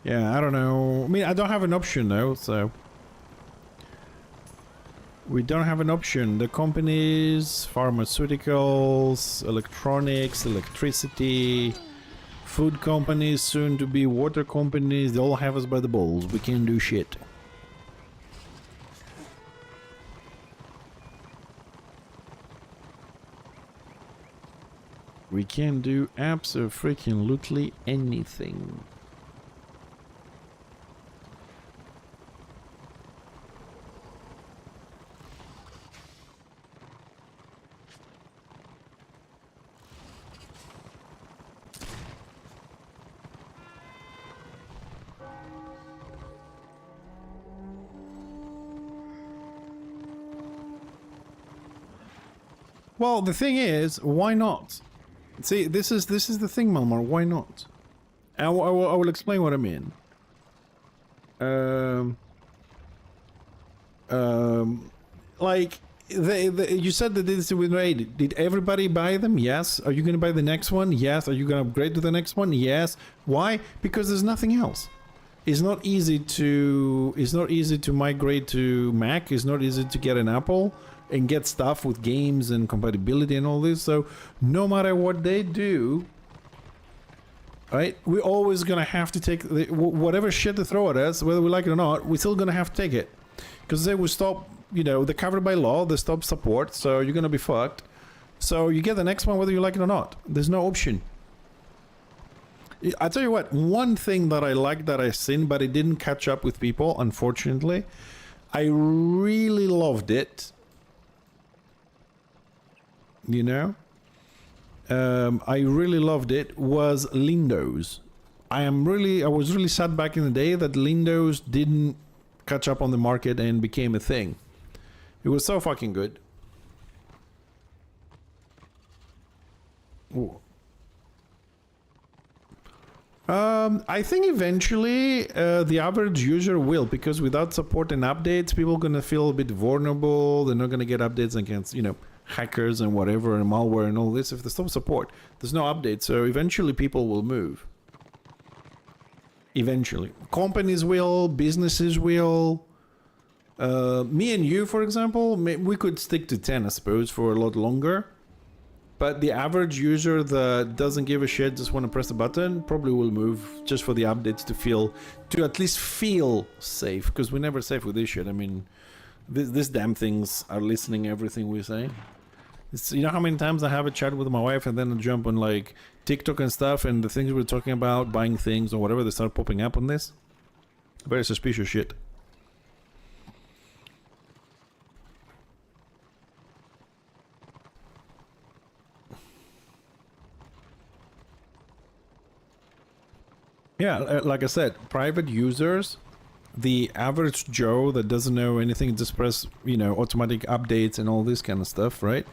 Yeah, I don't know. I mean, I don't have an option though, so... We don't have an option. The companies, pharmaceuticals, electronics, electricity, food companies, soon to be water companies, they all have us by the balls. We can't do shit. We can't do abso-freaking-lutely anything. Well, the thing is, why not? See, this is the thing, Malmar. Why not? I will explain what I mean. Like you said that this was made. Did everybody buy them? Yes. Are you going to buy the next one? Yes. Are you going to upgrade to the next one? Yes. Why? Because there's nothing else. It's not easy to migrate to Mac. It's not easy to get an Apple and get stuff with games and compatibility and all this. So no matter what they do, right, we're always gonna have to take whatever shit they throw at us, whether we like it or not. We're still gonna have to take it, because they will stop. You know, they're covered by law. They stop support, so you're gonna be fucked. So you get the next one whether you like it or not. There's no option. I tell you what, one thing that I like that I've seen, but it didn't catch up with people, unfortunately. I really loved it. You know, I really loved it, was Lindos. I was really sad back in the day that Lindos didn't catch up on the market and became a thing. It was so fucking good. Ooh. I think eventually the average user will, because without support and updates, people are gonna feel a bit vulnerable. They're not gonna get updates against, you know, hackers and whatever and malware and all this. If they stop support, there's no update, so eventually people will move. Eventually companies will, businesses will. Me and you, for example, we could stick to 10, I suppose, for a lot longer, but the average user that doesn't give a shit, just want to press the button, probably will move just for the updates to at least feel safe, because we're never safe with this shit. I mean, these damn things are listening everything we say. You know how many times I have a chat with my wife and then I jump on like TikTok and stuff, and the things we're talking about, buying things or whatever, they start popping up on this? Very suspicious shit. Yeah, like I said, private users, the average Joe that doesn't know anything, just press, you know, automatic updates and all this kind of stuff, right?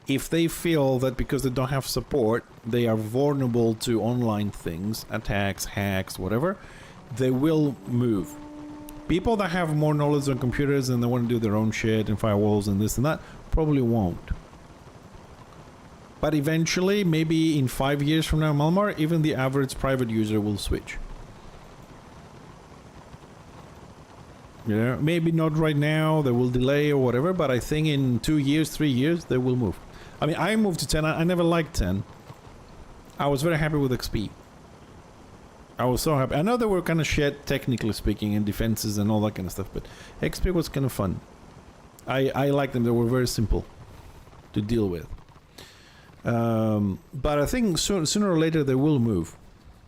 If they feel that because they don't have support, they are vulnerable to online things, attacks, hacks, whatever, they will move. People that have more knowledge on computers and they want to do their own shit and firewalls and this and that probably won't. But eventually, maybe in 5 years from now, Malmar, even the average private user will switch. You know, maybe not right now, they will delay or whatever, but I think in 2 years, 3 years, they will move. I mean, I moved to 10, I never liked 10. I was very happy with XP. I was so happy. I know they were kind of shit, technically speaking, and defenses and all that kind of stuff, but XP was kind of fun. I liked them, they were very simple to deal with. But I think sooner or later they will move.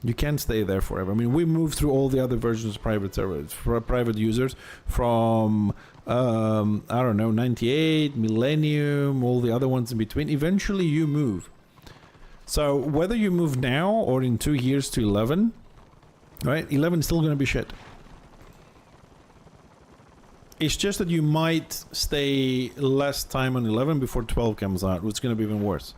You can't stay there forever. I mean, we moved through all the other versions of private servers, for private users, from I don't know, 98, Millennium, all the other ones in between. Eventually you move. So whether you move now or in 2 years to 11, right? 11 is still going to be shit. It's just that you might stay less time on 11 before 12 comes out, which is going to be even worse.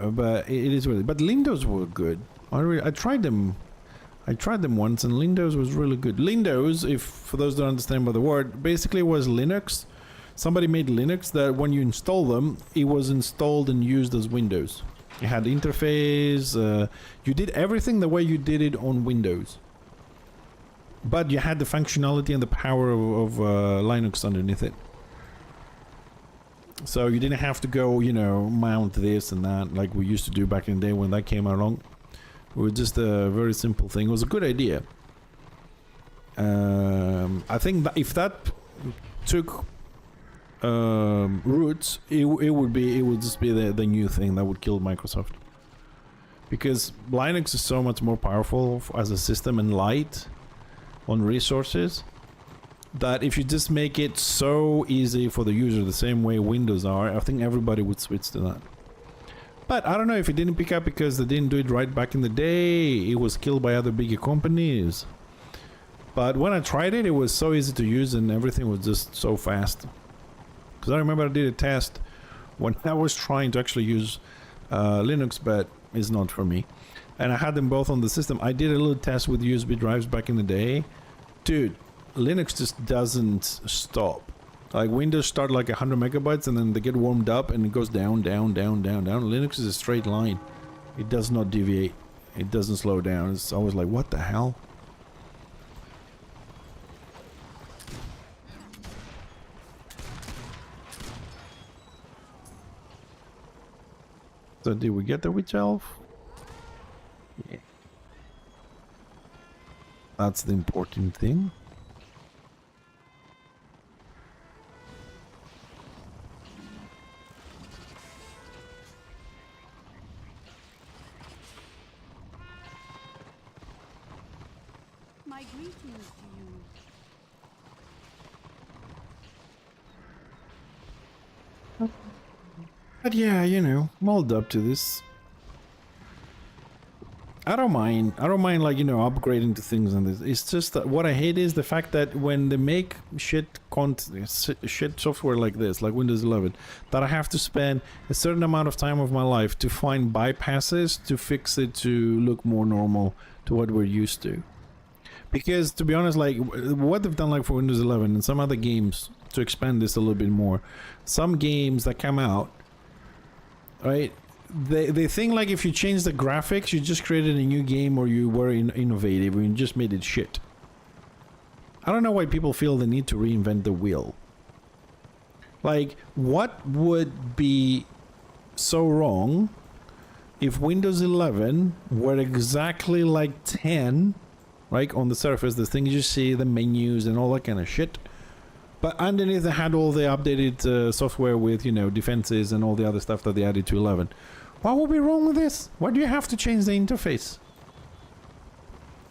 But it is really. But Lindos were good. I tried them. I tried them once, and Lindos was really good. Lindos, if for those that don't understand by the word, basically was Linux. Somebody made Linux that when you install them, it was installed and used as Windows. You had interface. You did everything the way you did it on Windows. But you had the functionality and the power of Linux underneath it. So you didn't have to go, you know, mount this and that like we used to do back in the day when that came along. It was just a very simple thing. It was a good idea. I think that if that took roots, it would just be the new thing that would kill Microsoft. Because Linux is so much more powerful as a system and light on resources, that if you just make it so easy for the user the same way Windows are, I think everybody would switch to that. But I don't know if it didn't pick up because they didn't do it right back in the day. It was killed by other bigger companies. But when I tried it, it was so easy to use and everything was just so fast. Because I remember I did a test when I was trying to actually use Linux, but it's not for me. And I had them both on the system. I did a little test with USB drives back in the day. Dude, Linux just doesn't stop. Like Windows start like 100 megabytes and then they get warmed up and it goes down, down, down, down, down. Linux is a straight line. It does not deviate. It doesn't slow down. It's always like, what the hell? So did we get the witch elf? Yeah. That's the important thing. My greetings to you. But yeah, you know, I'm all up to this. I don't mind like, you know, upgrading to things and this. It's just that what I hate is the fact that when they make shit software like this, like Windows 11, that I have to spend a certain amount of time of my life to find bypasses to fix it to look more normal to what we're used to. Because to be honest, like what they've done like for Windows 11 and some other games, to expand this a little bit more, some games that come out, right, they think like if you change the graphics, you just created a new game or you were innovative or you just made it shit. I don't know why people feel the need to reinvent the wheel. Like, what would be so wrong if Windows 11 were exactly like 10, right, on the surface, the things you see, the menus and all that kind of shit, but underneath they had all the updated software with, you know, defenses and all the other stuff that they added to 11. What would be wrong with this? Why do you have to change the interface?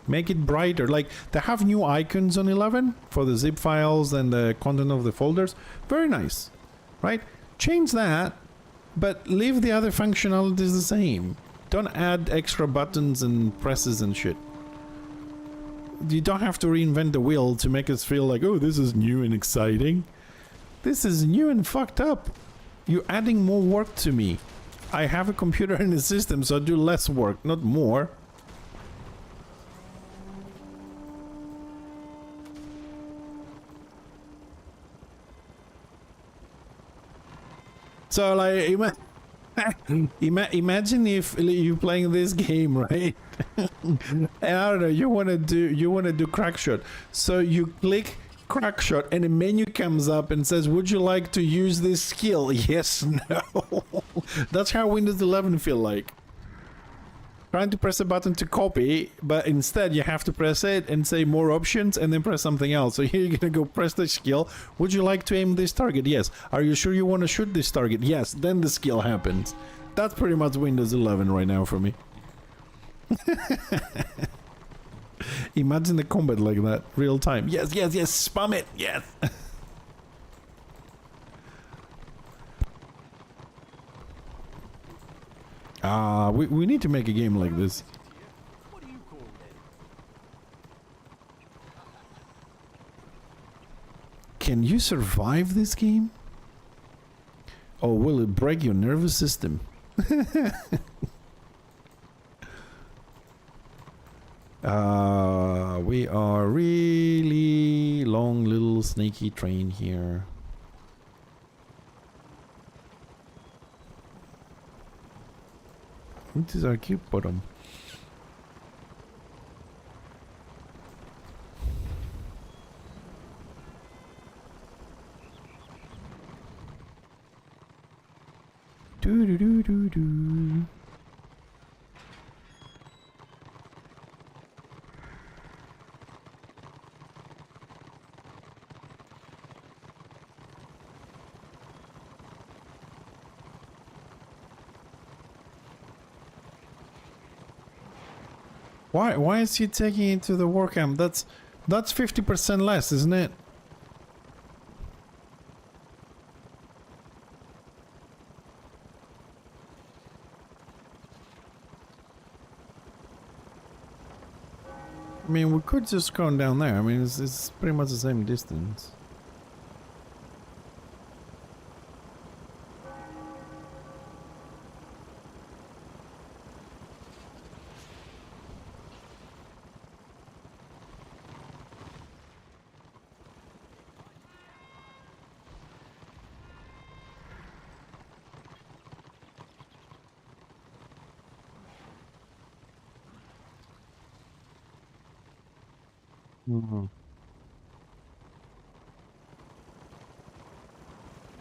Make it brighter. Like, they have new icons on 11 for the zip files and the content of the folders. Very nice, right? Change that But leave the other functionalities the same. Don't add extra buttons and presses and shit. You don't have to reinvent the wheel to make us feel like, oh, this is new and exciting. This is new and fucked up. You're adding more work to me. I have a computer and a system, so I do less work, not more. So, like, imagine if you playing this game, right? And I don't know, you wanna do crack shot. So you click crack shot, and a menu comes up and says, "Would you like to use this skill?" Yes, no. That's how Windows 11 feel like. Trying to press a button to copy, but instead you have to press it and say more options and then press something else. So here you're gonna go press the skill. Would you like to aim this target? Yes. Are you sure you want to shoot this target? Yes. Then the skill happens. That's pretty much Windows 11 right now for me. Imagine the combat like that, real time. Yes, yes, yes, spam it, yes. We need to make a game like this. What do you call it? Can you survive this game? Or will it break your nervous system? We are really long little snaky train here. What is our cube bottom? Do do do do do. Why is he taking it to the work camp? That's 50% less, isn't it? I mean, we could just go down there. I mean, it's pretty much the same distance.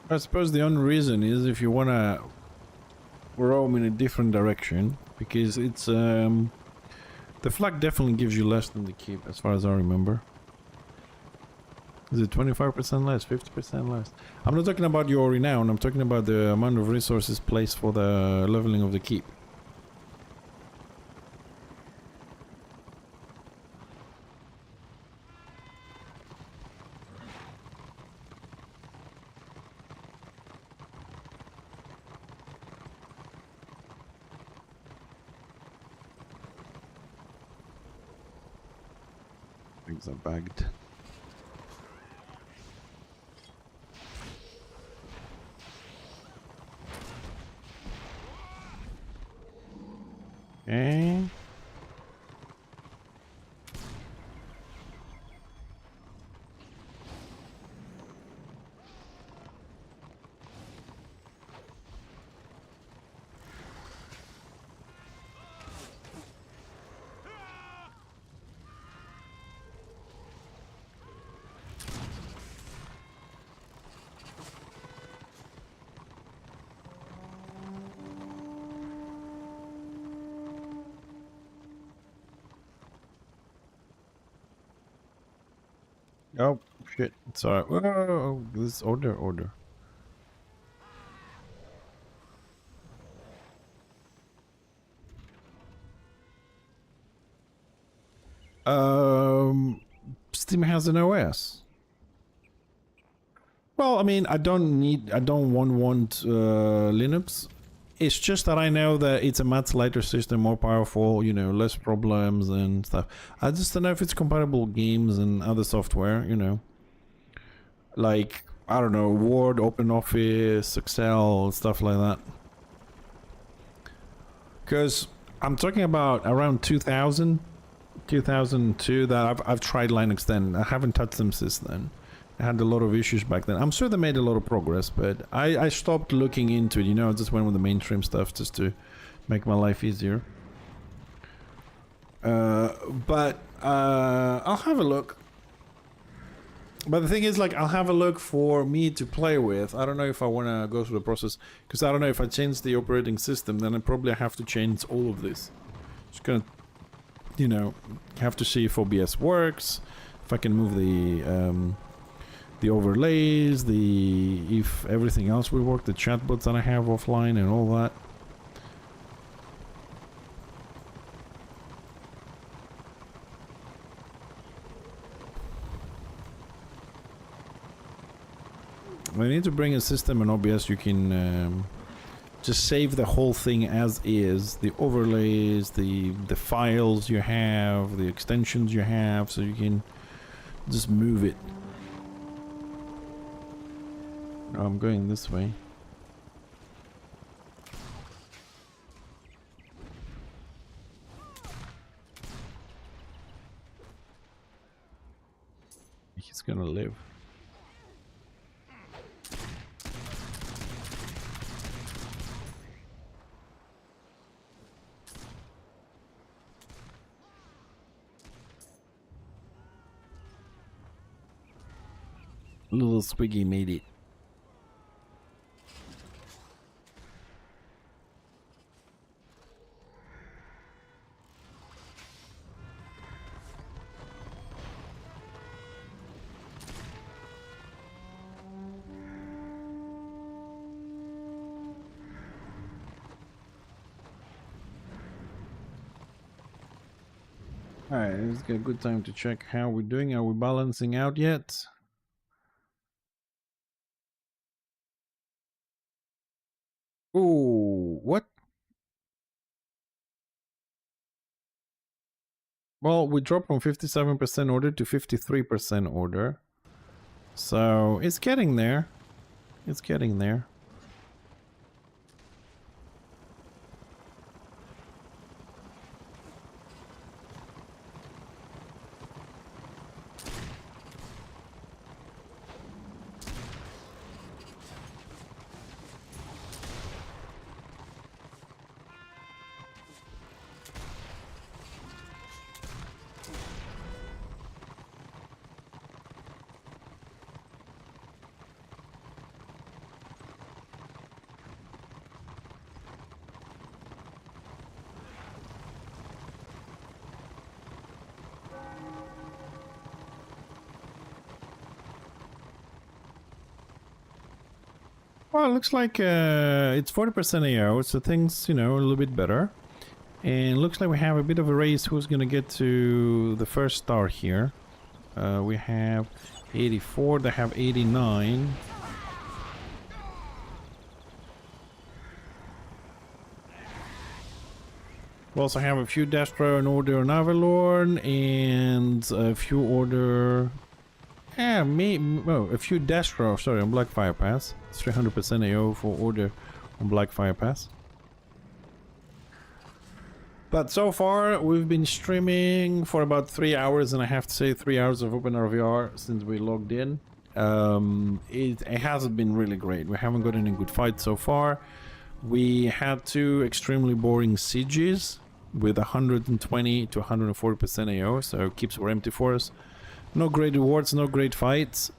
I suppose the only reason is if you wanna roam in a different direction, because it's the flag definitely gives you less than the keep, as far as I remember. Is it 25% less, 50% less? I'm not talking about your renown, I'm talking about the amount of resources placed for the leveling of the keep. Things are bagged. Okay. Oh shit! Sorry. Whoa, this order. Steam has an OS. Well, I mean, I don't want Linux. It's just that I know that it's a much lighter system, more powerful, you know, less problems and stuff. I just don't know if it's compatible with games and other software, you know. Like, I don't know, Word, OpenOffice, Excel, stuff like that. Because I'm talking about around 2000, 2002 that I've tried Linux then. I haven't touched them since then. I had a lot of issues back then. I'm sure they made a lot of progress, but I stopped looking into it, you know. I just went with the mainstream stuff just to make my life easier. But I'll have a look. But the thing is, like, I'll have a look for me to play with. I don't know if I want to go through the process, because I don't know if I change the operating system, then I probably have to change all of this. Just gonna, you know, have to see if OBS works, if I can move the overlays, if everything else will work, the chatbots that I have offline and all that. I need to bring a system in OBS you can just save the whole thing as is, the overlays, the files you have, the extensions you have, so you can just move it. Oh, I'm going this way. He's gonna live. Little Swiggy made it. Alright, this is a good time to check how we're doing. Are we balancing out yet? Oh, what? Well, we dropped from 57% order to 53% order. So, it's getting there. It's getting there. Well, it looks like it's 40% AO, so things, you know, a little bit better. And looks like we have a bit of a race who's going to get to the first star here. We have 84, they have 89. We also have a few Destro and order on Avalorn, and a few order... Yeah, a few Destro, sorry, on Blackfire Pass. It's 300% AO for order on Blackfire Pass. But so far, we've been streaming for about 3 hours, and I have to say 3 hours of OpenRVR since we logged in. It hasn't been really great. We haven't got any good fights so far. We had 2 extremely boring sieges with 120 to 140% AO, so keeps were empty for us. No great rewards, no great fights.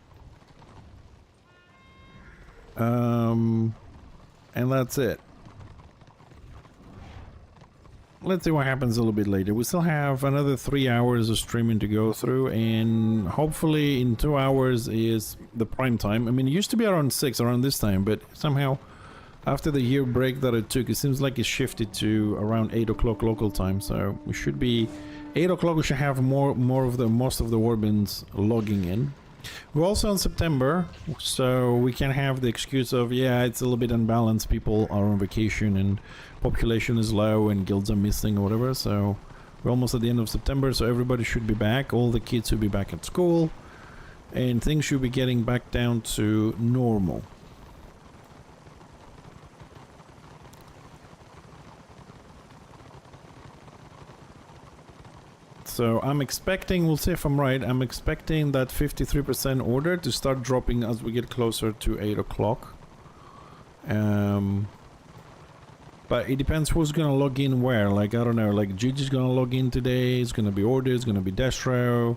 And that's it. Let's see what happens a little bit later. We still have another 3 hours of streaming to go through, and hopefully in 2 hours is the prime time. I mean, it used to be around 6, around this time, but somehow after the year break that it took, it seems like it shifted to around 8 o'clock local time, so we should be 8 o'clock. We should have most of the warbins logging in. We're also in September, so we can have the excuse of, yeah, it's a little bit unbalanced. People are on vacation and population is low and guilds are missing or whatever. So we're almost at the end of September, so everybody should be back. All the kids should be back at school and things should be getting back down to normal. So I'm expecting, we'll see if I'm right, I'm expecting that 53% order to start dropping as we get closer to 8 o'clock. But it depends who's gonna log in where. Like, I don't know, like Gigi's gonna log in today, it's gonna be Order, it's gonna be Destro.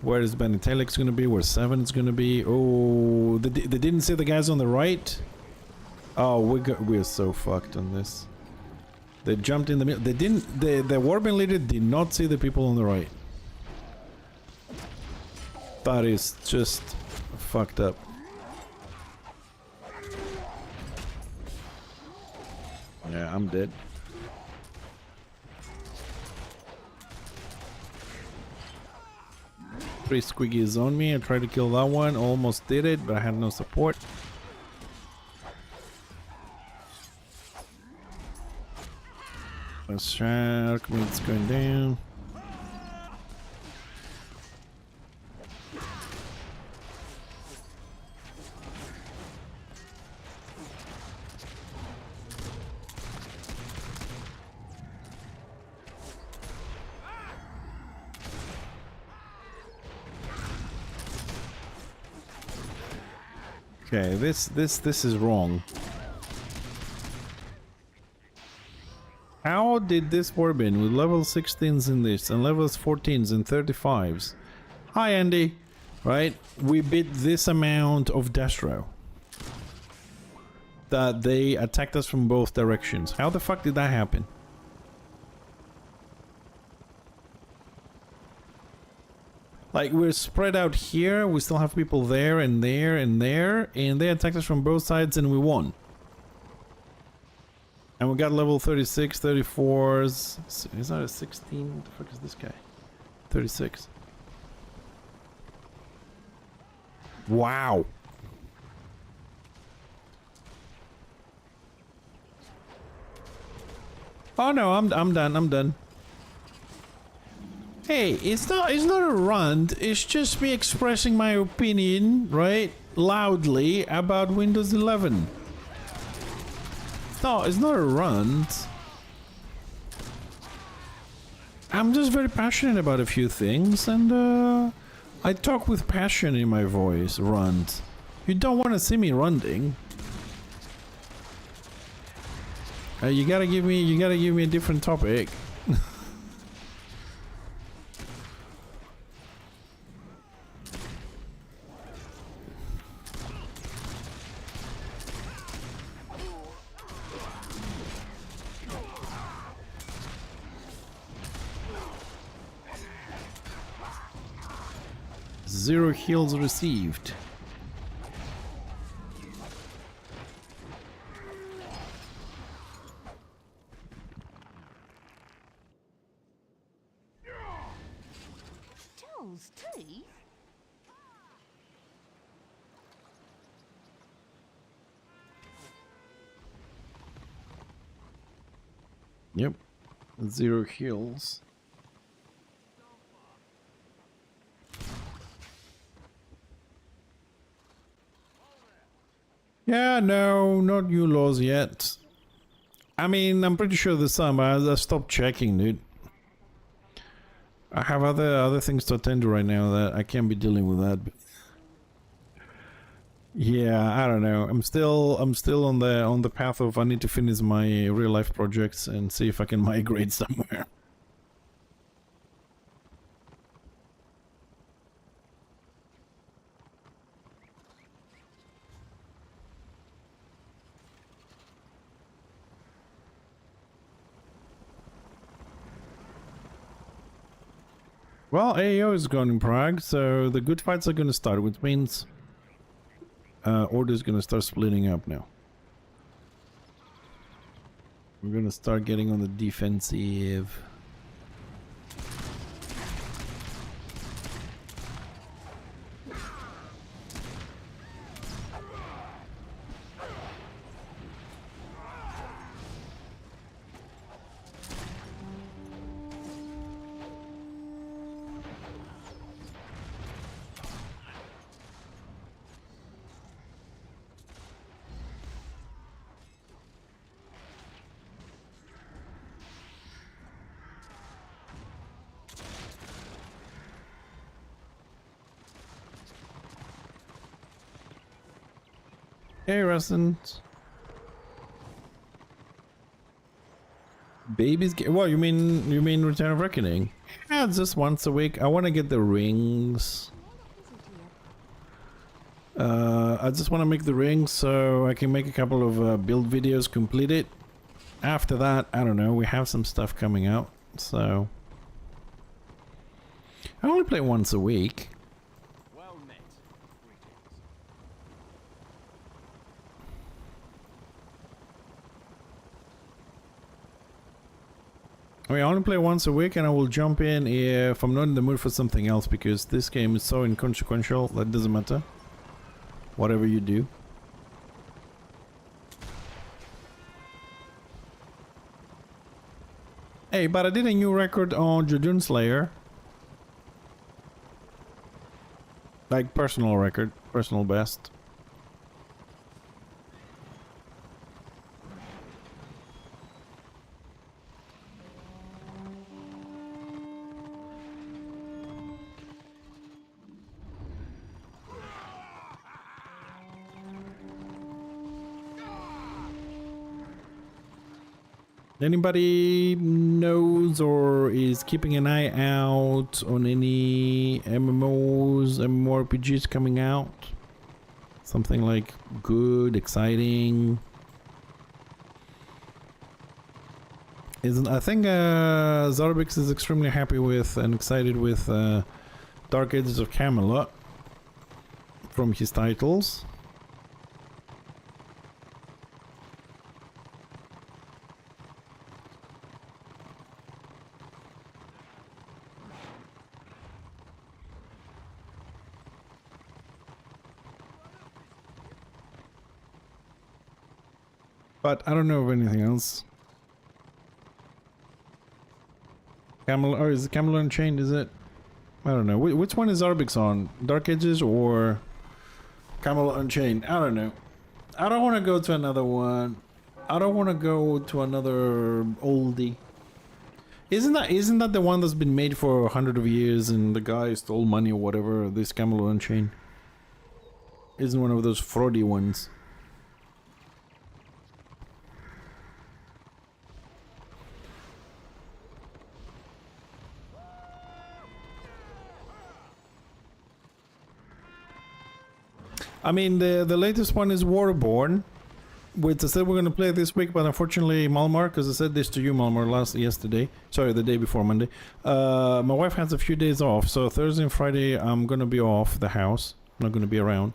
Where is Benitelix gonna be, where 7 is gonna be. Oh, they didn't see the guys on the right? Oh, we're so fucked on this. They jumped in the middle. They didn't. The Warband leader did not see the people on the right. That is just fucked up. Yeah, I'm dead. Three squiggies on me. I tried to kill that one. Almost did it, but I had no support. A shark meat's going down. Okay, this is wrong. How did this Warband with level 16s in this and levels 14s and 35s? Hi Andy, right? We beat this amount of Destro. That they attacked us from both directions. How the fuck did that happen? Like, we're spread out here, we still have people there and there and there, and they attacked us from both sides and we won. And we got level 36, 34s. Is that a 16? What the fuck is this guy? 36. Wow. Oh no, I'm done. Hey, it's not a rant, it's just me expressing my opinion, right? Loudly about Windows 11. No, it's not a rant. I'm just very passionate about a few things, and I talk with passion in my voice. Rant. You don't want to see me ranting. You gotta give me a different topic. Zero heals received. Joel's teeth? Yep. Zero heals. Yeah, no, not new laws yet. I mean, I'm pretty sure there's some, but I stopped checking, dude. I have other things to attend to right now that I can't be dealing with that. But yeah, I don't know. I'm still on the path of I need to finish my real life projects and see if I can migrate somewhere. Well, AO is gone in Prague, so the good fights are going to start, which means Order is going to start splitting up now. We're going to start getting on the defensive. Hey, Rustin. Babies get, well, you mean Return of Reckoning? Yeah, it's just once a week. I want to get the rings. I just want to make the rings so I can make a couple of build videos, complete it. After that, I don't know, we have some stuff coming out, so I only play once a week. Well met. Greetings. I mean, I only play once a week, and I will jump in if I'm not in the mood for something else, because this game is so inconsequential that doesn't matter. Whatever you do. Hey, but I did a new record on Jadun Slayer. Like, personal record. Personal best. Anybody knows or is keeping an eye out on any MMOs, MMORPGs coming out? Something like good, exciting. I think Zarbix is extremely happy with and excited with Dark Ages of Camelot from his titles. But I don't know of anything else. Camelot, or is it Camelot Unchained, is it? I don't know. Which one is Arbix on? Dark Ages or Camelot Unchained? I don't know. I don't want to go to another one. I don't want to go to another oldie. Isn't that the one that's been made for 100 of years and the guy stole money or whatever? This Camelot Unchained isn't one of those fraudy ones. I mean, the latest one is Waterborne, which I said we're going to play this week, but unfortunately, Malmar, because I said this to you, Malmar, yesterday, sorry, the day before Monday, my wife has a few days off, so Thursday and Friday I'm going to be off the house, I'm not going to be around,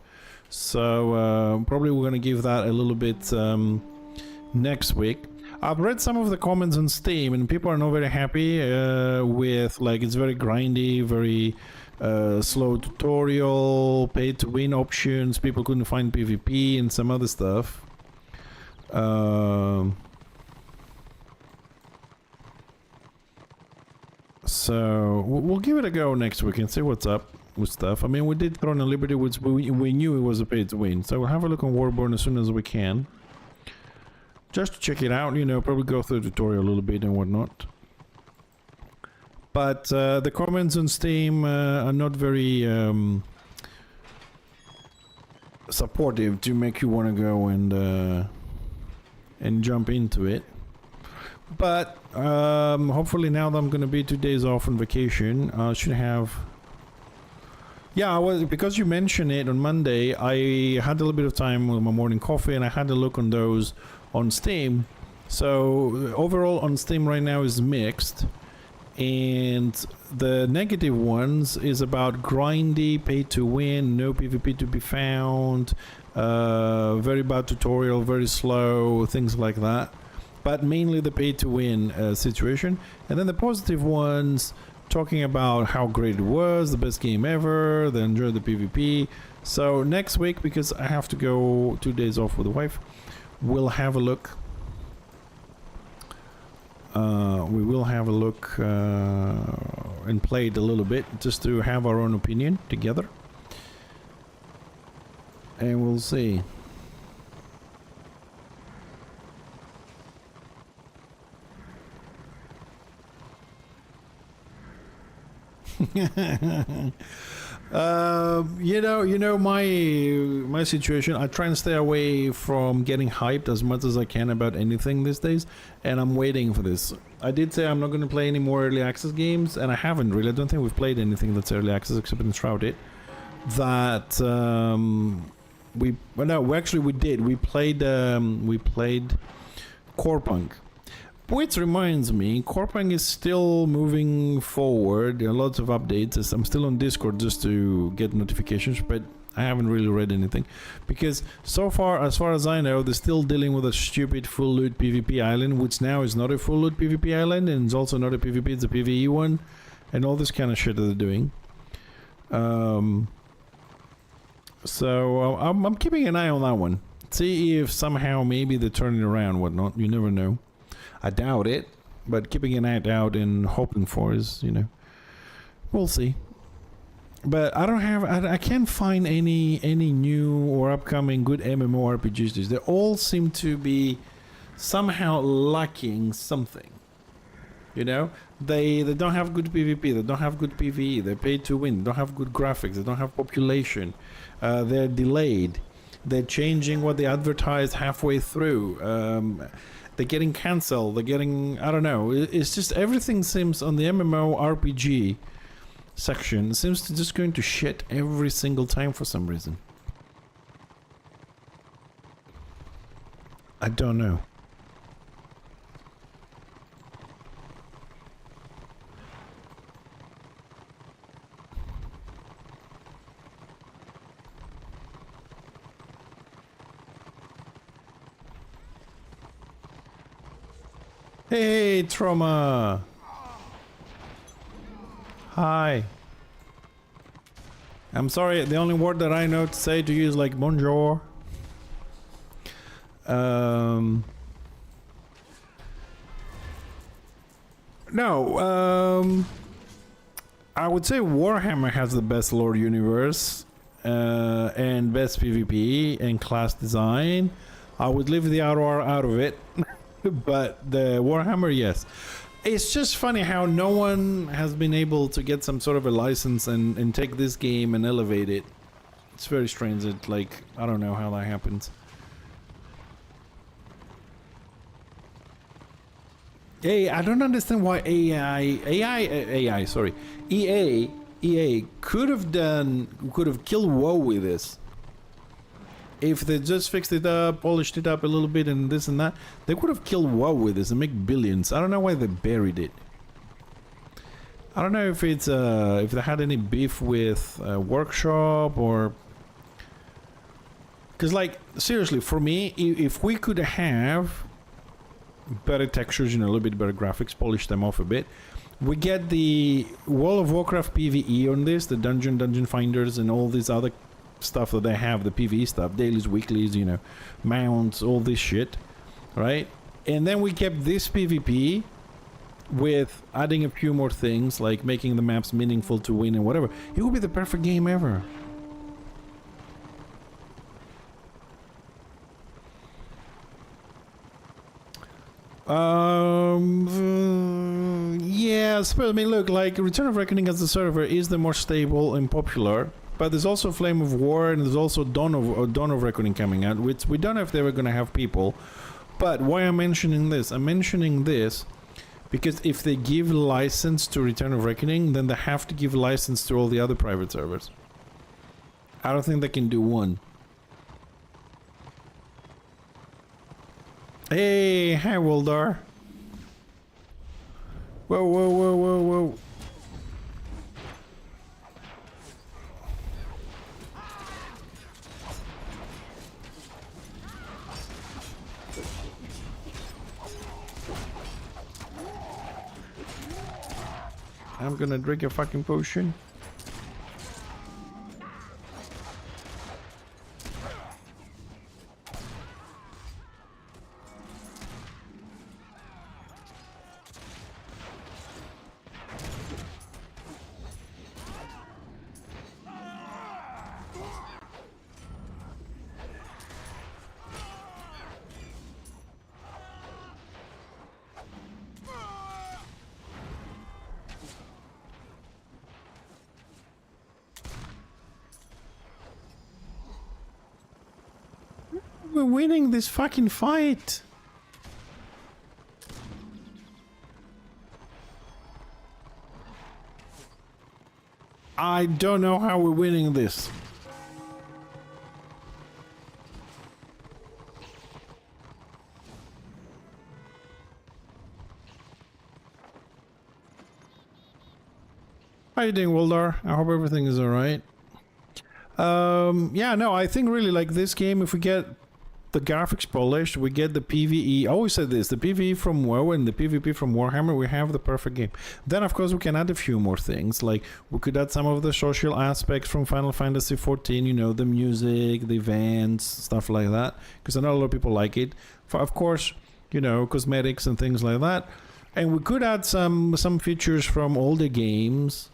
so probably we're going to give that a little bit next week. I've read some of the comments on Steam, and people are not very happy with, like, it's very grindy, very... slow tutorial, pay to win options, people couldn't find PvP and some other stuff. So we'll give it a go next week and see what's up with stuff. I mean, we did Throne of Liberty, which we knew it was a pay to win, so we'll have a look on Warborn as soon as we can. Just to check it out, you know, probably go through the tutorial a little bit and whatnot. But the comments on Steam are not very supportive to make you want to go and jump into it. But hopefully now that I'm going to be 2 days off on vacation, I should have... Yeah, because you mentioned it on Monday, I had a little bit of time with my morning coffee and I had a look on those on Steam. So overall on Steam right now is mixed. And the negative ones is about grindy, pay to win, no PvP to be found, very bad tutorial, very slow, things like that. But mainly the pay to win situation. And then the positive ones talking about how great it was, the best game ever, they enjoyed the PvP. So next week, because I have to go 2 days off with the wife, we'll have a look. We will have a look and play it a little bit just to have our own opinion together, and we'll see. My situation. I try and stay away from getting hyped as much as I can about anything these days, and I'm waiting for this. I did say I'm not going to play any more early access games, and I haven't really. I don't think we've played anything that's early access except in Shrouded. That we did. We played Core Punk. Which reminds me, Corpang is still moving forward. There are lots of updates. I'm still on Discord just to get notifications, but I haven't really read anything. Because so far as I know, they're still dealing with a stupid full loot PvP island, which now is not a full loot PvP island, and it's also not a PvP, it's a PvE one, and all this kind of shit that they're doing. So I'm keeping an eye on that one. See if somehow maybe they're turning around, whatnot. You never know. I doubt it, but keeping an eye out and hoping for is, we'll see. But I can't find any new or upcoming good MMORPGs. They all seem to be somehow lacking something. They don't have good PvP, they don't have good PvE, they're paid to win, they don't have good graphics, they don't have population, they're delayed, they're changing what they advertise halfway through. They're getting cancelled. They're getting... I don't know. It's just... Everything seems on the MMORPG section seems to just going to shit every single time for some reason. I don't know. Hey, Trauma! Hi. I'm sorry, the only word that I know to say to you is like bonjour. No, I would say Warhammer has the best lore universe and best PvP and class design. I would leave the RR out of it. But the Warhammer, yes. It's just funny how no one has been able to get some sort of a license and take this game and elevate it. It's very strange. I don't know how that happens. Hey, I don't understand why EA could have killed WoW with this. If they just fixed it up, polished it up a little bit and this and that, they could have killed WoW with this and make billions. I don't know why they buried it. I don't know if it's if they had any beef with Workshop or... Because seriously, for me, if we could have better textures, a little bit better graphics, polish them off a bit, we get the World of Warcraft PvE on this, the dungeon finders and all these other stuff that they have, the PvE stuff, dailies, weeklies, mounts, all this shit, right? And then we kept this PvP with adding a few more things, like making the maps meaningful to win and whatever. It would be the perfect game ever. Yeah, I suppose, look, Return of Reckoning as the server is the more stable and popular. But there's also Flame of War and there's also Dawn of Reckoning coming out, which we don't know if they were going to have people. But why I'm mentioning this? I'm mentioning this because if they give license to Return of Reckoning, then they have to give license to all the other private servers. I don't think they can do one. Hey, hi Wildar. Whoa, whoa, whoa, whoa, whoa. I'm gonna drink a fucking potion. We're winning this fucking fight. I don't know how we're winning this. How you doing, Wildar? I hope everything is alright. Yeah, no, I think really like this game, if we get the graphics polished, we get the PvE. I always said this, the PvE from WoW and the PvP from Warhammer, we have the perfect game. Then, of course, we can add a few more things, like we could add some of the social aspects from Final Fantasy XIV, you know, the music, the events, stuff like that, because I know a lot of people like it. Of course, you know, cosmetics and things like that. And we could add some features from older games,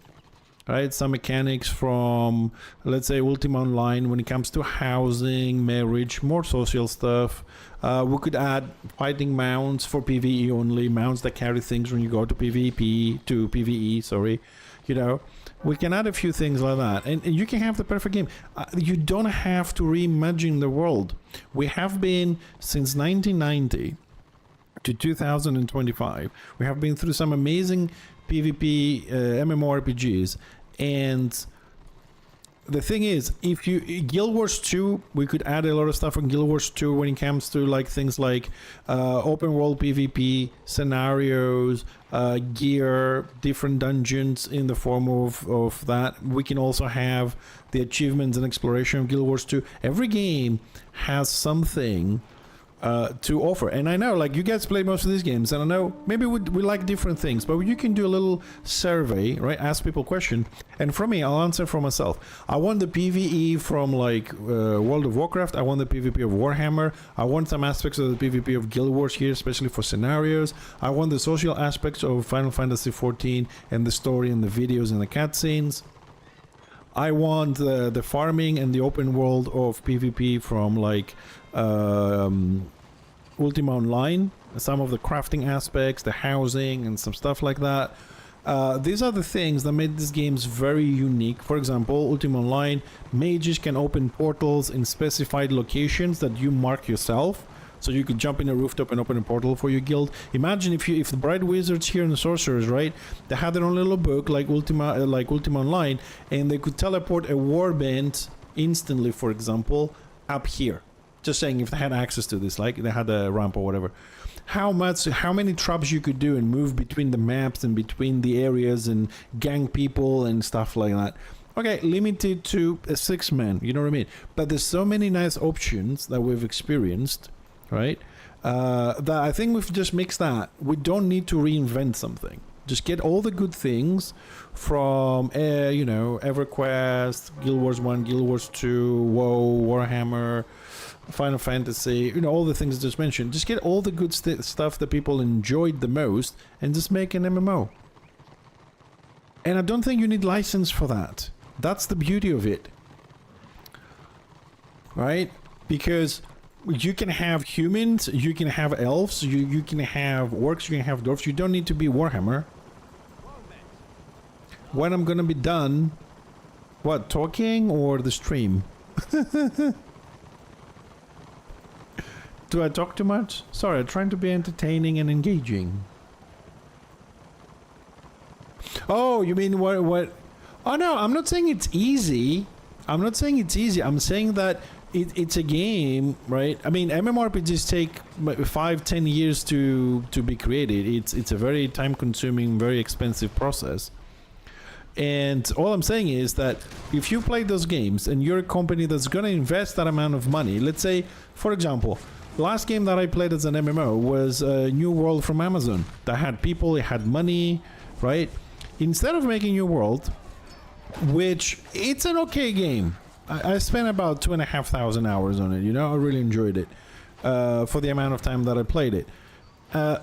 right? Some mechanics from, let's say, Ultima Online when it comes to housing, marriage, more social stuff. We could add fighting mounts for PvE only, mounts that carry things when you go to PvE, sorry. You know, we can add a few things like that. And you can have the perfect game. You don't have to reimagine the world. We have been, since 1990 to 2025, we have been through some amazing PvP MMORPGs. And the thing is, if you Guild Wars 2, we could add a lot of stuff on Guild Wars 2 when it comes to like things like open world PvP, scenarios, gear, different dungeons in the form of that. We can also have the achievements and exploration of Guild Wars 2. Every game has something to offer, and I know like you guys play most of these games, and I know maybe we like different things, but you can do a little survey, right? Ask people questions, and from me, I'll answer for myself. I want the PvE from like World of Warcraft. I want the PvP of Warhammer. I want some aspects of the PvP of Guild Wars here, especially for scenarios. I want the social aspects of Final Fantasy XIV and the story and the videos and the cutscenes. I want the farming and the open world of PvP from like Ultima Online, some of the crafting aspects, the housing and some stuff like that. These are the things that made these games very unique. For example, Ultima Online, mages can open portals in specified locations that you mark yourself. So you could jump in a rooftop and open a portal for your guild. Imagine if the bright wizards here and the sorcerers, right? They had their own little book like Ultima Online, and they could teleport a warband instantly, for example, up here. Just saying, if they had access to this, like they had a ramp or whatever. How many traps you could do and move between the maps and between the areas and gang people and stuff like that. Okay, limited to a 6-man, you know what I mean? But there's so many nice options that we've experienced, right? That I think we've just mixed that. We don't need to reinvent something. Just get all the good things from, you know, EverQuest, Guild Wars 1, Guild Wars 2, WoW, Warhammer, Final Fantasy, you know, all the things I just mentioned. Just get all the good stuff that people enjoyed the most and just make an MMO. And I don't think you need license for that. That's the beauty of it. Right? Because you can have humans, you can have elves, you can have orcs, you can have dwarves. You don't need to be Warhammer. When I'm gonna be done, what, talking or the stream? Do I talk too much? Sorry, I'm trying to be entertaining and engaging. Oh, you mean what? Oh no, I'm not saying it's easy. I'm not saying it's easy. I'm saying that it's a game, right? I mean, MMORPGs take 5-10 years to be created. It's a very time-consuming, very expensive process. And all I'm saying is that if you play those games and you're a company that's going to invest that amount of money, let's say, for example, last game that I played as an MMO was New World from Amazon. That had people, it had money, right? Instead of making New World, which it's an okay game. I spent about 2,500 hours on it, you know, I really enjoyed it for the amount of time that I played it.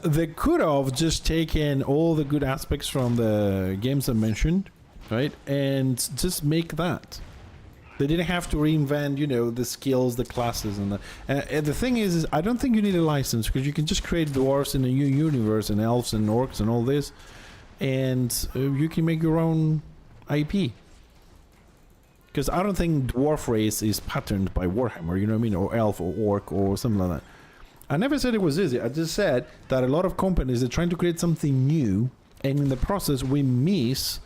They could have just taken all the good aspects from the games I mentioned, right, and just make that. They didn't have to reinvent, you know, the skills, the classes, and the thing is I don't think you need a license, because you can just create dwarves in a new universe and elves and orcs and all this, and you can make your own IP. Because I don't think dwarf race is patterned by Warhammer, you know what I mean, or elf or orc or something like that. I never said it was easy. I just said that a lot of companies are trying to create something new, and in the process we miss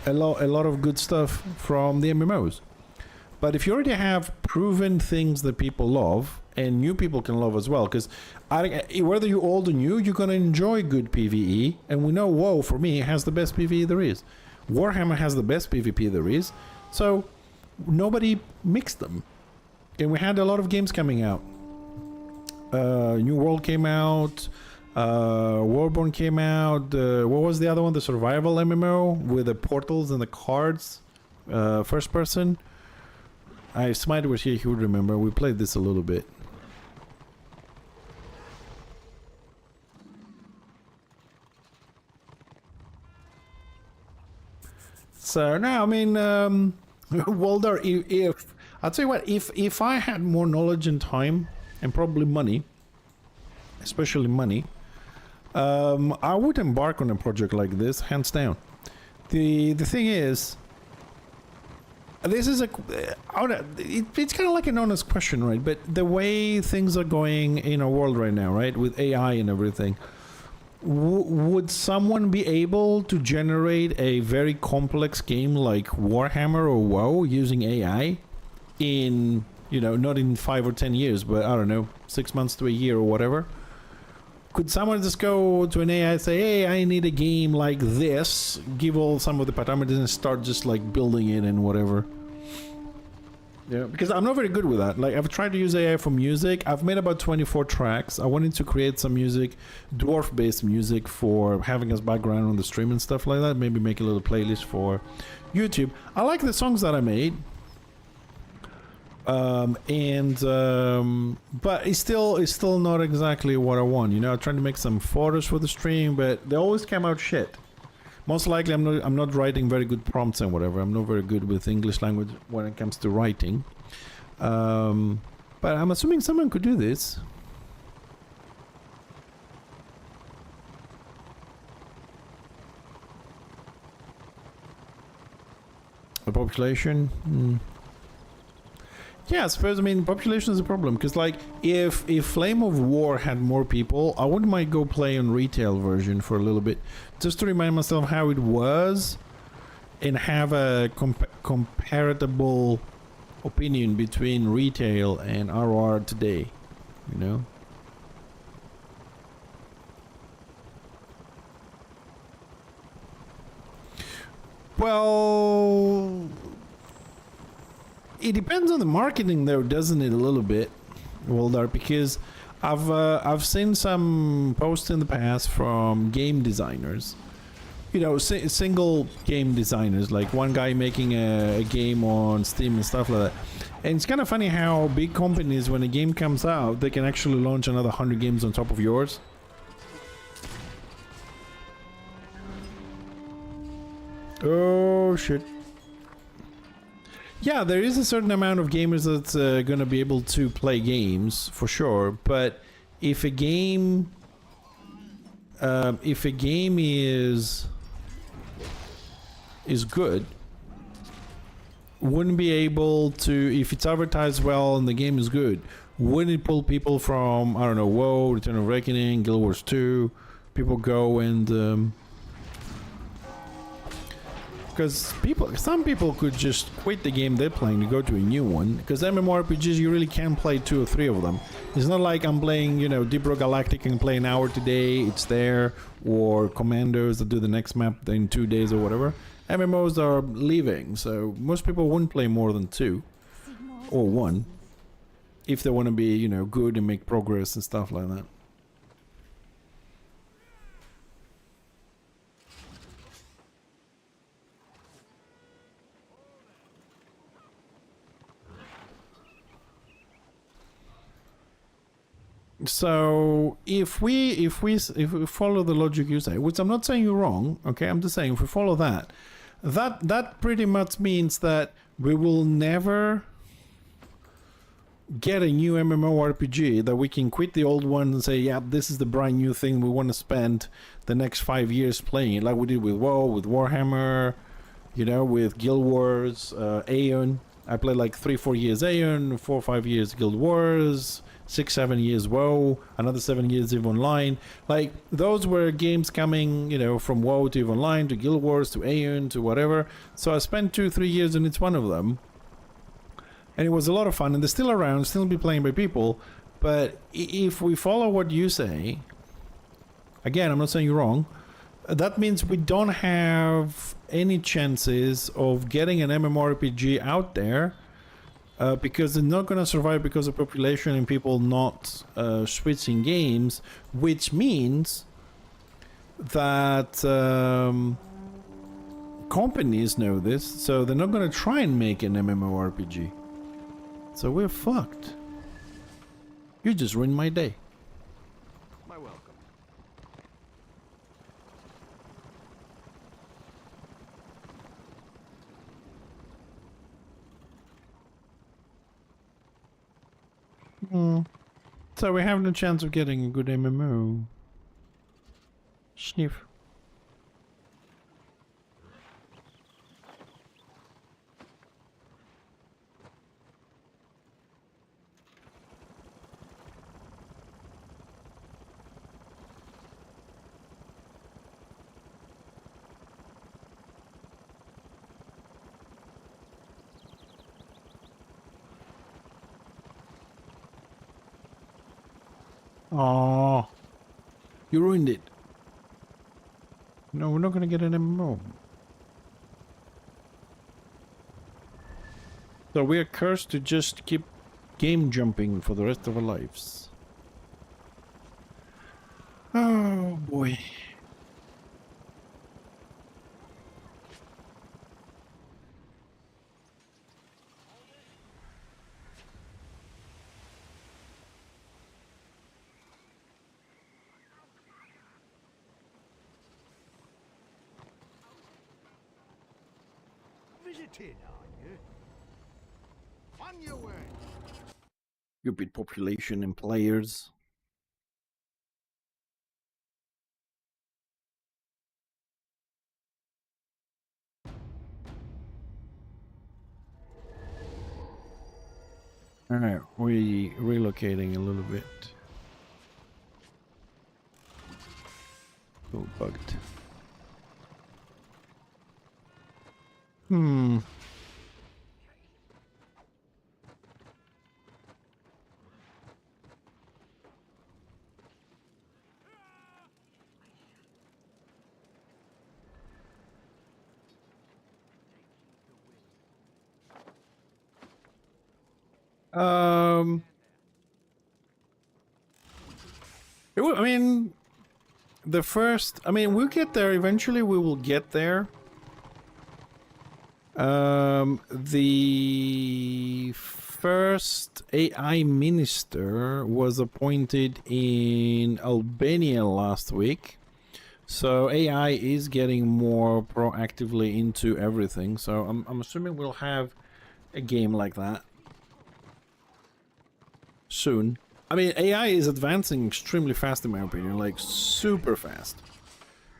a lot of good stuff from the MMOs. But if you already have proven things that people love, and new people can love as well, because whether you're old or new, you're going to enjoy good PvE, and we know WoW, for me, has the best PvE there is. Warhammer has the best PvP there is, so nobody mixed them. And we had a lot of games coming out. New World came out, Warborn came out, what was the other one? The survival MMO with the portals and the cards, first person. If Smite was here, he would remember. We played this a little bit. So no, I mean, Walder, if I'll tell you what, if I had more knowledge and time and probably money, especially money, I would embark on a project like this, hands down. The thing is, this is it's kind of like an honest question, right? But the way things are going in our world right now, right, with AI and everything, would someone be able to generate a very complex game like Warhammer or WoW using AI in, you know, not in 5 or 10 years, but I don't know, 6 months to a year or whatever? Could someone just go to an AI and say, hey, I need a game like this, give all some of the parameters and start just like building it and whatever? Yeah, because I'm not very good with that. Like, I've tried to use AI for music. I've made about 24 tracks. I wanted to create some music, dwarf-based music, for having as background on the stream and stuff like that. Maybe make a little playlist for YouTube. I like the songs that I made. But it's still not exactly what I want. You know, I tried to make some photos for the stream, but they always come out shit. Most likely, I'm not writing very good prompts and whatever. I'm not very good with English language when it comes to writing. But I'm assuming someone could do this. The population. Yeah, I suppose, I mean, population is a problem, because, like, if Flame of War had more people, I wouldn't mind go play on retail version for a little bit, just to remind myself how it was, and have a comparable opinion between retail and RR today, you know? Well, it depends on the marketing, though, doesn't it? A little bit, Waldar, because I've seen some posts in the past from game designers, you know, single game designers, like one guy making a game on Steam and stuff like that. And it's kind of funny how big companies, when a game comes out, they can actually launch another 100 games on top of yours. Oh shit. Yeah, there is a certain amount of gamers that's going to be able to play games for sure, but if a game is good, wouldn't be able to, if it's advertised well and the game is good, wouldn't it pull people from, I don't know, WoW, Return of Reckoning, Guild Wars 2, people go and because some people could just quit the game they're playing to go to a new one. Because MMORPGs, you really can play 2 or 3 of them. It's not like I'm playing, you know, Deep Rock Galactic and play an hour today, it's there, or Commandos that do the next map in 2 days or whatever. MMOs are leaving, so most people wouldn't play more than 2 or 1 if they want to be, you know, good and make progress and stuff like that. So if we follow the logic you say, which I'm not saying you're wrong, okay, I'm just saying if we follow that pretty much means that we will never get a new MMORPG that we can quit the old one and say, yeah, this is the brand new thing we want to spend the next 5 years playing it, like we did with WoW, with Warhammer, you know, with Guild Wars, Aeon. I played like 3-4 years Aeon, 4 or 5 years Guild Wars, 6-7 years WoW, another 7 years EVE Online. Like, those were games coming, you know, from WoW to EVE Online to Guild Wars to Aeon to whatever. So I spent 2-3 years in each one of them. And it was a lot of fun, and they're still around, still be playing by people. But if we follow what you say, again, I'm not saying you're wrong, that means we don't have any chances of getting an MMORPG out there because they're not going to survive because of population and people not switching games, which means that companies know this, so they're not going to try and make an MMORPG. So we're fucked. You just ruined my day. My welcome. So we have no chance of getting a good MMO. Sniff. Oh, you ruined it. No, we're not gonna get an MMO. So we are cursed to just keep game jumping for the rest of our lives. Oh boy. Visiting, are you? On your way. Stupid population and players. Alright, we relocating a little bit. Oh, bugged. I mean, we'll get there. Eventually we will get there. The first AI minister was appointed in Albania last week. So AI is getting more proactively into everything. So I'm assuming we'll have a game like that soon. I mean, AI is advancing extremely fast in my opinion, like super fast.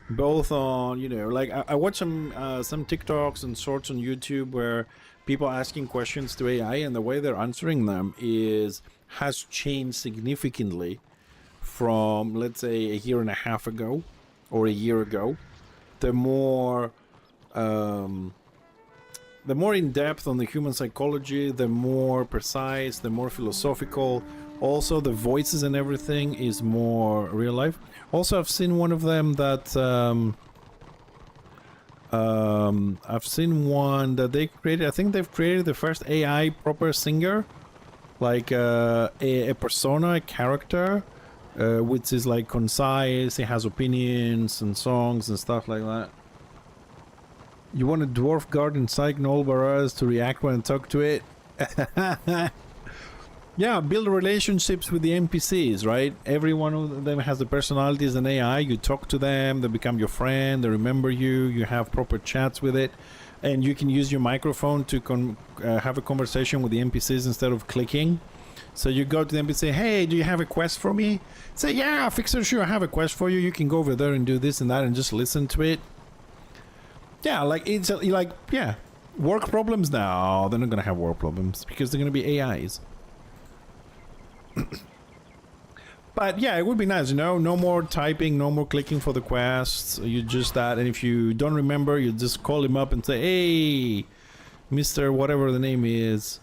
Both on, you know, like I watch some TikToks and shorts on YouTube where people asking questions to AI, and the way they're answering them has changed significantly from, let's say, a year and a half ago or a year ago. They're more in depth on the human psychology. They're more precise. They're more philosophical. Also, the voices and everything is more real life. Also, I've seen one of them that I've seen one that they created. I think they've created the first AI proper singer, like a persona, a character, which is like concise. It has opinions and songs and stuff like that. You want a dwarf guard and psych Nolbaraz to react when I talk to it? Yeah, build relationships with the NPCs, right? Every one of them has the personalities and AI. You talk to them, they become your friend, they remember you, you have proper chats with it, and you can use your microphone to have a conversation with the NPCs instead of clicking. So you go to them and say, hey, do you have a quest for me? Say, yeah, Fixer, sure, I have a quest for you. You can go over there and do this and that and just listen to it. Yeah, like, it's like, yeah. Work problems? No, they're not gonna have work problems because they're gonna be AIs. But yeah, it would be nice, you know, no more typing, no more clicking for the quests. You just that, and if you don't remember, you just call him up and say, hey, Mr. whatever the name is.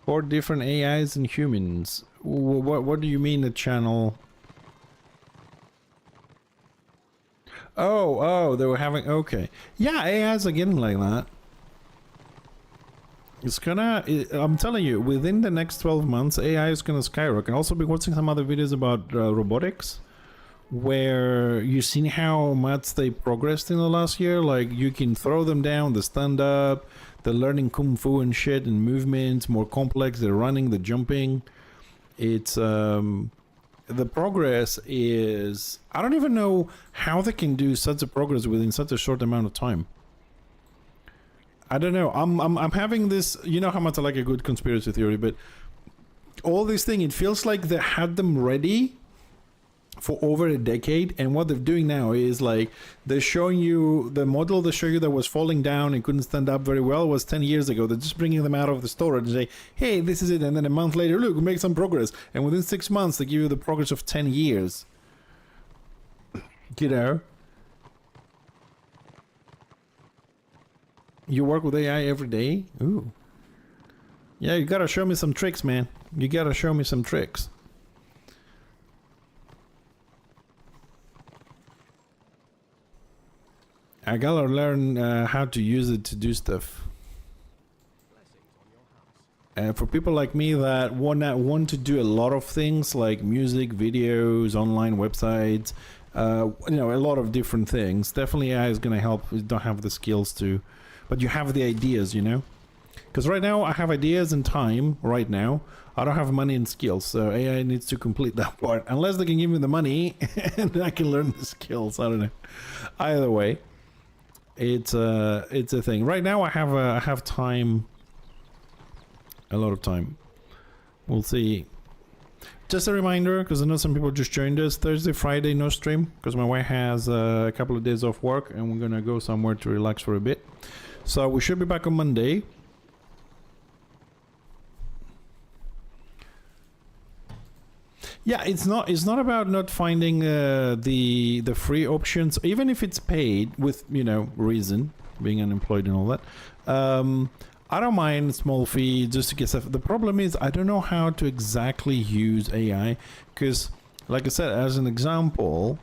Four different AIs and humans. What do you mean the channel? Oh, they were having, okay. Yeah, AIs are getting like that. It's gonna, I'm telling you, within the next 12 months, AI is gonna skyrocket. Also be watching some other videos about robotics, where you've seen how much they progressed in the last year. Like, you can throw them down, they stand up, they're learning kung fu and shit and movements, more complex, they're running, they're jumping. It's, the progress is, I don't even know how they can do such a progress within such a short amount of time. I don't know. I'm having this, you know how much I like a good conspiracy theory, but all this thing, it feels like they had them ready for over a decade, and what they're doing now is like they're showing you the model they show you that was falling down and couldn't stand up very well was 10 years ago. They're just bringing them out of the storage and say, hey, this is it, and then a month later, look, we make some progress, and within 6 months they give you the progress of 10 years. You know, you work with AI every day. Ooh, yeah, you gotta show me some tricks, man. You gotta show me some tricks. I gotta learn how to use it to do stuff. For people like me that want to do a lot of things like music, videos, online websites, you know, a lot of different things. Definitely AI is gonna help. You don't have the skills to, but you have the ideas, you know? Because right now I have ideas and time right now. I don't have money and skills, so AI needs to complete that part. Unless they can give me the money and I can learn the skills. I don't know. Either way. It's a thing. Right now I have time, a lot of time. We'll see. Just a reminder, because I know some people just joined us, Thursday, Friday, no stream, because my wife has a couple of days off work and we're gonna go somewhere to relax for a bit. So we should be back on Monday. Yeah, it's not about not finding the free options, even if it's paid with, you know, reason, being unemployed and all that. I don't mind small fee just to get stuff. The problem is I don't know how to exactly use AI, because like I said, as an example,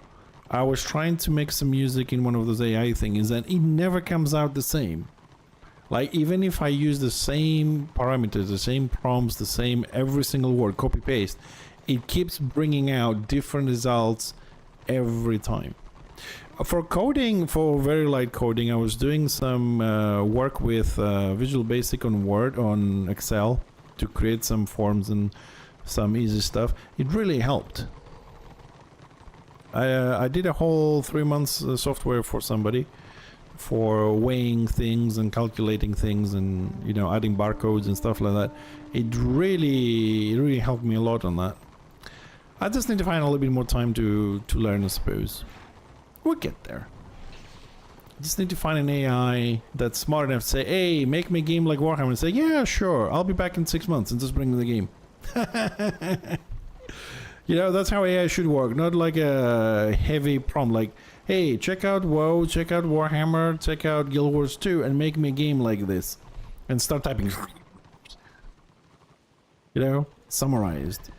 I was trying to make some music in one of those AI things and it never comes out the same. Like, even if I use the same parameters, the same prompts, the same every single word, copy paste, it keeps bringing out different results every time. For coding, for very light coding, I was doing some work with Visual Basic on Word, on Excel, to create some forms and some easy stuff. It really helped. I did a whole 3 months software for somebody for weighing things and calculating things and, you know, adding barcodes and stuff like that. It really helped me a lot on that. I just need to find a little bit more time to learn, I suppose. We'll get there. Just need to find an AI that's smart enough to say, hey, make me a game like Warhammer, and say, yeah, sure, I'll be back in 6 months, and just bring me the game. You know, that's how AI should work, not like a heavy prompt, like, hey, check out WoW, check out Warhammer, check out Guild Wars 2, and make me a game like this. And start typing. You know, summarized.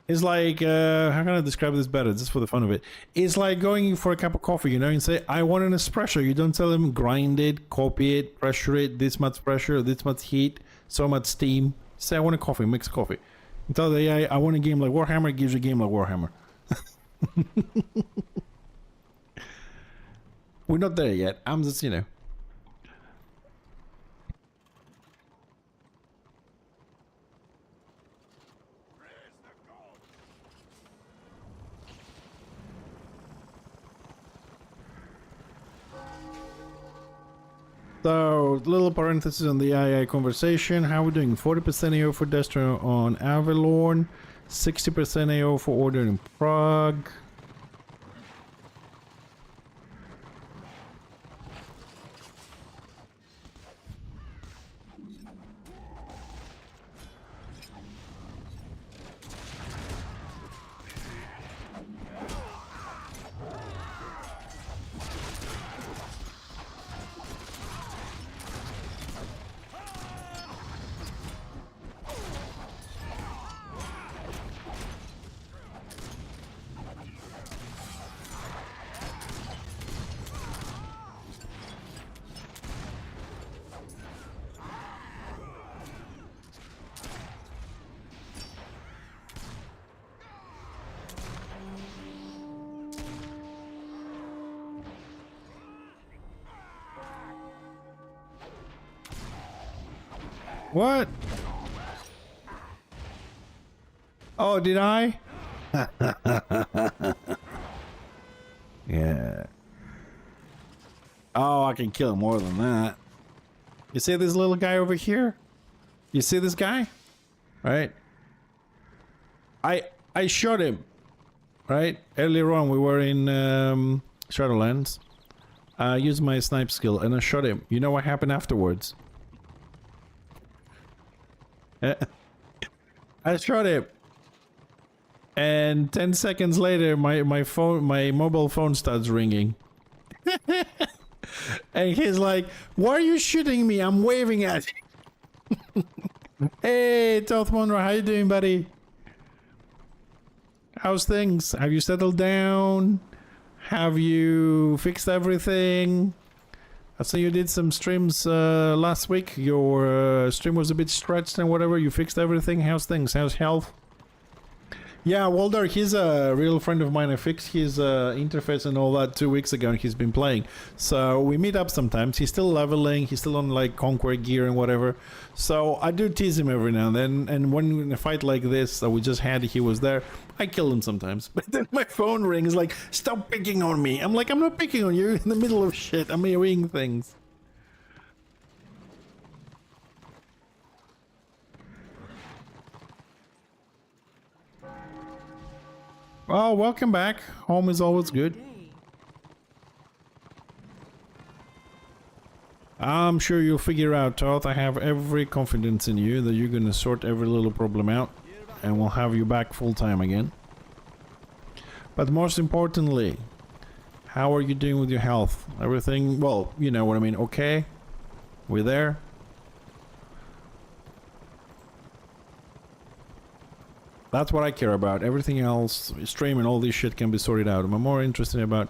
It's like, how can I describe this better, just for the fun of it? It's like going for a cup of coffee, you know, and say, I want an espresso. You don't tell them grind it, copy it, pressure it, this much pressure, this much heat, so much steam. Say, I want a coffee, mix coffee. And tell the AI, I want a game like Warhammer, it gives you a game like Warhammer. We're not there yet. I'm just, you know. So, little parenthesis on the AI conversation. How are we doing? 40% AO for Destro on Avalorn, 60% AO for Order in Prague. What? Oh, did I? Yeah. Oh, I can kill more than that. You see this little guy over here? You see this guy? Right? I shot him. Right? Earlier on we were in Shadowlands. I used my snipe skill and I shot him. You know what happened afterwards? I shot him, and 10 seconds later, my mobile phone starts ringing, and he's like, "Why are you shooting me? I'm waving at you." Hey, Toth Monroe, how you doing, buddy? How's things? Have you settled down? Have you fixed everything? I saw you did some streams last week. Your stream was a bit stretched and whatever. You fixed everything. How's things? How's health? Yeah, Walder, he's a real friend of mine. I fixed his interface and all that 2 weeks ago, and he's been playing. So we meet up sometimes. He's still leveling. He's still on like Conquer gear and whatever. So I do tease him every now and then. And when in a fight like this that we just had, he was there. I kill him sometimes. But then my phone rings like, "Stop picking on me." I'm like, "I'm not picking on you. In the middle of shit. I'm hearing things." Well, welcome back. Home is always good. I'm sure you'll figure out, Toth. I have every confidence in you that you're gonna sort every little problem out, and we'll have you back full time again. But most importantly, how are you doing with your health? Everything, well, you know what I mean, okay? We're there? That's what I care about. Everything else, stream and all this shit can be sorted out. I'm more interested about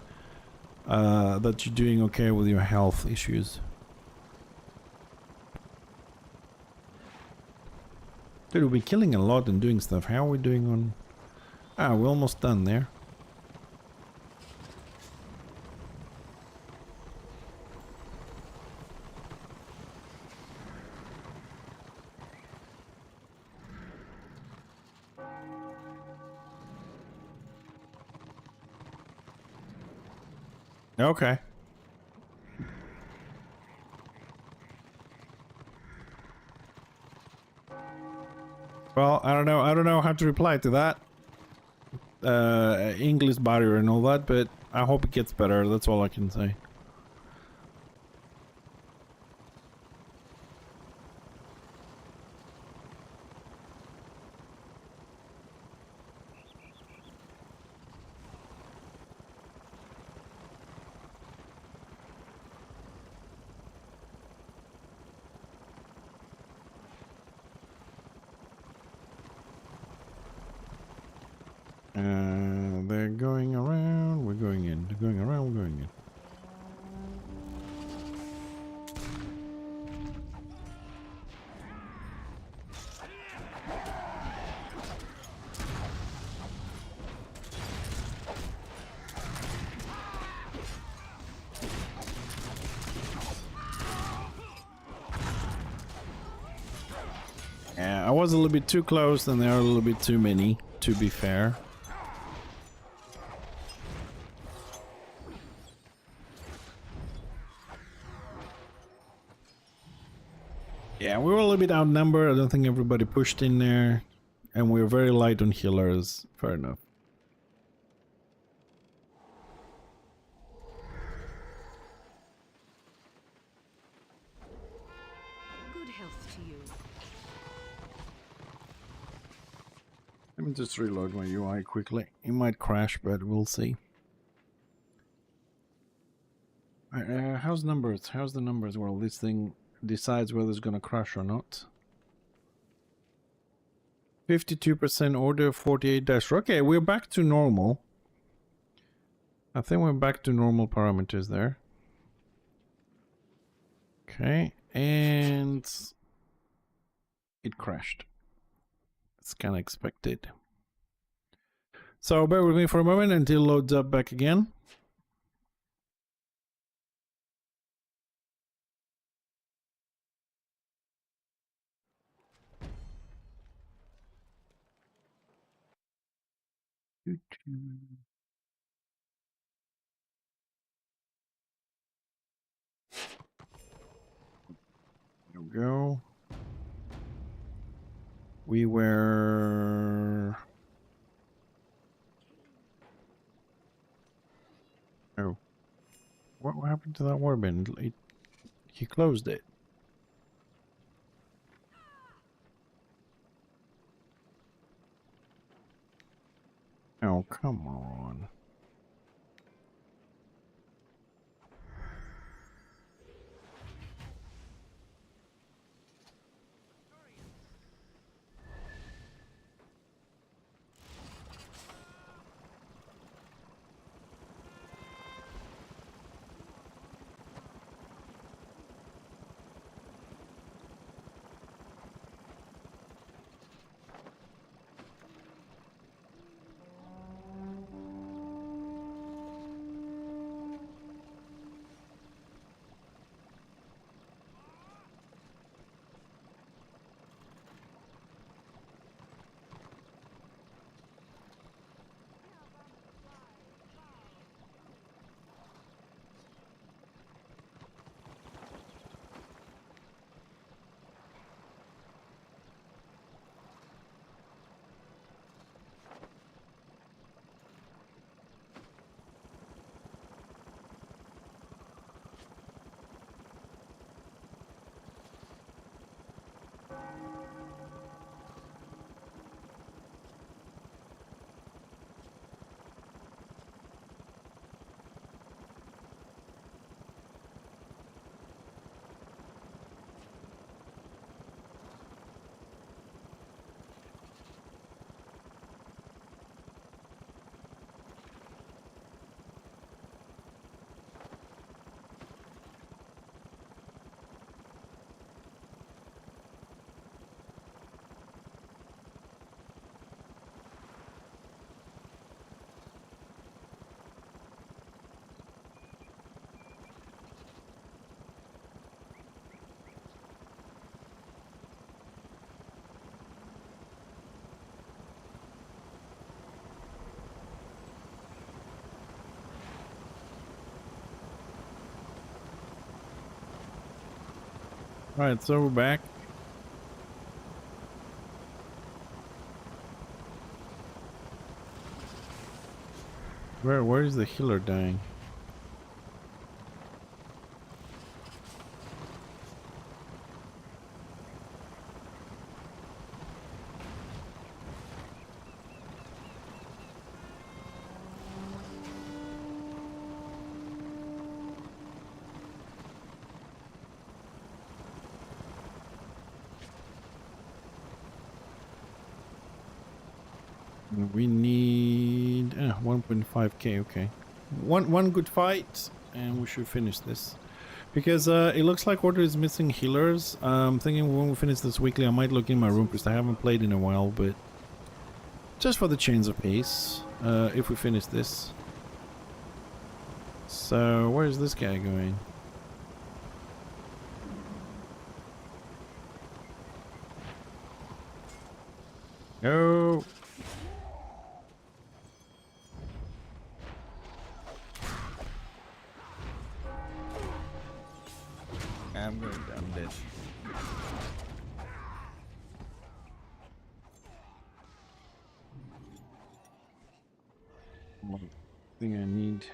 that you're doing okay with your health issues. Dude, we've been killing a lot and doing stuff. How are we doing on... Ah, we're almost done there. Okay. Well, I don't know how to reply to that. English barrier and all that, but I hope it gets better. That's all I can say. They're going around, we're going in. They're going around, we're going in. Yeah, I was a little bit too close and there are a little bit too many, to be fair. bit outnumbered. I don't think everybody pushed in there. And we're very light on healers. Fair enough. Good health to you. Let me just reload my UI quickly. It might crash, but we'll see. How's numbers? How's the numbers? Well, this thing decides whether it's gonna crash or not. 52% order, 48 dash. Okay, we're back to normal. I think we're back to normal parameters there. Okay, and it crashed. It's kind of expected. So bear with me for a moment until it loads up back again. There we go. We were... Oh. What happened to that warband? He closed it. Oh, come on. Alright, so we're back. Where is the healer dying? We need 1.5k. Okay, one good fight, and we should finish this. Because it looks like Order is missing healers. I'm thinking when we finish this weekly, I might look in my room because I haven't played in a while. But just for the change of pace, if we finish this. So where is this guy going? Go. I'm dead. One thing I need.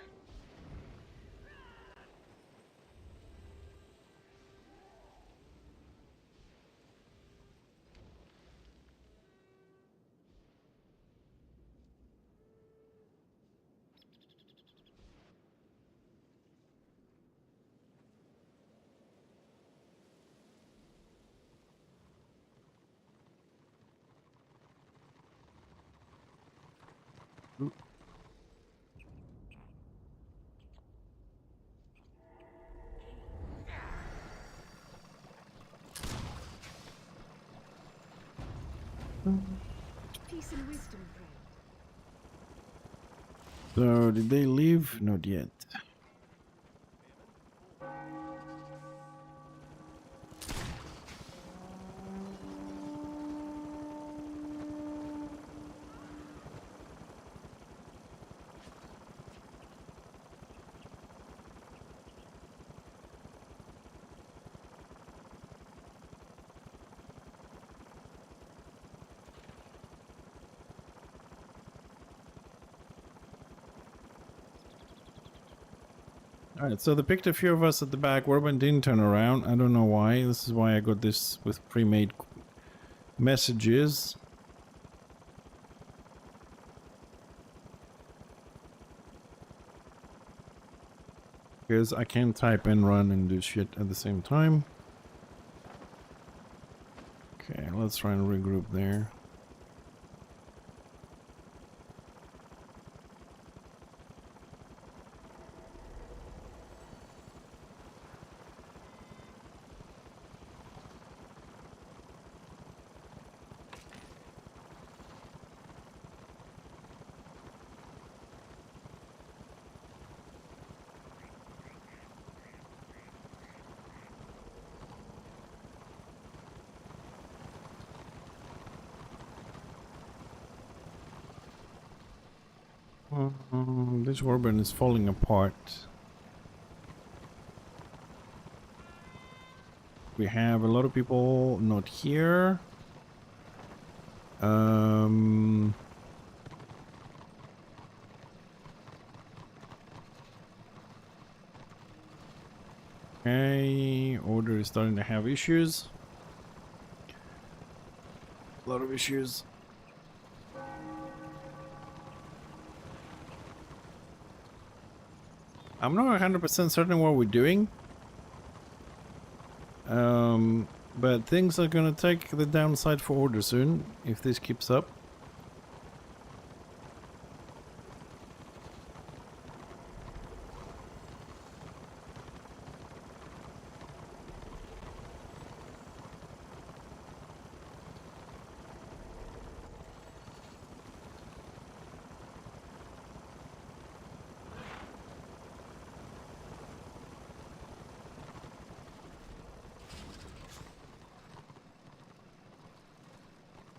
Peace and wisdom, friend. So, did they leave? Not yet. Alright, so they picked a few of us at the back. Warben didn't turn around. I don't know why. This is why I got this with pre-made messages. Because I can't type and run and do shit at the same time. Okay, let's try and regroup there. This Warben is falling apart. We have a lot of people not here. Okay, order is starting to have issues. A lot of issues. I'm not 100% certain what we're doing. But things are gonna take the downside for order soon, if this keeps up.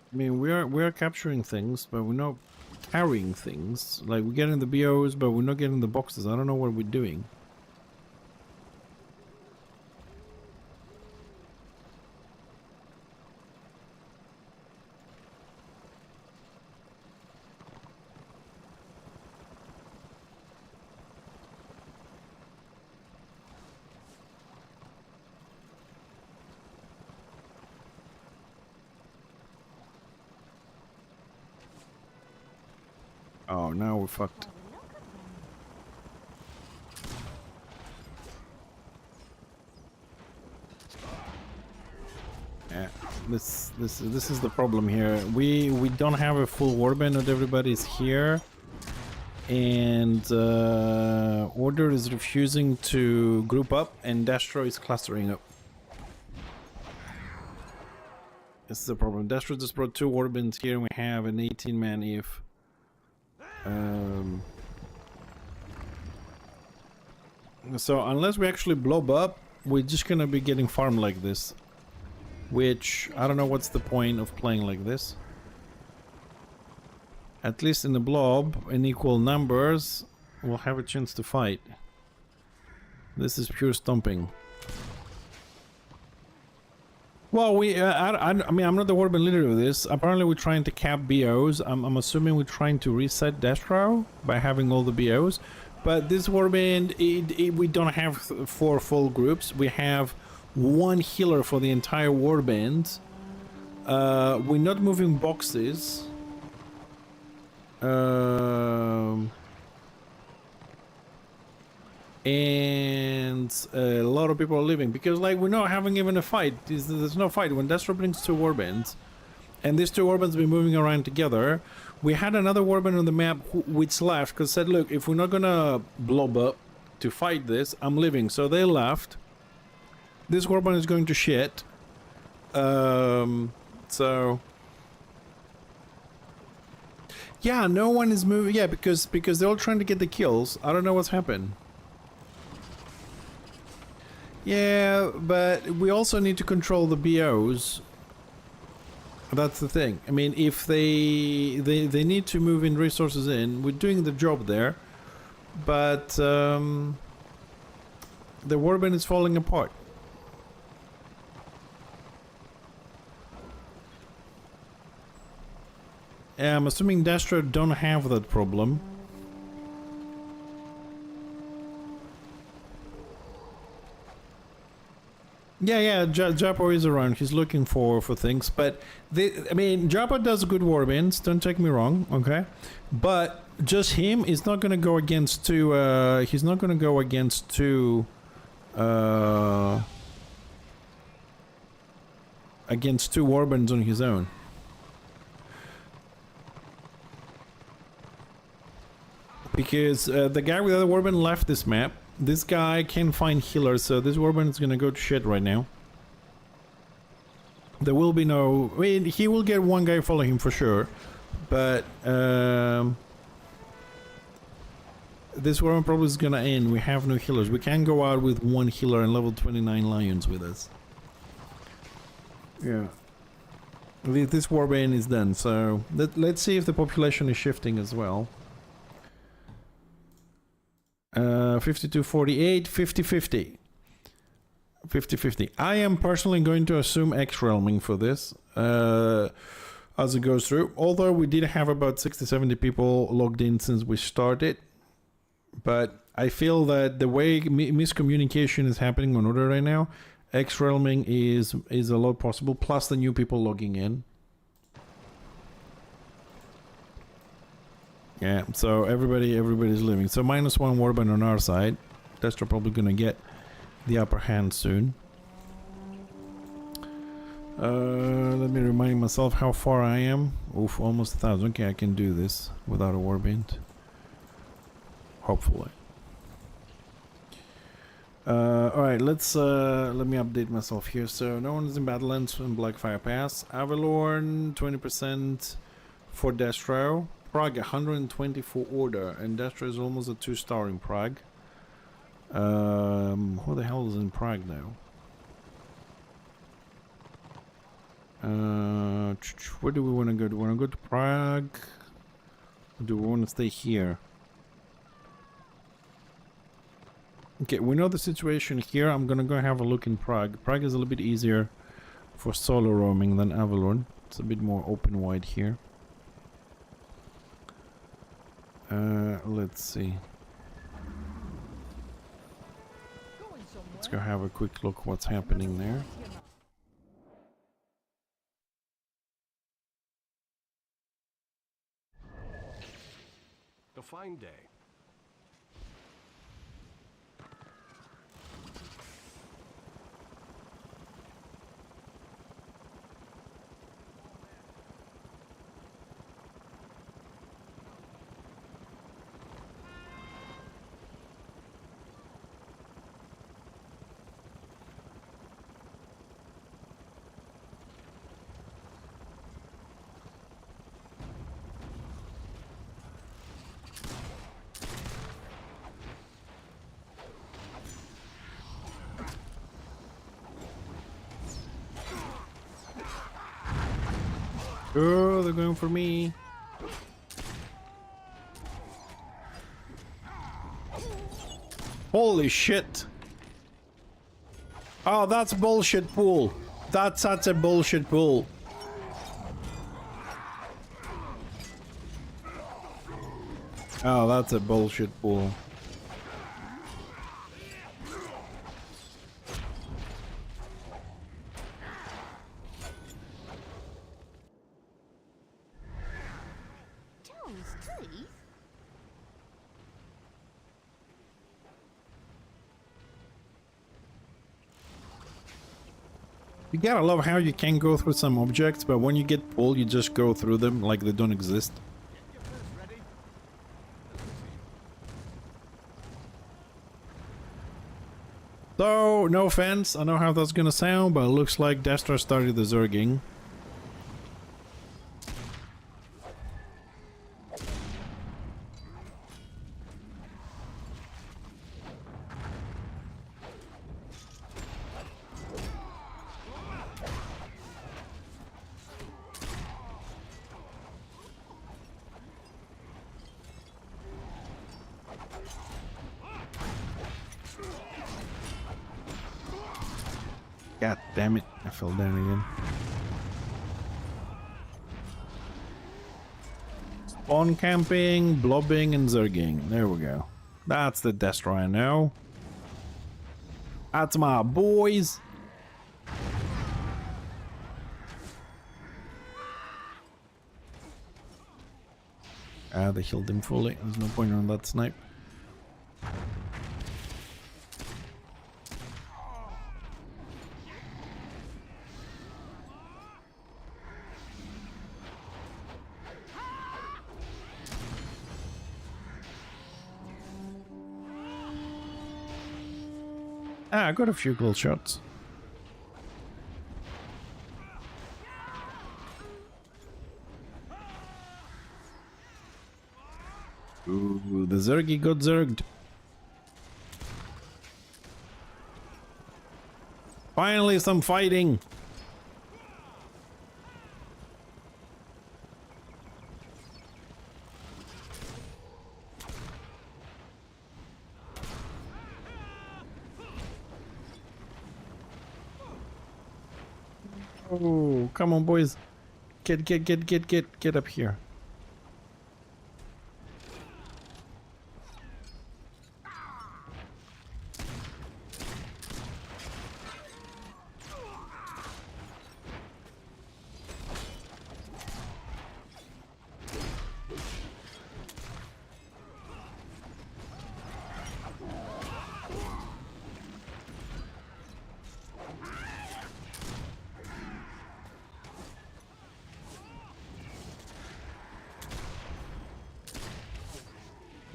I mean, we're capturing things, but we're not carrying things. Like, we're getting the BOs, but we're not getting the boxes. I don't know what we're doing. Oh, now we're fucked. Yeah, this is the problem here. We don't have a full warband. Not everybody's here, and order is refusing to group up, and Destro is clustering up. This is the problem. Destro just brought 2 warbands here, and we have an 18-man if. So unless we actually blob up, we're just gonna be getting farmed like this. Which, I don't know what's the point of playing like this. At least in the blob, in equal numbers, we'll have a chance to fight. This is pure stomping. Well, I mean, I'm not the warband leader of this. Apparently, we're trying to cap BOs. I'm assuming we're trying to reset Destro by having all the BOs. But this warband, we don't have 4 full groups. We have 1 healer for the entire warband. We're not moving boxes. And a lot of people are leaving because, like, we're not having even a fight. There's no fight. When Destro brings 2 warbands, and these 2 warbands been moving around together, we had another warband on the map which left because said, look, if we're not gonna blob up to fight this, I'm leaving. So they left. This warband is going to shit. So yeah, no one is moving. Yeah, because they're all trying to get the kills. I don't know what's happened. Yeah, but we also need to control the BOs. That's the thing. I mean, if they need to move in resources in, we're doing the job there, but the warband is falling apart. Yeah, I'm assuming Destro don't have that problem. Yeah, Japo is around. He's looking for things, but I mean, Japo does good warbands. Don't take me wrong, okay? But just him is not gonna go against 2. He's not gonna go against 2. Against 2 warbands on his own. Because the guy with the warband left this map. This guy can find healers, so this warband is gonna go to shit right now. There will be no... I mean, he will get 1 guy following him for sure, but this warband probably is gonna end. We have no healers. We can go out with 1 healer and level 29 lions with us. Yeah. This warband is done, so let's see if the population is shifting as well. 52-48, 50-50. 50-50. I am personally going to assume X-realming for this as it goes through. Although we did have about 60-70 people logged in since we started. But I feel that the way miscommunication is happening on order right now, X-realming is a lot possible, plus the new people logging in. Yeah, so everybody's leaving. So -1 warband on our side. Destro probably gonna get the upper hand soon. Let me remind myself how far I am. Oof, almost 1,000. Okay, I can do this without a warband. Hopefully. Alright, let me update myself here. So no one is in Badlands and Blackfire Pass. Avalorn 20% for Destro. Prague 120 for Order, and Destro is almost a 2-star in Prague. Who the hell is in Prague now? Where do we want to go? Do we want to go to Prague? Or do we want to stay here? Okay, we know the situation here. I'm gonna go have a look in Prague. Prague is a little bit easier for solo roaming than Avalon. It's a bit more open wide here. Let's see. Let's go have a quick look what's happening there. A fine day. Oh, they're going for me. Holy shit. Oh, that's bullshit pool. That's such a bullshit pool. Oh, that's a bullshit pool. Joe's teeth? You gotta love how you can go through some objects, but when you get pulled, you just go through them like they don't exist. Get your purse ready. So, no offense, I know how that's gonna sound, but it looks like Destra started the zerging. God damn it, I fell down again. Spawn camping, blobbing, and zerging. There we go. That's the Destra I know. That's my boys. Ah, they healed him fully. There's no point on that snipe. Ah, I got a few cool shots. Ooh, the Zergy got zerged. Finally, some fighting. Oh, come on, boys. Get up here.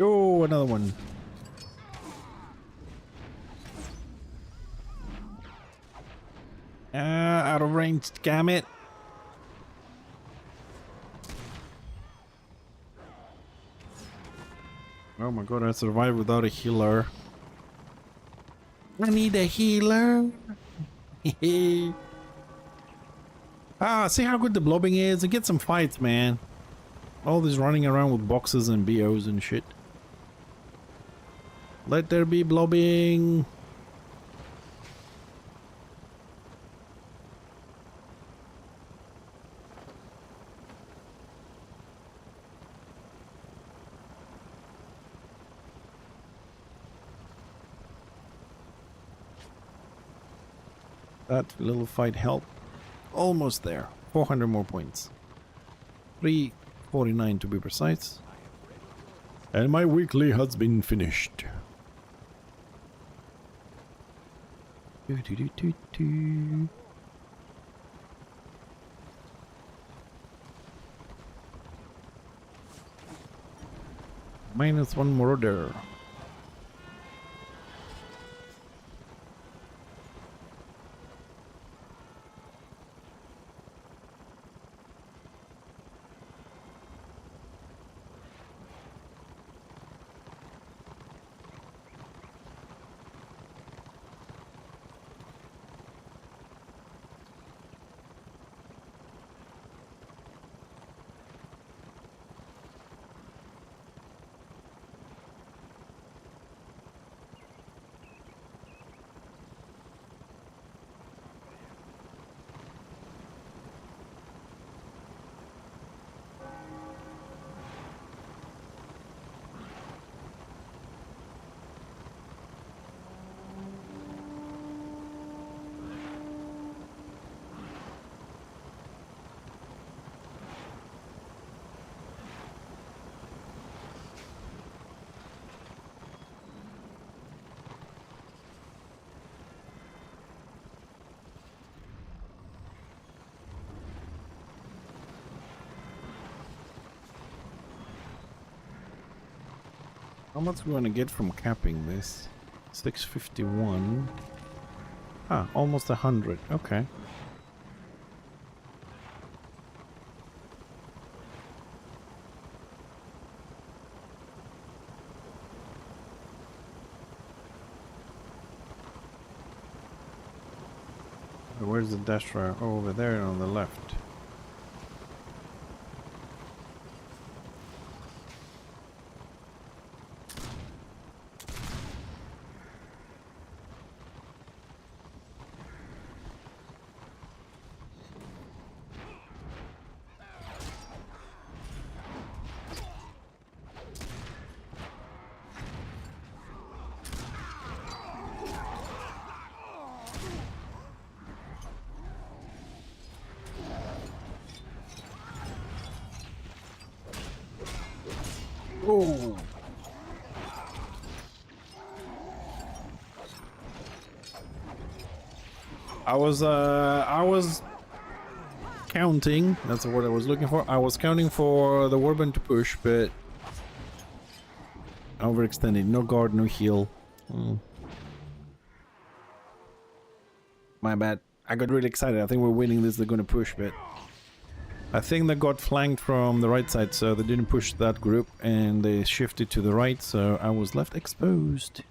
Oh, another one. Ah, out of range, damn it. Oh my god, I survived without a healer. I need a healer. Ah, see how good the blobbing is? And get some fights, man. All this running around with boxes and BOs and shit. Let there be blobbing. That little fight helped. Almost there. 400 more points. 349 to be precise. And my weekly has been finished. Minus one marauder. How much we gonna get from capping this? 651. Ah, almost 100. Okay. Where's the destroyer? Oh, over there on the left. Oh! I was counting. That's the word I was looking for. I was counting for the warband to push, but overextended. No guard, no heal. My bad. I got really excited. I think we're winning this. They're gonna push, but I think they got flanked from the right side, so they didn't push that group, and they shifted to the right, so I was left exposed.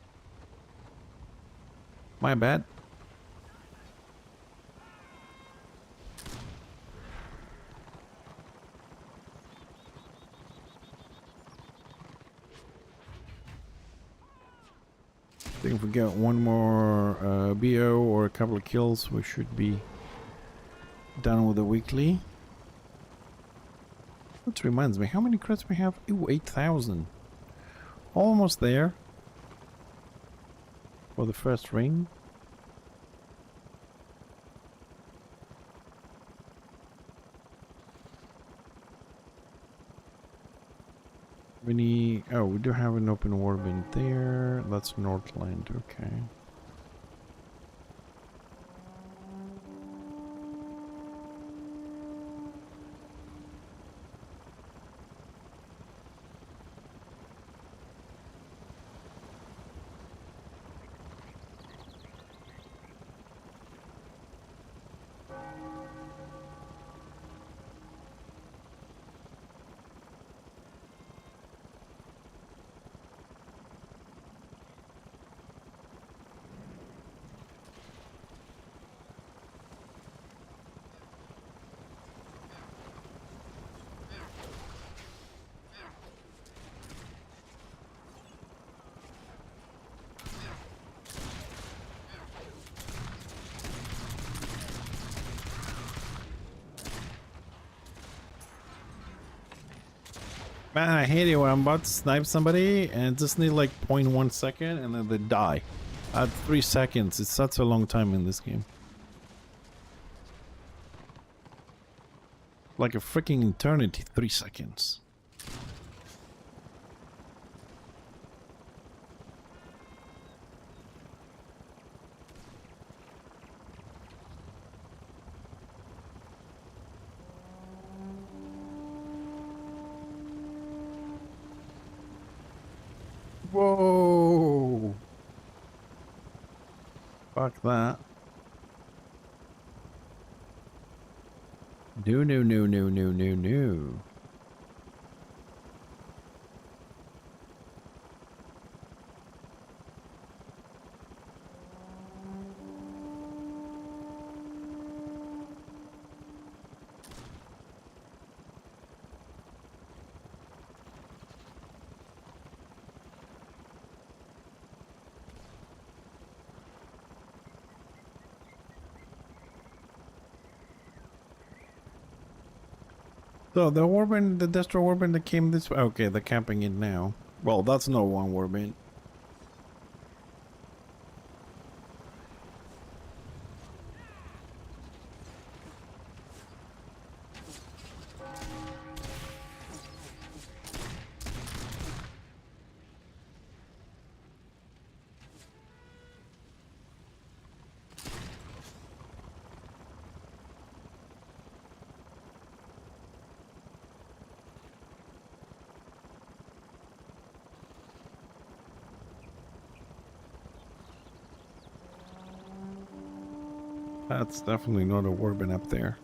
My bad. I think if we get one more BO or a couple of kills, we should be done with the weekly. Which reminds me, how many crits we have? Ooh, 8,000. Almost there. For the first ring. We need... Oh, we do have an open warband there. That's Northland, okay. Man, I hate it when I'm about to snipe somebody and just need like 0.1 second and then they die. At 3 seconds, it's such a long time in this game. Like a freaking eternity, 3 seconds. Whoa! Fuck that. No, no, no, no, no, no, no. So the warband, the Destro warband that came this way. Okay, they're camping it now. Well, that's not one warband. That's definitely not a warbin up there.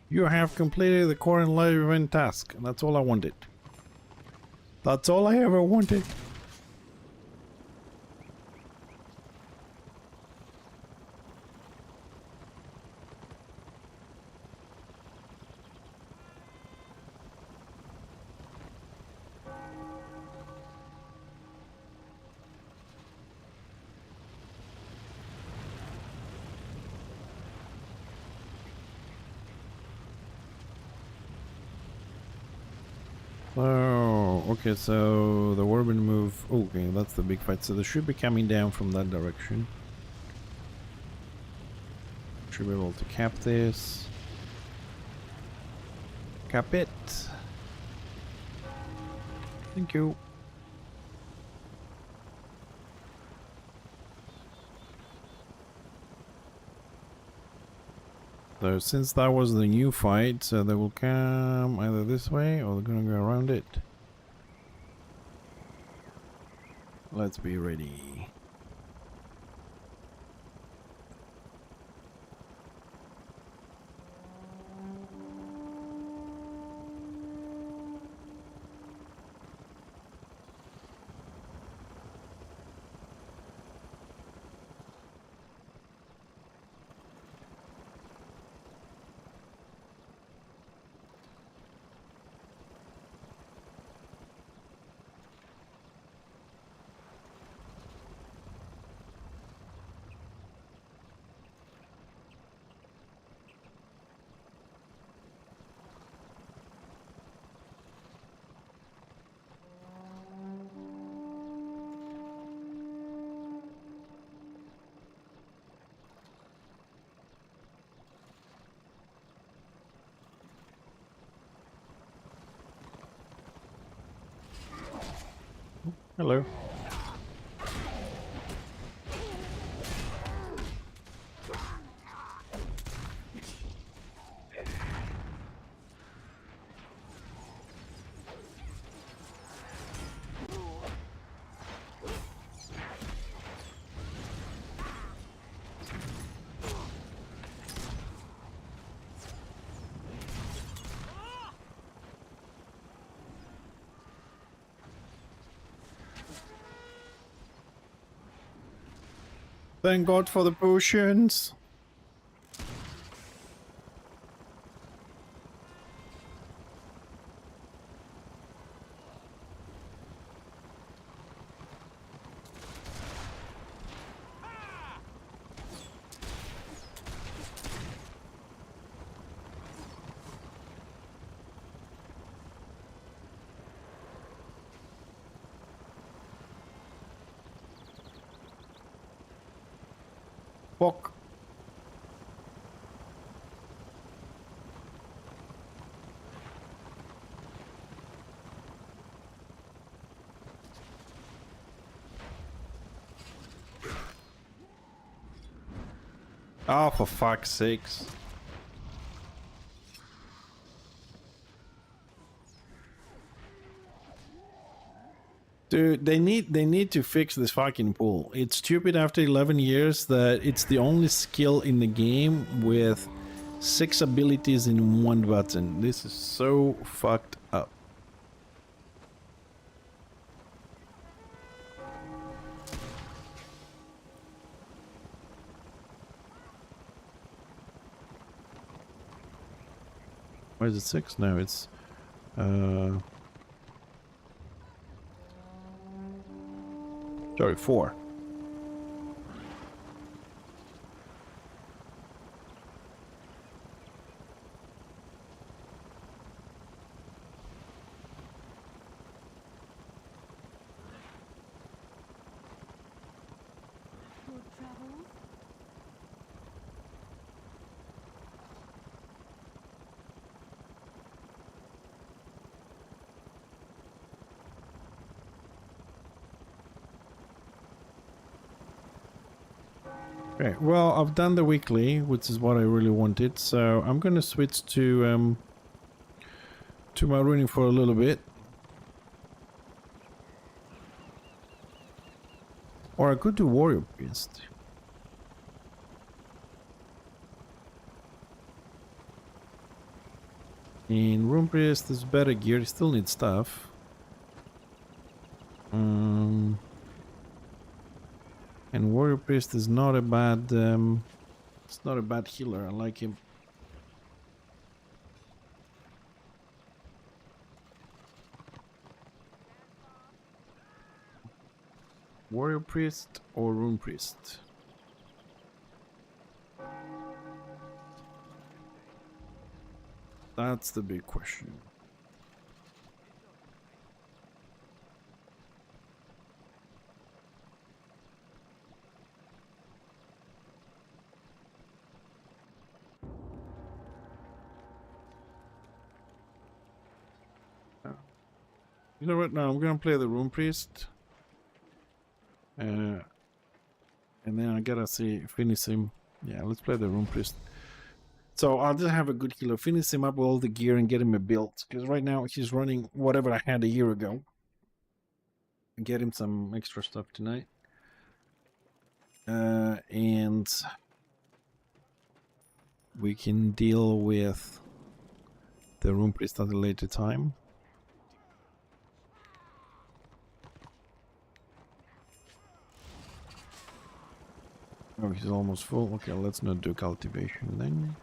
You have completed the current live event task. That's all I wanted. That's all I ever wanted. Oh, okay, so the warbin move. Okay, that's the big fight. So they should be coming down from that direction. Should be able to cap this. Cap it. Thank you. So since that was the new fight, so they will come either this way or they're gonna go around it. Let's be ready. Hello. Thank God for the potions. Fuck. Oh, for fuck's sakes. Dude, they need to fix this fucking pool. It's stupid after 11 years that it's the only skill in the game with 6 abilities in one button. This is so fucked up. Why is it 6? No, it's sorry, 4. Good travels. Okay, well, I've done the weekly, which is what I really wanted, so I'm gonna switch to my running for a little bit. Or I could do Warrior Priest. In Rune Priest is better gear, you still need stuff. And Warrior Priest is not a bad it's not a bad healer, I like him. Warrior Priest or Rune Priest? That's the big question. You know what? Now I'm gonna play the Rune Priest. And then I gotta finish him. Yeah, let's play the Rune Priest. So I'll just have a good healer, finish him up with all the gear and get him a build. Because right now he's running whatever I had a year ago. And get him some extra stuff tonight. And we can deal with the Rune Priest at a later time. Oh, he's almost full. Okay, let's not do cultivation then.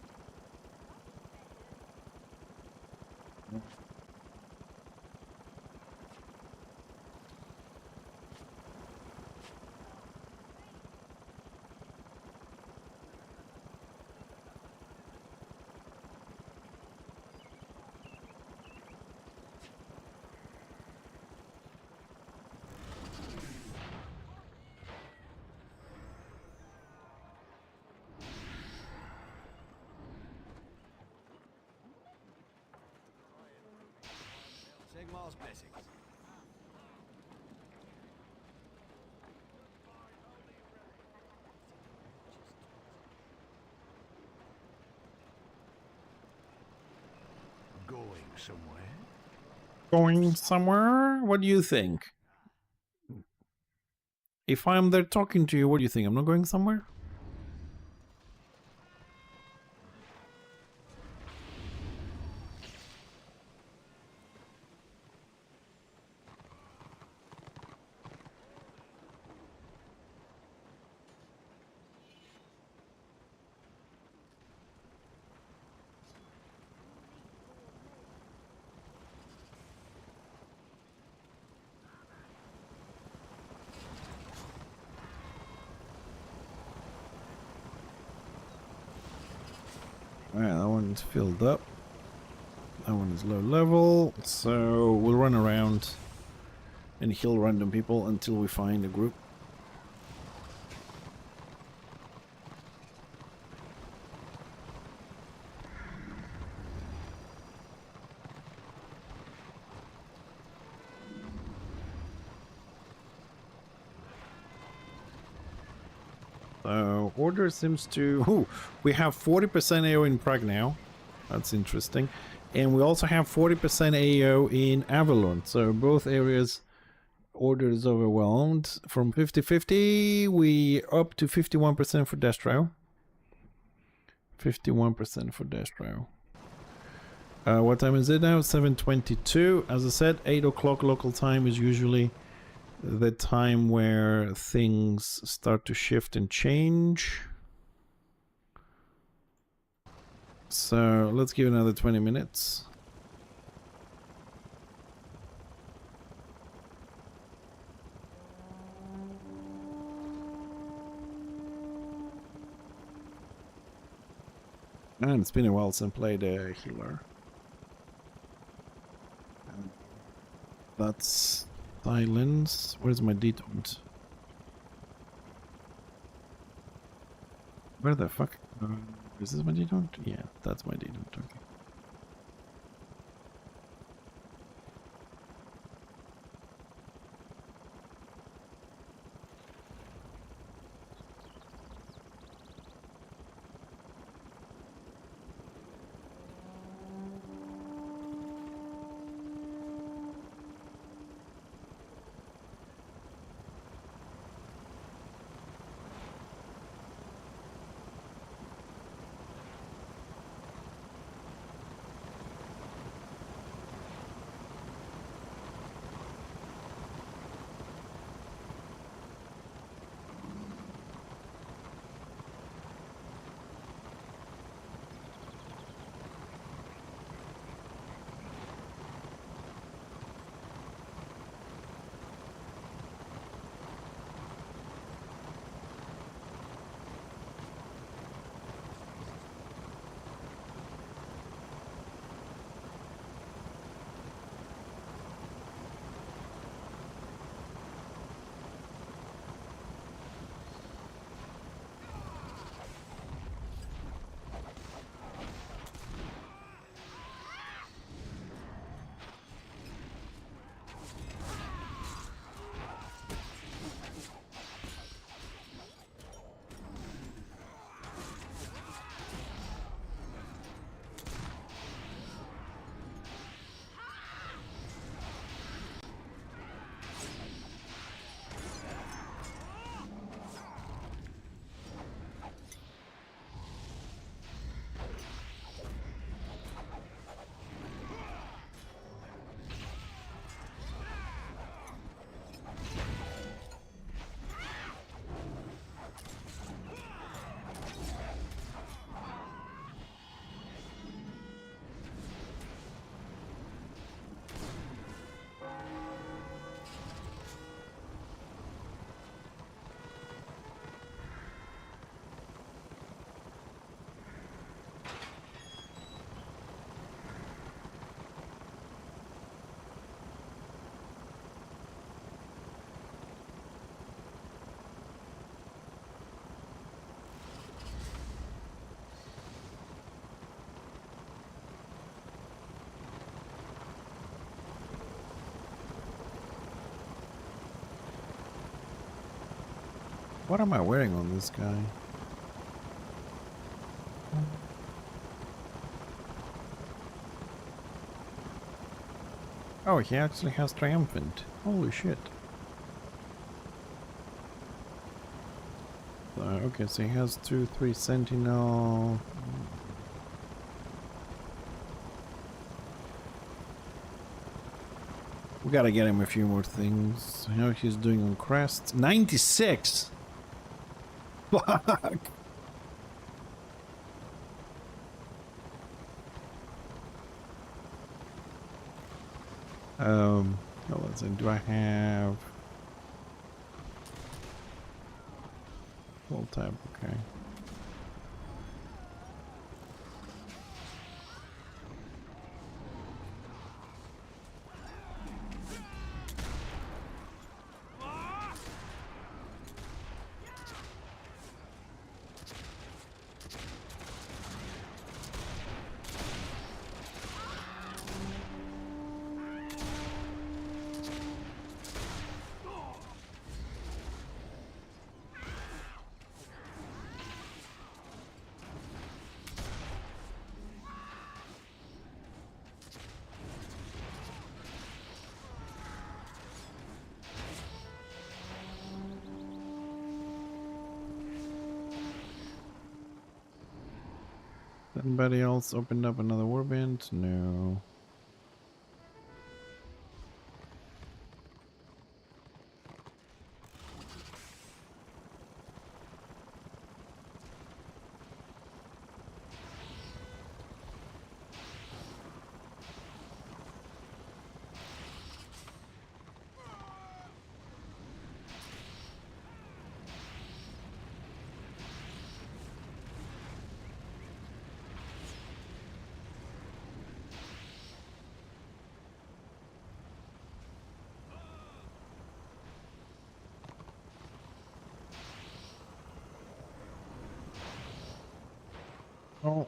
Sigmar's blessings. Going somewhere? Going somewhere? What do you think? If I'm there talking to you, what do you think? I'm not going somewhere? Alright, that one's filled up. That one is low level, so we'll run around and heal random people until we find a group. So order seems to... Ooh, we have 40% AO in Prague now. That's interesting. And we also have 40% AO in Avalon. So both areas order is overwhelmed. From 50-50, we up to 51% for Destro. 51% for Destro. What time is it now? 7:22. As I said, 8 o'clock local time is usually the time where things start to shift and change. So let's give it another 20 minutes. And it's been a while since I played a healer. That's silence. Where's my detont? Where the fuck? Is this my detont? Yeah, that's my detont. Okay. What am I wearing on this guy? Oh, he actually has triumphant. Holy shit. Okay, so he has 2-3 sentinel. We gotta get him a few more things. How he's doing on crests. 96! Fuck! Let's see, do I have full tab? Okay. Anybody else opened up another warband? No. Oh.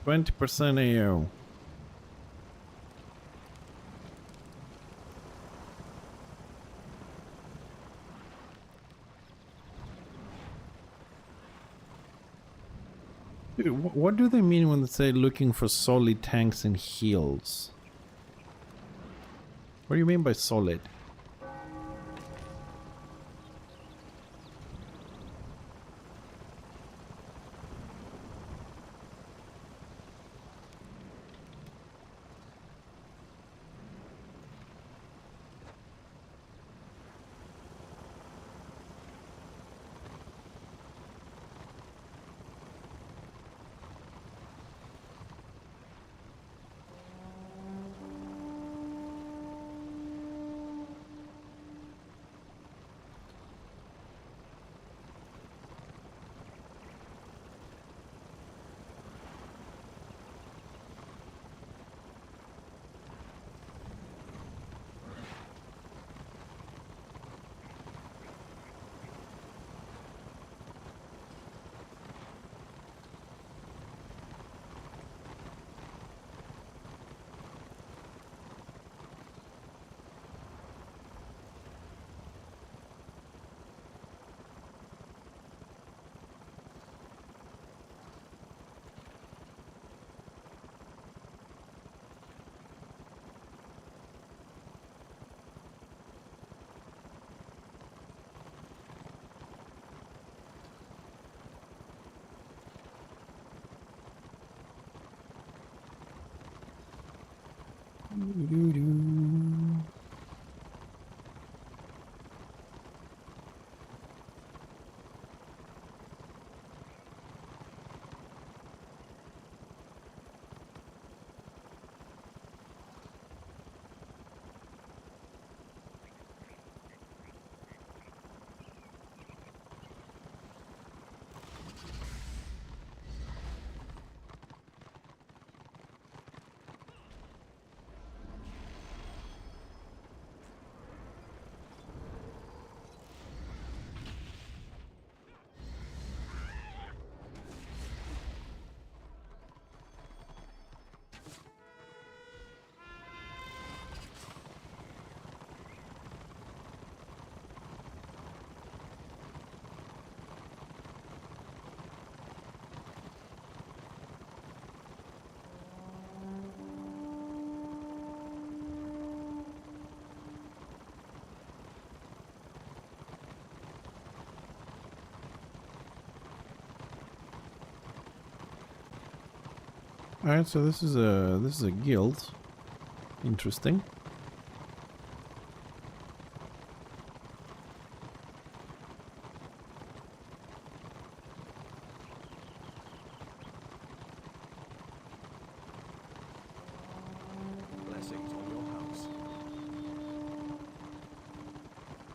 %% AO. Dude, what do they mean when they say looking for solid tanks and heals? What do you mean by solid? Alright, so this is a guild. Interesting. Blessings on your house.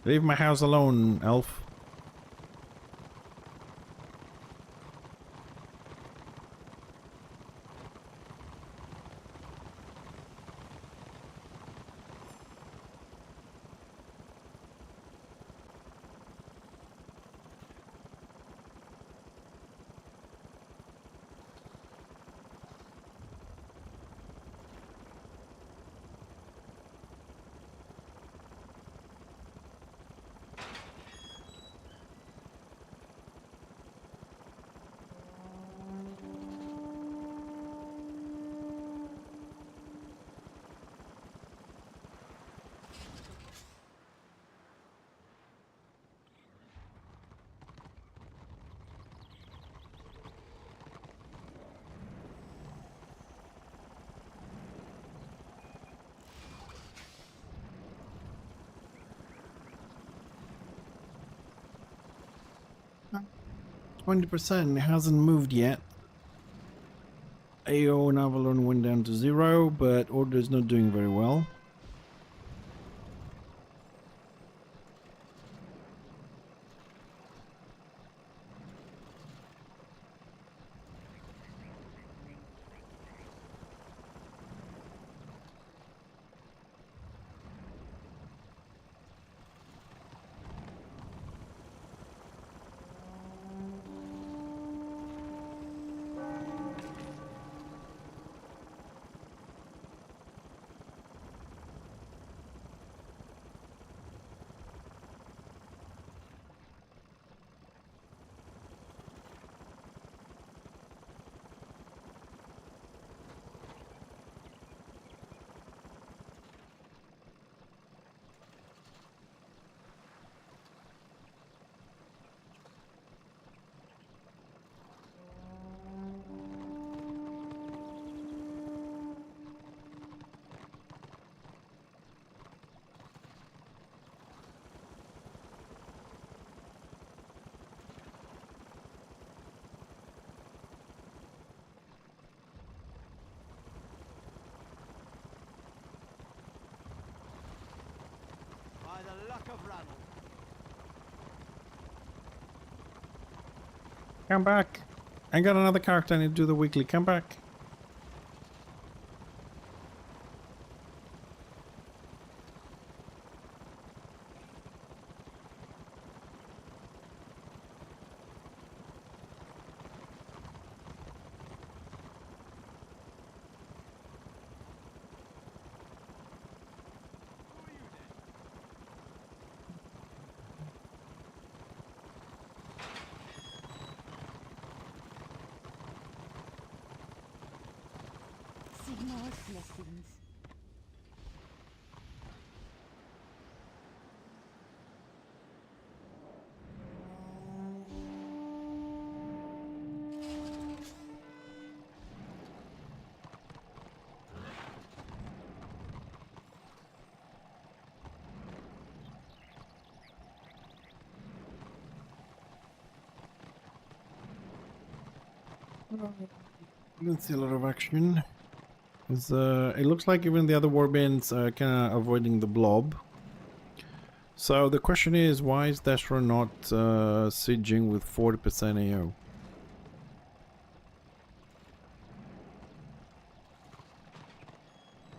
Leave my house alone, elf. %. It hasn't moved yet. AO and Avalon went down to 0, but Order is not doing very well. By the luck of Ranald. Come back. I got another character I need to do the weekly. Come back. Signor's blessings. I don't see a lot of action. It looks like even the other warbands are kind of avoiding the blob. So the question is, why is Dashra not sieging with 40% AO?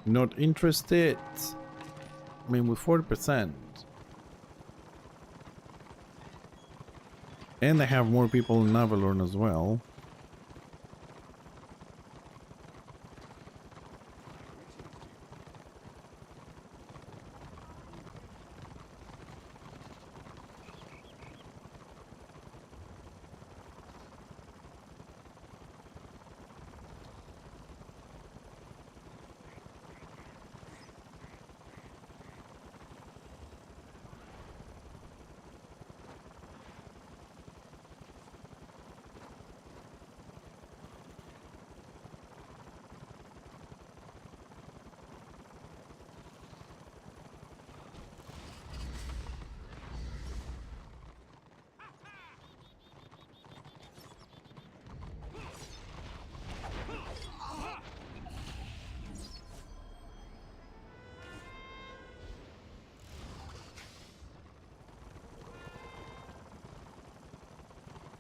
Not interested. I mean, with 40%. And they have more people in Avalon as well.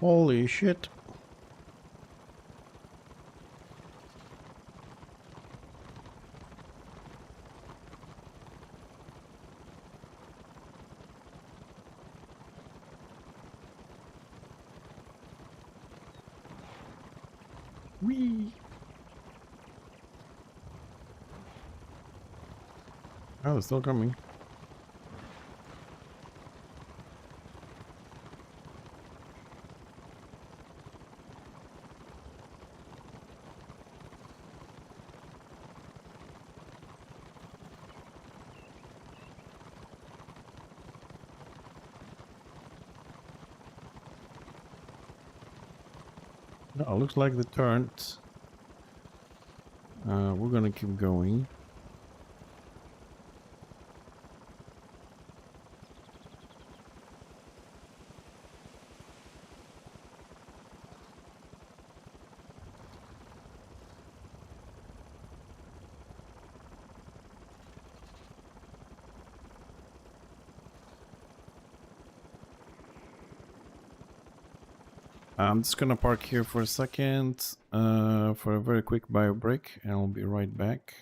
Holy shit. Whee! Oh, they're still coming. Oh, looks like they turned. We're gonna keep going. I'm just gonna park here for a second, for a very quick bio break, and I'll be right back.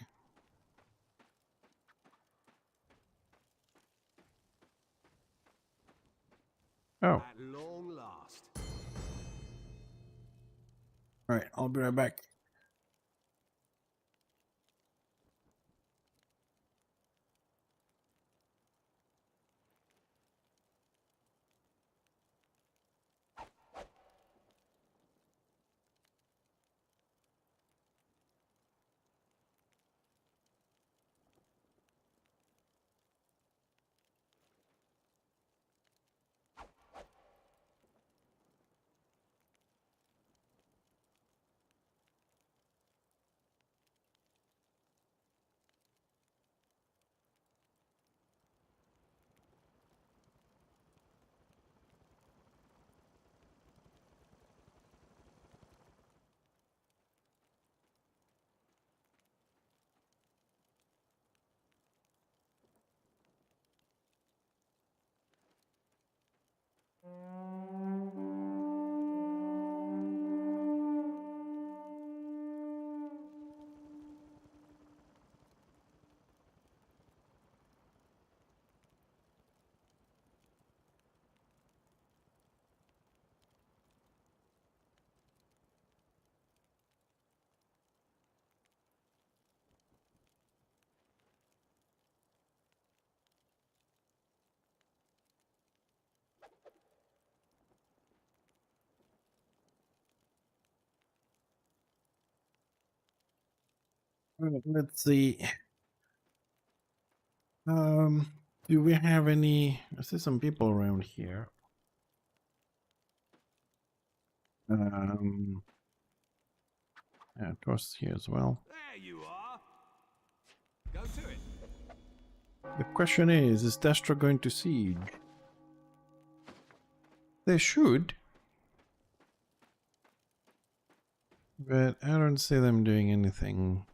Oh, At long last. alright, I'll be right back. Alright, let's see. Do we have any? I see some people around here. Yeah, Tor's here as well. There you are. Go to it. The question is Destra going to siege? They should. But I don't see them doing anything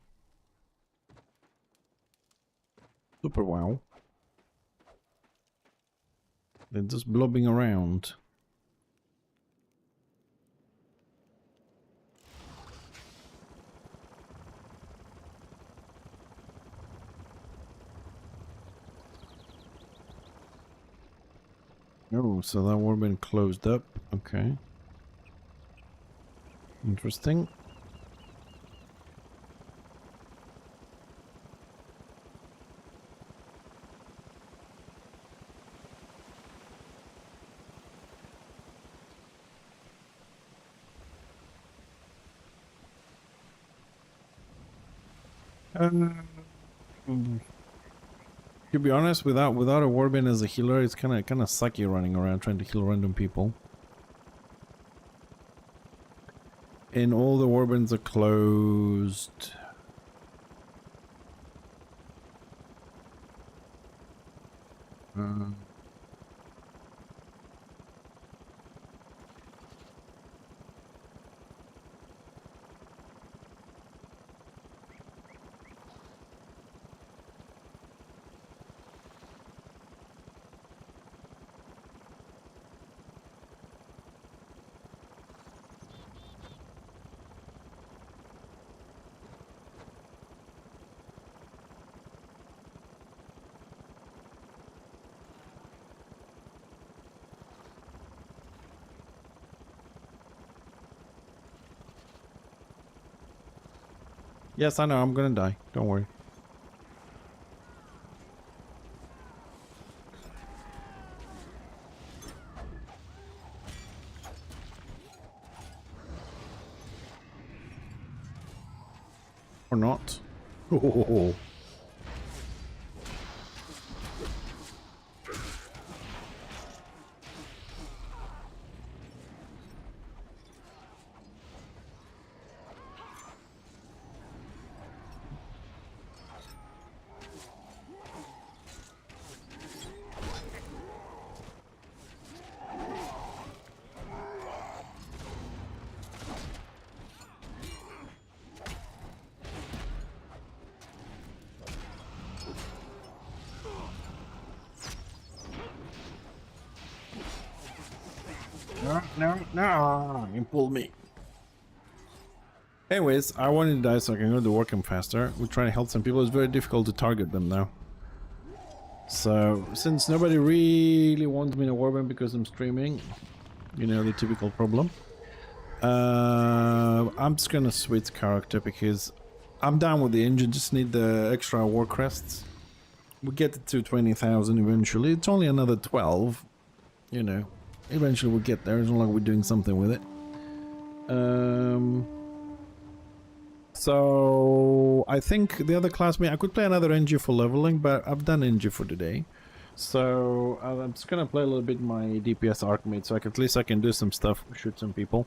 super wow. They're just blobbing around. Oh, so that would have been closed up. Okay. Interesting. To be honest, without a warband as a healer, it's kind of sucky running around trying to heal random people. And all the warbands are closed. Yes, I know. I'm gonna die. Don't worry. Or not. Oh. No, no, no! You pulled me. Anyways, I wanted to die so I can go to work faster. We're trying to help some people. It's very difficult to target them now. So, since nobody really wants me to Warband because I'm streaming, you know, the typical problem, I'm just gonna switch character because I'm done with the engine, just need the extra war crests. We get it to 20,000 eventually. It's only another 12, you know. Eventually we'll get there as long as we're doing something with it. So I think the other classmate, I could play another NG for leveling, but I've done NG for today. So I'm just gonna play a little bit my DPS Archmate, so at least I can do some stuff, shoot some people.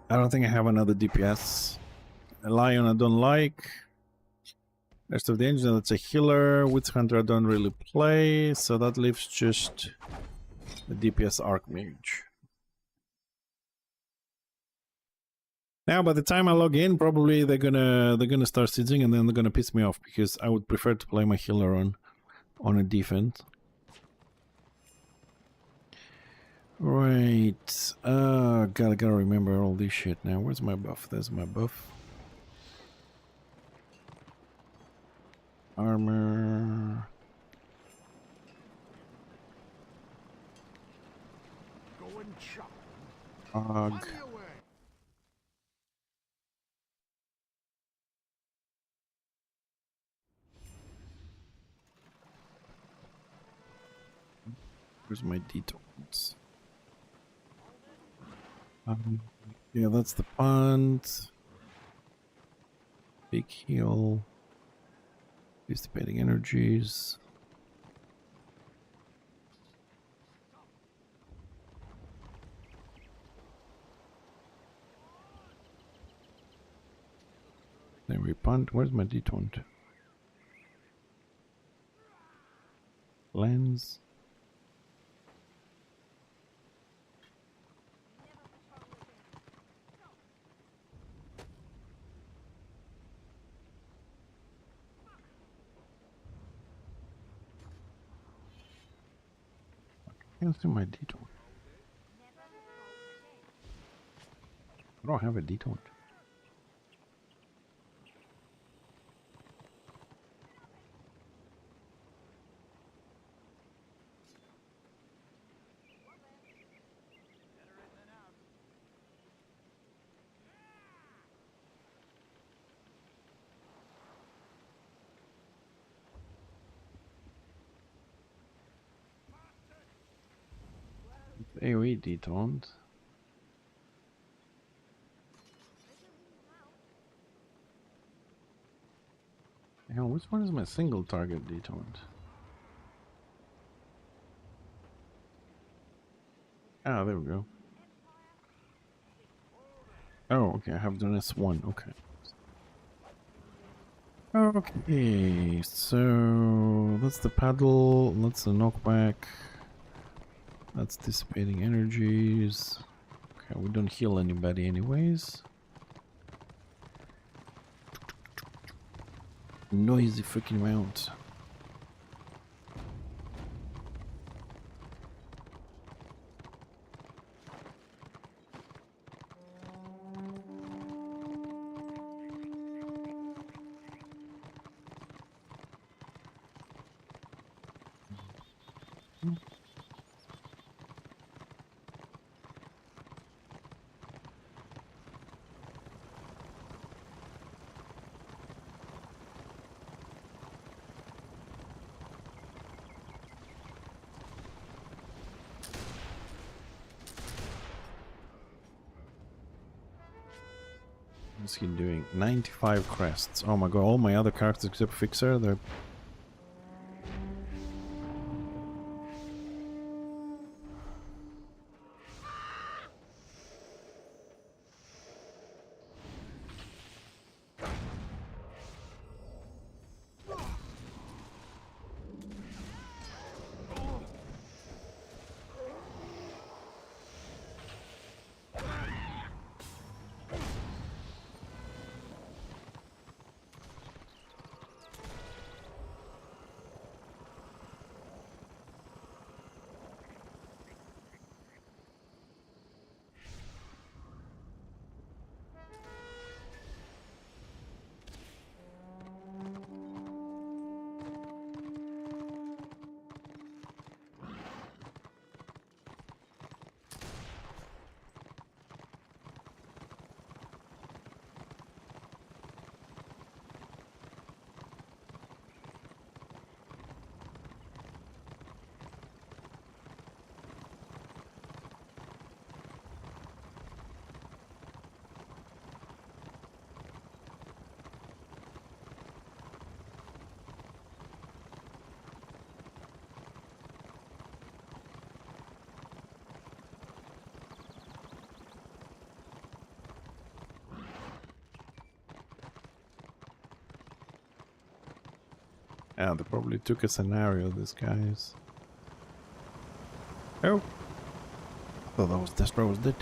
I don't think I have another DPS. A Lion I don't like. Rest of the engine, that's a healer. Witch Hunter I don't really play, so that leaves just the DPS Archmage. Now, by the time I log in, probably they're gonna start sieging, and then they're gonna piss me off because I would prefer to play my healer on a defense. Right. Gotta remember all this shit now. Where's my buff? There's my buff. Armor. Go and chop. Og. On your way. Where's my detours? Yeah, that's the pond. Big heal. Dissipating energies. Then we punt. Where's my detaunt? Lens. I can't see my detaunt. I don't have a detaunt. AoE detaunt. Hell, which one is my single target detaunt? Ah, there we go. Oh, okay, I have done S1, okay. Okay, so that's the paddle, that's the knockback. That's dissipating energies. Okay, we don't heal anybody anyways. Noisy freaking mount. What's he doing? 95 crests. Oh my god, all my other characters except Fixer, they're... Yeah, they probably took a scenario, these guys. Oh! I thought that was Destro was dead.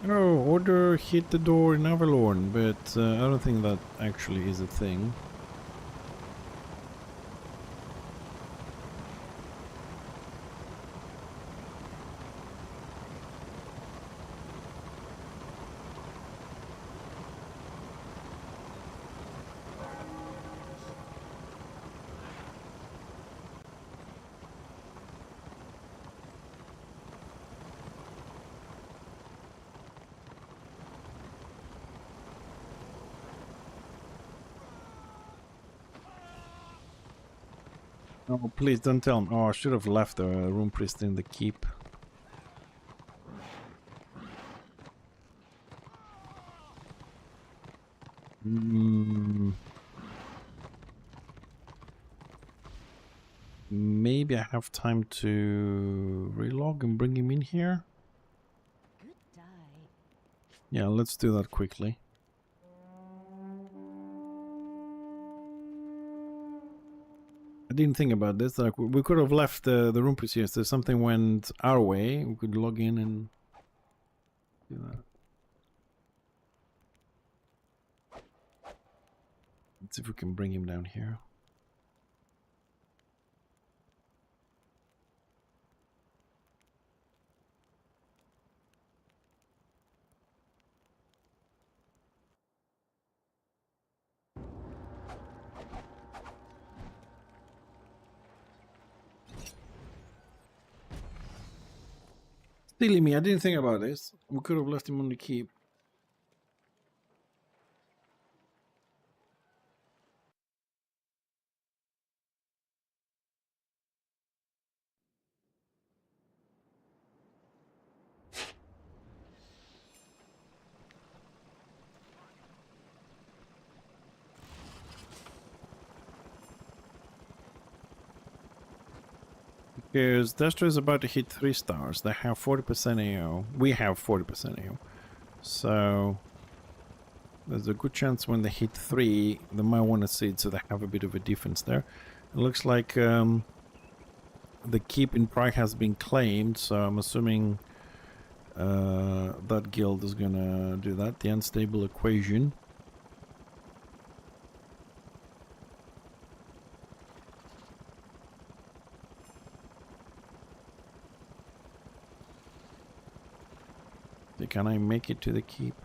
Oh, order hit the door in Avalorn, but I don't think that actually is a thing. Oh, please don't tell me. Oh, I should have left the room priest in the keep. Maybe I have time to relog and bring him in here. Good day. Yeah, let's do that quickly. I didn't think about this. Like we could have left the room priest here. So if something went our way, we could log in and do that. Let's see if we can bring him down here. Silly me, I didn't think about this. We could have left him on the keep. Because Destro is about to hit 3 stars. They have 40% AO. We have 40% AO. So there's a good chance when they hit 3, they might want to see it, so they have a bit of a defense there. It looks like the keep in Prague has been claimed, so I'm assuming that guild is gonna do that. The unstable equation. Can I make it to the keep?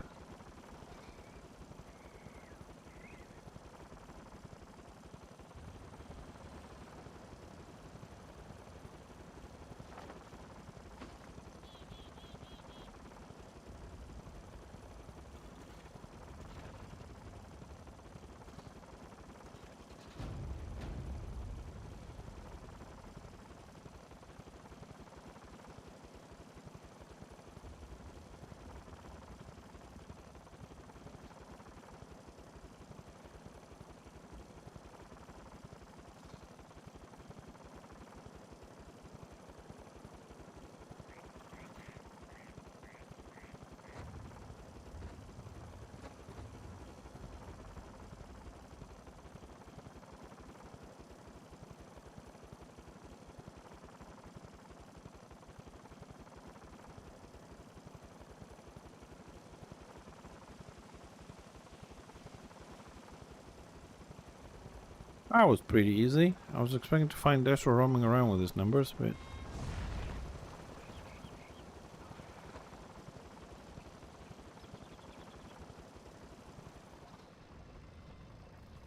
That was pretty easy. I was expecting to find Destro roaming around with his numbers, but...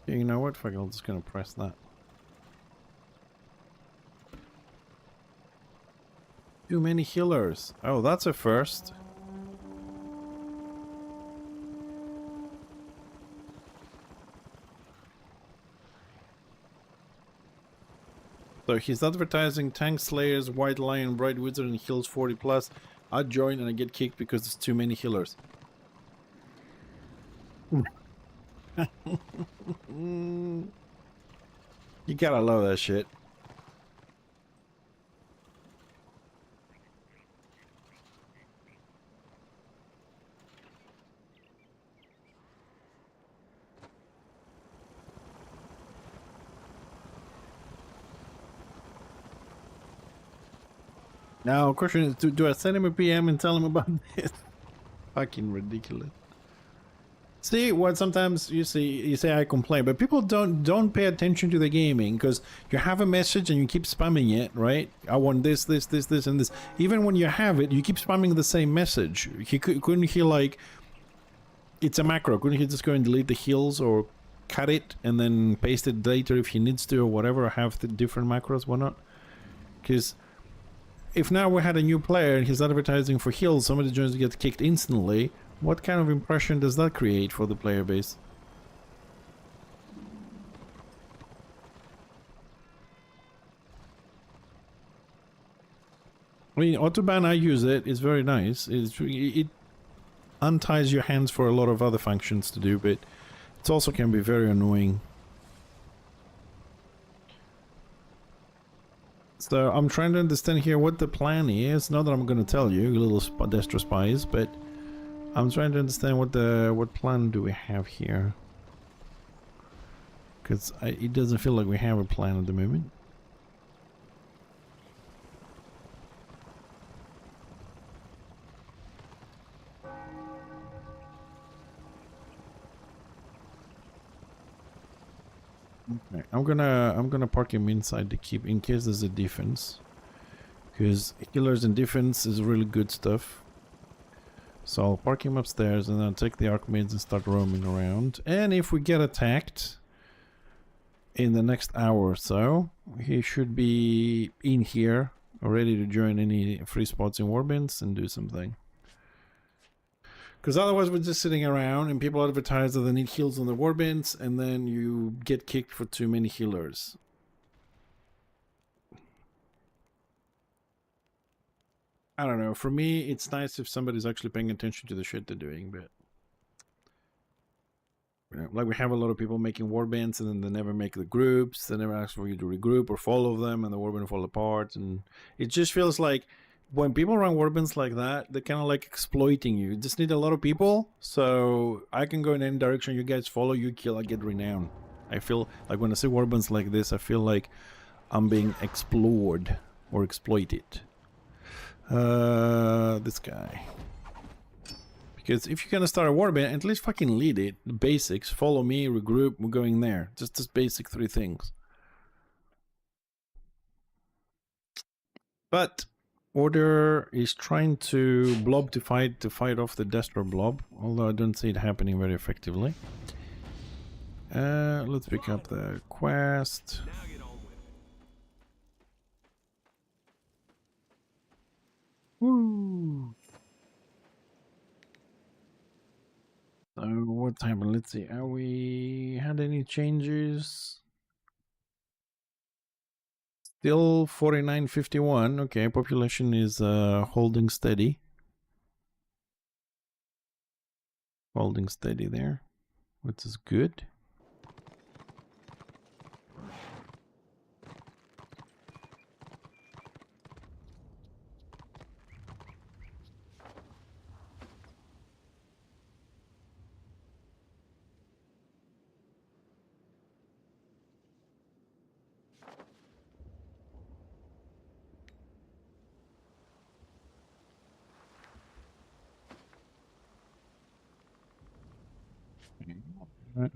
Yeah, you know what? Fuck it, I'm just gonna press that. Too many healers. Oh, that's a first. So he's advertising Tank Slayers, White Lion, Bright Wizard, and heals 40 plus. I join and I get kicked because there's too many healers. You gotta love that shit. Now, question is, do I send him a PM and tell him about this? Fucking ridiculous. See, what sometimes you say I complain, but people don't pay attention to the gaming because you have a message and you keep spamming it, right? I want this, this, this, this, and this. Even when you have it, you keep spamming the same message. Couldn't he like? It's a macro. Couldn't he just go and delete the heals or cut it and then paste it later if he needs to or whatever? Or have the different macros, why not? Because if now we had a new player and he's advertising for heals, somebody joins to get kicked instantly. What kind of impression does that create for the player base? I mean, Autoban, I use it. It's very nice. It unties your hands for a lot of other functions to do, but it also can be very annoying. So I'm trying to understand here what the plan is. Not that I'm going to tell you, little Destro spies, but I'm trying to understand what plan do we have here. Because it doesn't feel like we have a plan at the moment. Okay, I'm gonna park him inside to keep in case there's a defense. Because healers and defense is really good stuff. So I'll park him upstairs and then take the Archmaids and start roaming around. And if we get attacked in the next hour or so, he should be in here, ready to join any free spots in Warbinds and do something. Because otherwise we're just sitting around and people advertise that they need heals on the Warbinds and then you get kicked for too many healers. I don't know. For me, it's nice if somebody's actually paying attention to the shit they're doing, but... You know, like we have a lot of people making warbands and then they never make the groups. They never ask for you to regroup or follow them and the warband fall apart. And it just feels like when people run warbands like that, they're kind of like exploiting you. You just need a lot of people. So I can go in any direction. You guys follow, you kill, I get renown. I feel like when I see warbands like this, I feel like I'm being explored or exploited. This guy. Because if you're gonna start a warband, at least fucking lead it. The basics. Follow me, regroup, we're going there. Just basic 3 things. But Order is trying to blob to fight off the Destro blob, although I don't see it happening very effectively. Let's pick up the quest. Woo! So what happened? Let's see. Are we had any changes? Still 49.51. Okay, population is holding steady. Holding steady there, which is good.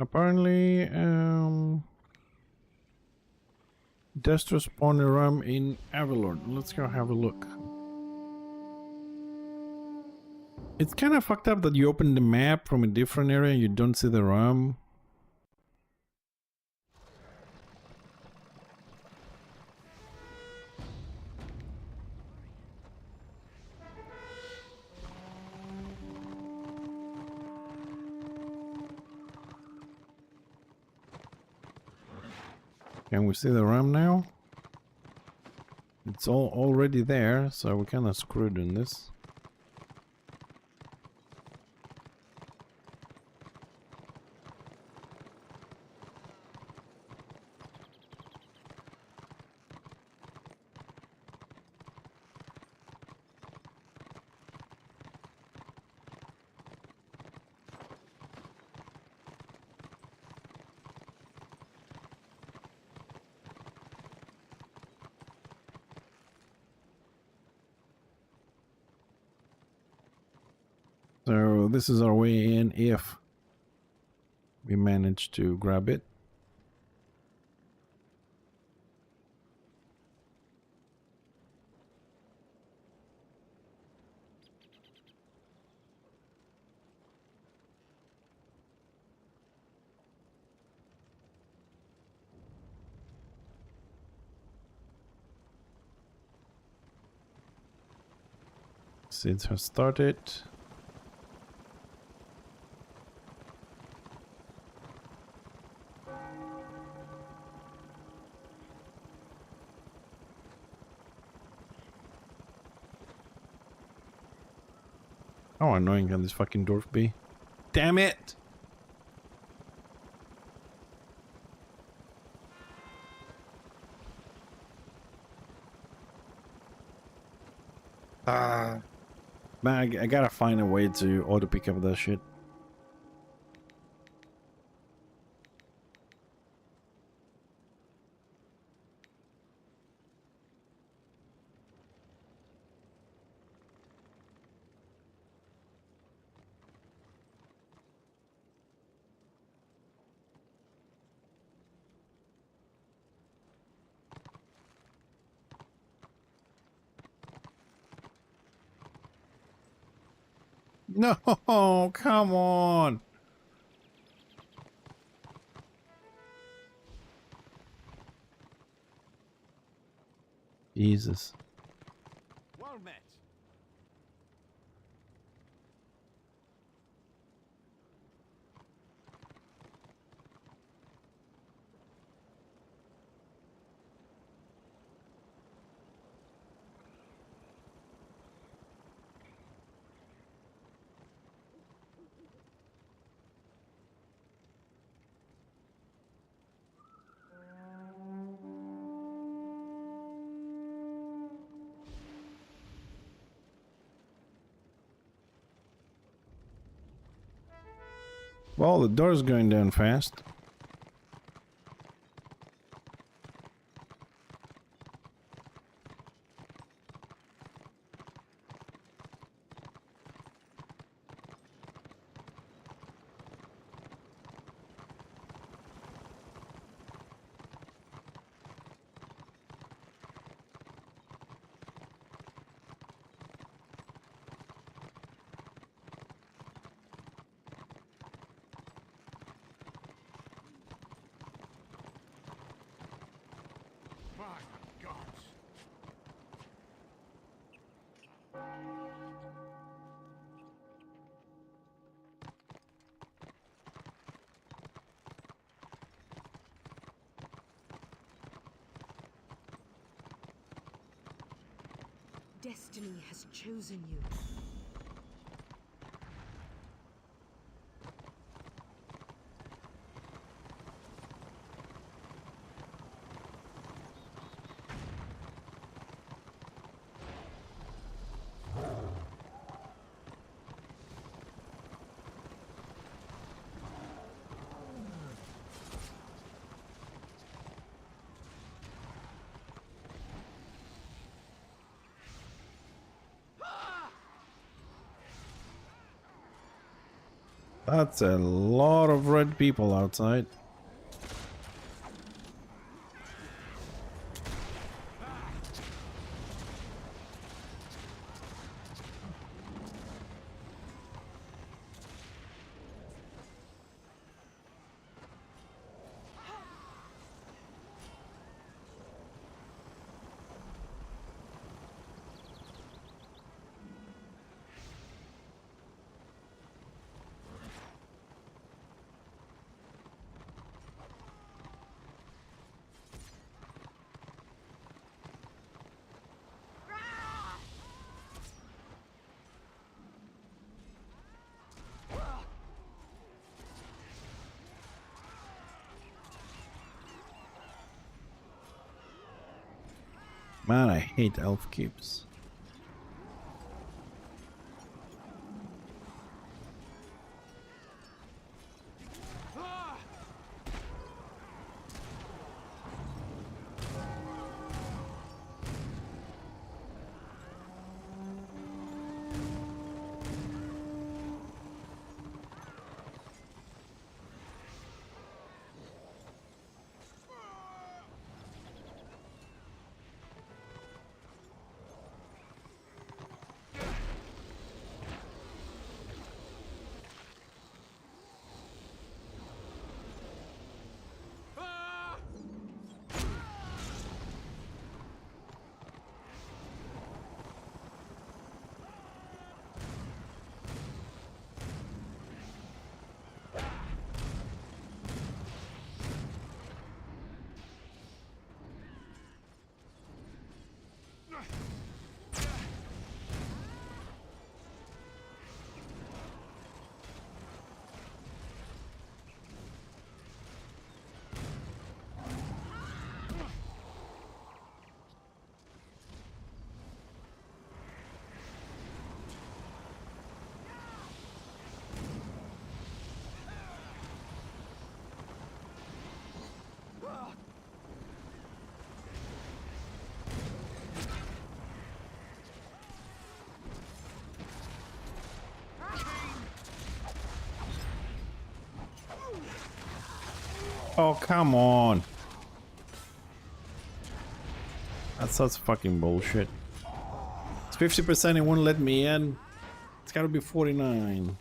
Apparently, Destro spawner rum in Avalon. Let's go have a look. It's kind of fucked up that you open the map from a different area and you don't see the rum. Can we see the ram now? It's all already there, so we're kind of screwed in this. So this is our way in if we manage to grab it. Seeds have started. How annoying can this fucking dwarf be? Damn it! Man, I gotta find a way to auto pick up that shit. No, come on. Jesus. Well met. Well, the door's going down fast. My gods. Destiny has chosen you. That's a lot of red people outside. Man, I hate elf keeps. Oh, come on. That's such fucking bullshit. It's 50%, it won't let me in. It's gotta be 49.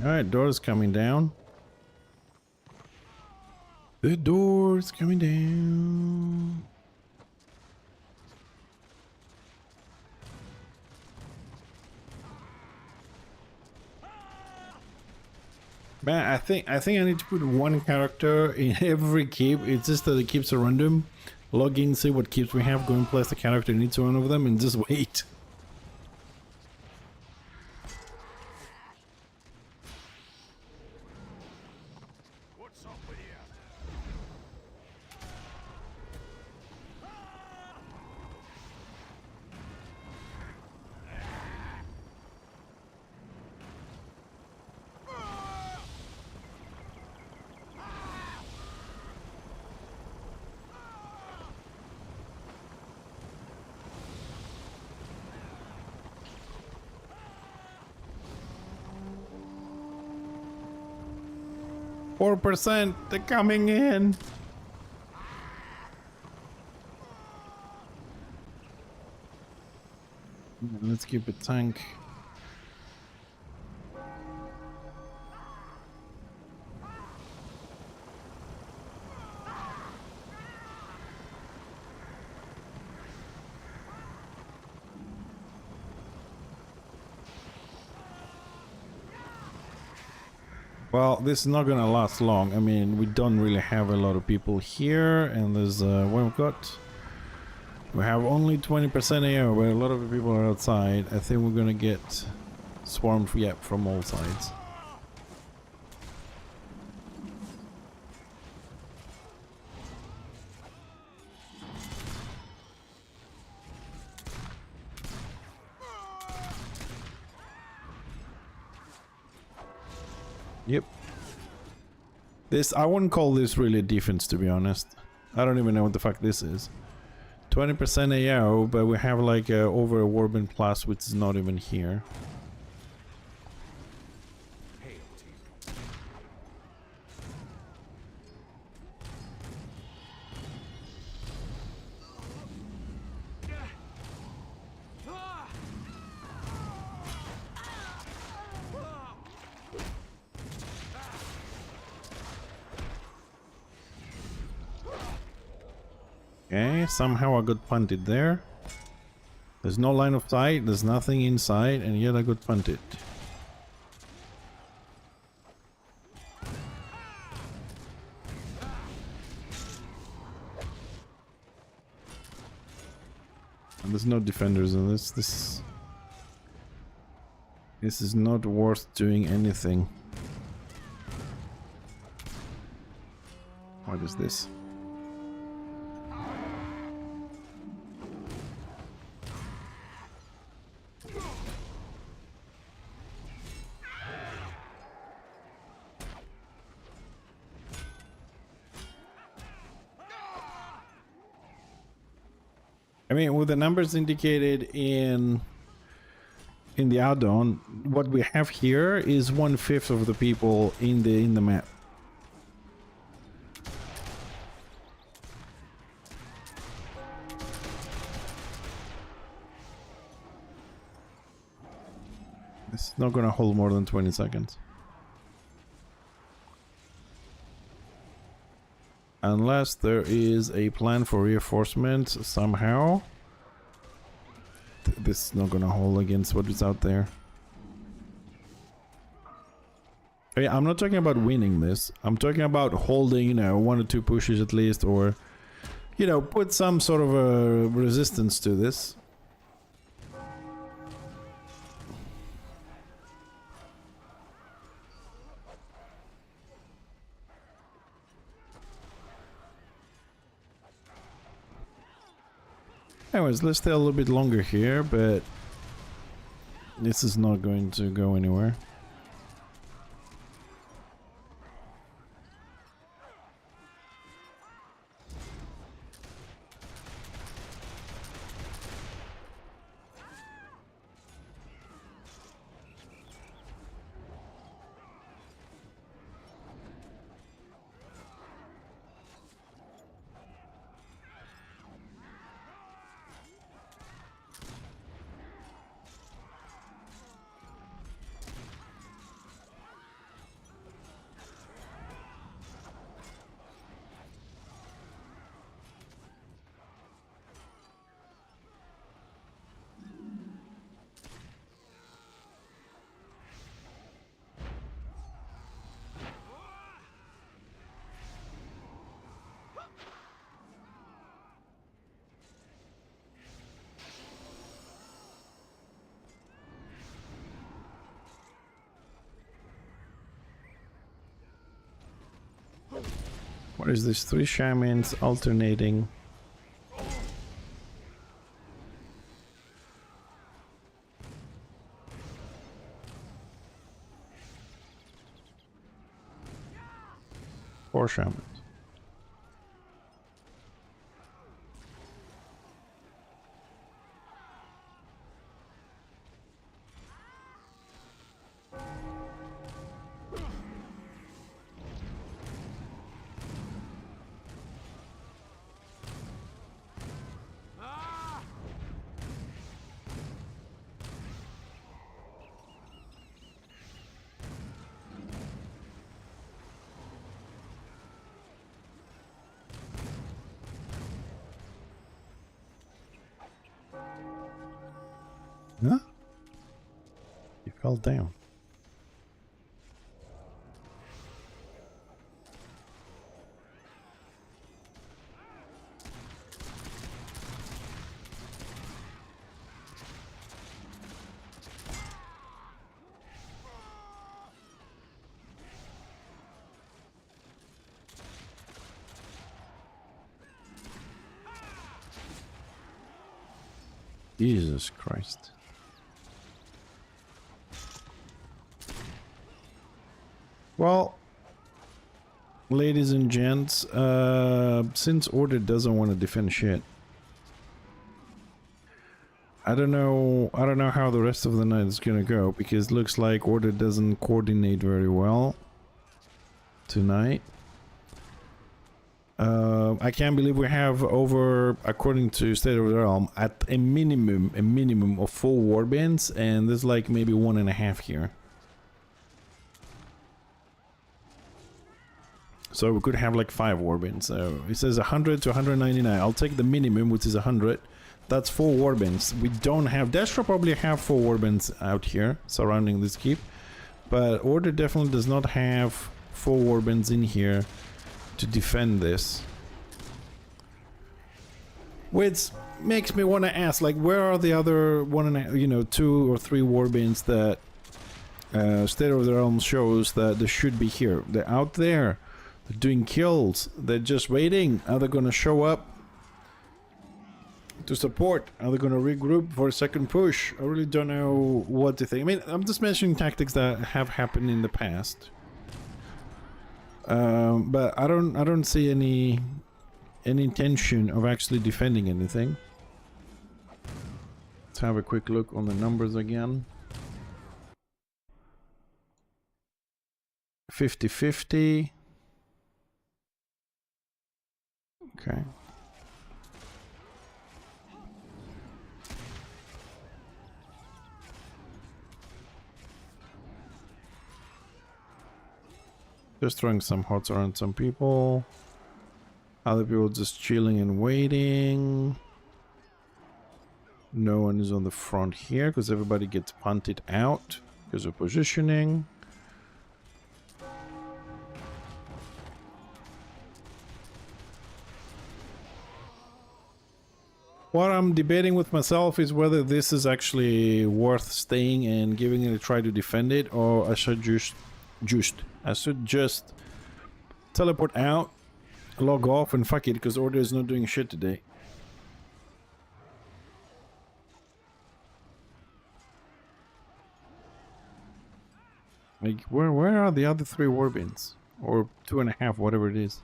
Alright, door's coming down. The door's coming down. Man, I think I need to put one character in every keep. It's just that it keeps a random. Log in, see what keeps we have, go and place the character in each one of them and just wait. What's up with you? 4%, they're coming in. Let's keep a tank. Well, this is not gonna last long. I mean, we don't really have a lot of people here, and there's we have only 20% AO, but a lot of the people are outside. I think we're gonna get swarmed, yep, from all sides. Yep. This, I wouldn't call this really a defense, to be honest. I don't even know what the fuck this is. 20% AO, but we have like over a Warband Plus, which is not even here. Okay, somehow I got punted there. There's no line of sight, there's nothing inside, and yet I got punted. And there's no defenders in this. This is not worth doing anything. What is this? I mean, with the numbers indicated in the add-on, what we have here is 1/5 of the people in the map. It's not gonna hold more than 20 seconds. Unless there is a plan for reinforcement somehow. This is not gonna hold against what is out there. I mean, I'm not talking about winning this. I'm talking about holding, you know, 1 or 2 pushes at least, or, you know, put some sort of a resistance to this. Anyways, let's stay a little bit longer here, but this is not going to go anywhere. What is this? 3 shamans alternating. Four shamans. Huh? He fell down. Jesus Christ. Well, ladies and gents, since Order doesn't want to defend shit, I don't know how the rest of the night is gonna go, because it looks like Order doesn't coordinate very well tonight. I can't believe we have over, according to State of the Realm, at a minimum of 4 warbands, and there's like maybe 1.5 here. So we could have like 5 warbands. So it says 100 to 199. I'll take the minimum, which is 100. That's 4 warbands. We don't have... Destra probably have 4 warbands out here surrounding this keep, but Order definitely does not have 4 warbands in here to defend this. Which makes me want to ask, like, where are the other 2 or 3 warbands that State of the Realm shows that they should be here? They're out there. They're doing kills. They're just waiting. Are they going to show up to support? Are they going to regroup for a second push? I really don't know what to think. I mean, I'm just mentioning tactics that have happened in the past. But I don't see any intention of actually defending anything. Let's have a quick look on the numbers again. 50-50. Okay. Just throwing some hots around some people. Other people just chilling and waiting. No one is on the front here because everybody gets punted out because of positioning. What I'm debating with myself is whether this is actually worth staying and giving it a try to defend it, or I should just teleport out, log off, and fuck it, because Order is not doing shit today. Like, where are the other 3 warbands? Or 2.5, whatever it is.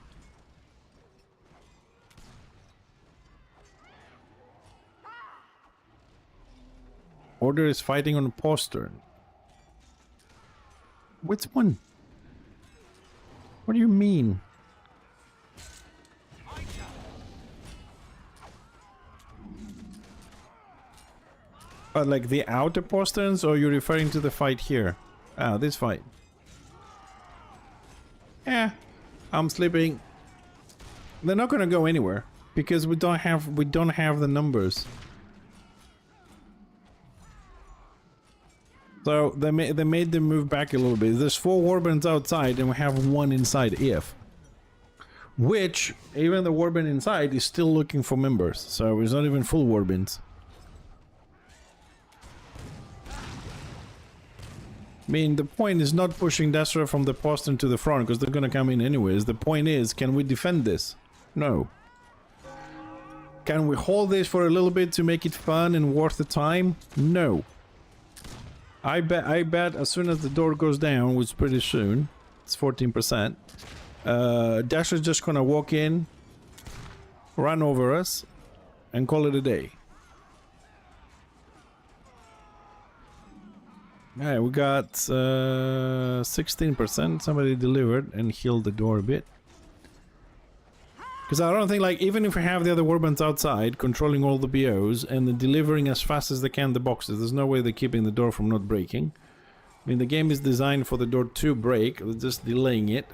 Order is fighting on a postern. Which one? What do you mean? But like the outer posterns, or you're referring to the fight here? Ah, this fight. Yeah, I'm sleeping. They're not gonna go anywhere because we don't have the numbers. So they made them move back a little bit. There's 4 warbands outside and we have 1 inside if. Which, even the warband inside is still looking for members. So it's not even full warbands. I mean, the point is not pushing Destra from the postern to the front because they're gonna come in anyways. The point is, can we defend this? No. Can we hold this for a little bit to make it fun and worth the time? No. I bet as soon as the door goes down, which is pretty soon, it's 14%, Dasher's just gonna walk in, run over us, and call it a day. Alright, we got 16%. Somebody delivered and healed the door a bit. Because I don't think, like, even if we have the other warbands outside, controlling all the BOs, and then delivering as fast as they can the boxes, there's no way they're keeping the door from not breaking. I mean, the game is designed for the door to break, they're just delaying it.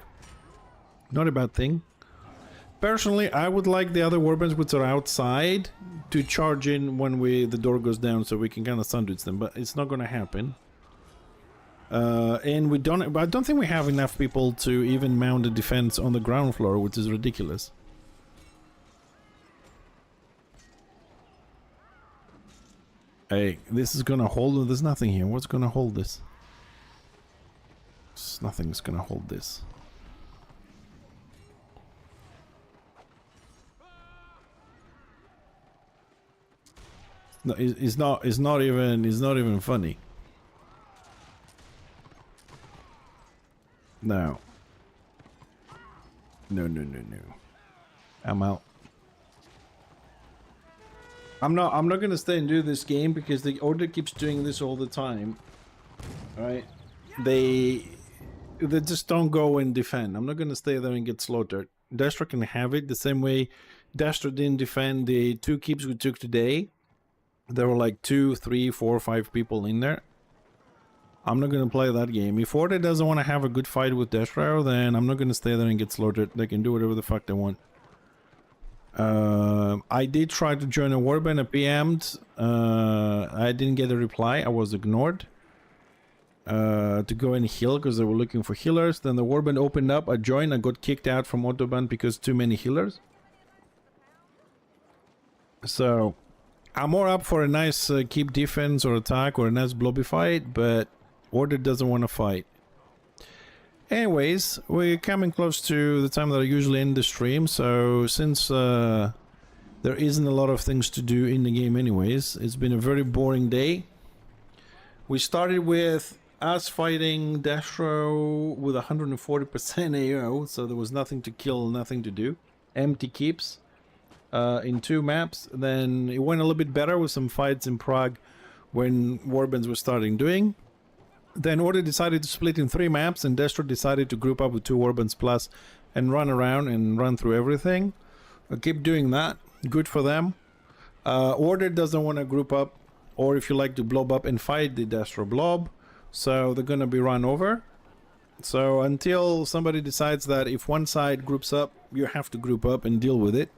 Not a bad thing. Personally, I would like the other warbands which are outside to charge in when the door goes down, so we can kind of sandwich them. But it's not going to happen. And I don't think we have enough people to even mount a defense on the ground floor, which is ridiculous. Hey, this is gonna hold. There's nothing here. What's gonna hold this? Nothing's gonna hold this. No, it's not. It's not even. It's not even funny. No. No. No. No. No. I'm out. I'm not gonna stay and do this game because the Order keeps doing this all the time. Alright? They just don't go and defend. I'm not gonna stay there and get slaughtered. Destra can have it the same way Destra didn't defend the 2 keeps we took today. There were like 2, 3, 4, 5 people in there. I'm not gonna play that game. If Order doesn't want to have a good fight with Destra, then I'm not gonna stay there and get slaughtered. They can do whatever the fuck they want. I did try to join a warband, I PM'd. I didn't get a reply. I was ignored. To go and heal because they were looking for healers. Then the warband opened up. I joined. I got kicked out from Autobahn because too many healers. So I'm more up for a nice keep defense or attack or a nice blobby fight, but Order doesn't want to fight. Anyways, we're coming close to the time that I usually end the stream, so since there isn't a lot of things to do in the game anyways, it's been a very boring day. We started with us fighting Destro with 140% AO, so there was nothing to kill, nothing to do. Empty keeps in 2 maps. Then it went a little bit better with some fights in Prague when warbands were starting doing. Then Order decided to split in 3 maps, and Destro decided to group up with 2 warbands plus and run around and run through everything. I keep doing that. Good for them. Order doesn't want to group up, or if you like to blob up and fight the Destro blob, so they're gonna be run over. So until somebody decides that if one side groups up, you have to group up and deal with it.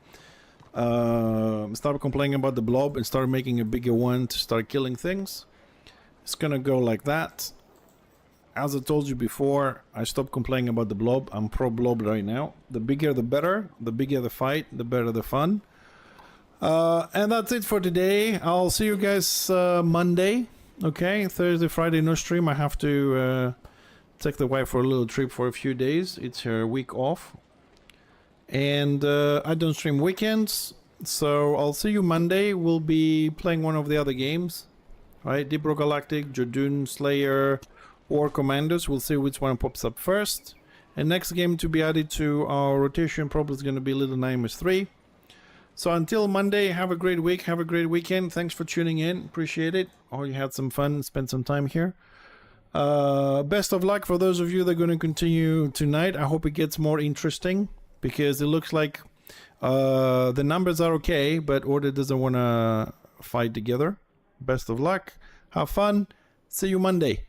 Start complaining about the blob and start making a bigger one to start killing things. It's gonna go like that. As I told you before, I stopped complaining about the blob. I'm pro blob right now. The bigger the better. The bigger the fight, the better the fun. And that's it for today. I'll see you guys Monday. Okay, Thursday, Friday, no stream. I have to take the wife for a little trip for a few days. It's her week off. And I don't stream weekends. So I'll see you Monday. We'll be playing one of the other games. Right, Deep Rock Galactic, Jodun, Slayer, or Commandos. We'll see which one pops up first. And next game to be added to our rotation probably is going to be Little Nightmares 3. So until Monday, have a great week, have a great weekend. Thanks for tuning in. Appreciate it. Or you had some fun, spent some time here. Best of luck for those of you that are going to continue tonight. I hope it gets more interesting because it looks like the numbers are okay, but Order doesn't want to fight together. Best of luck. Have fun. See you Monday.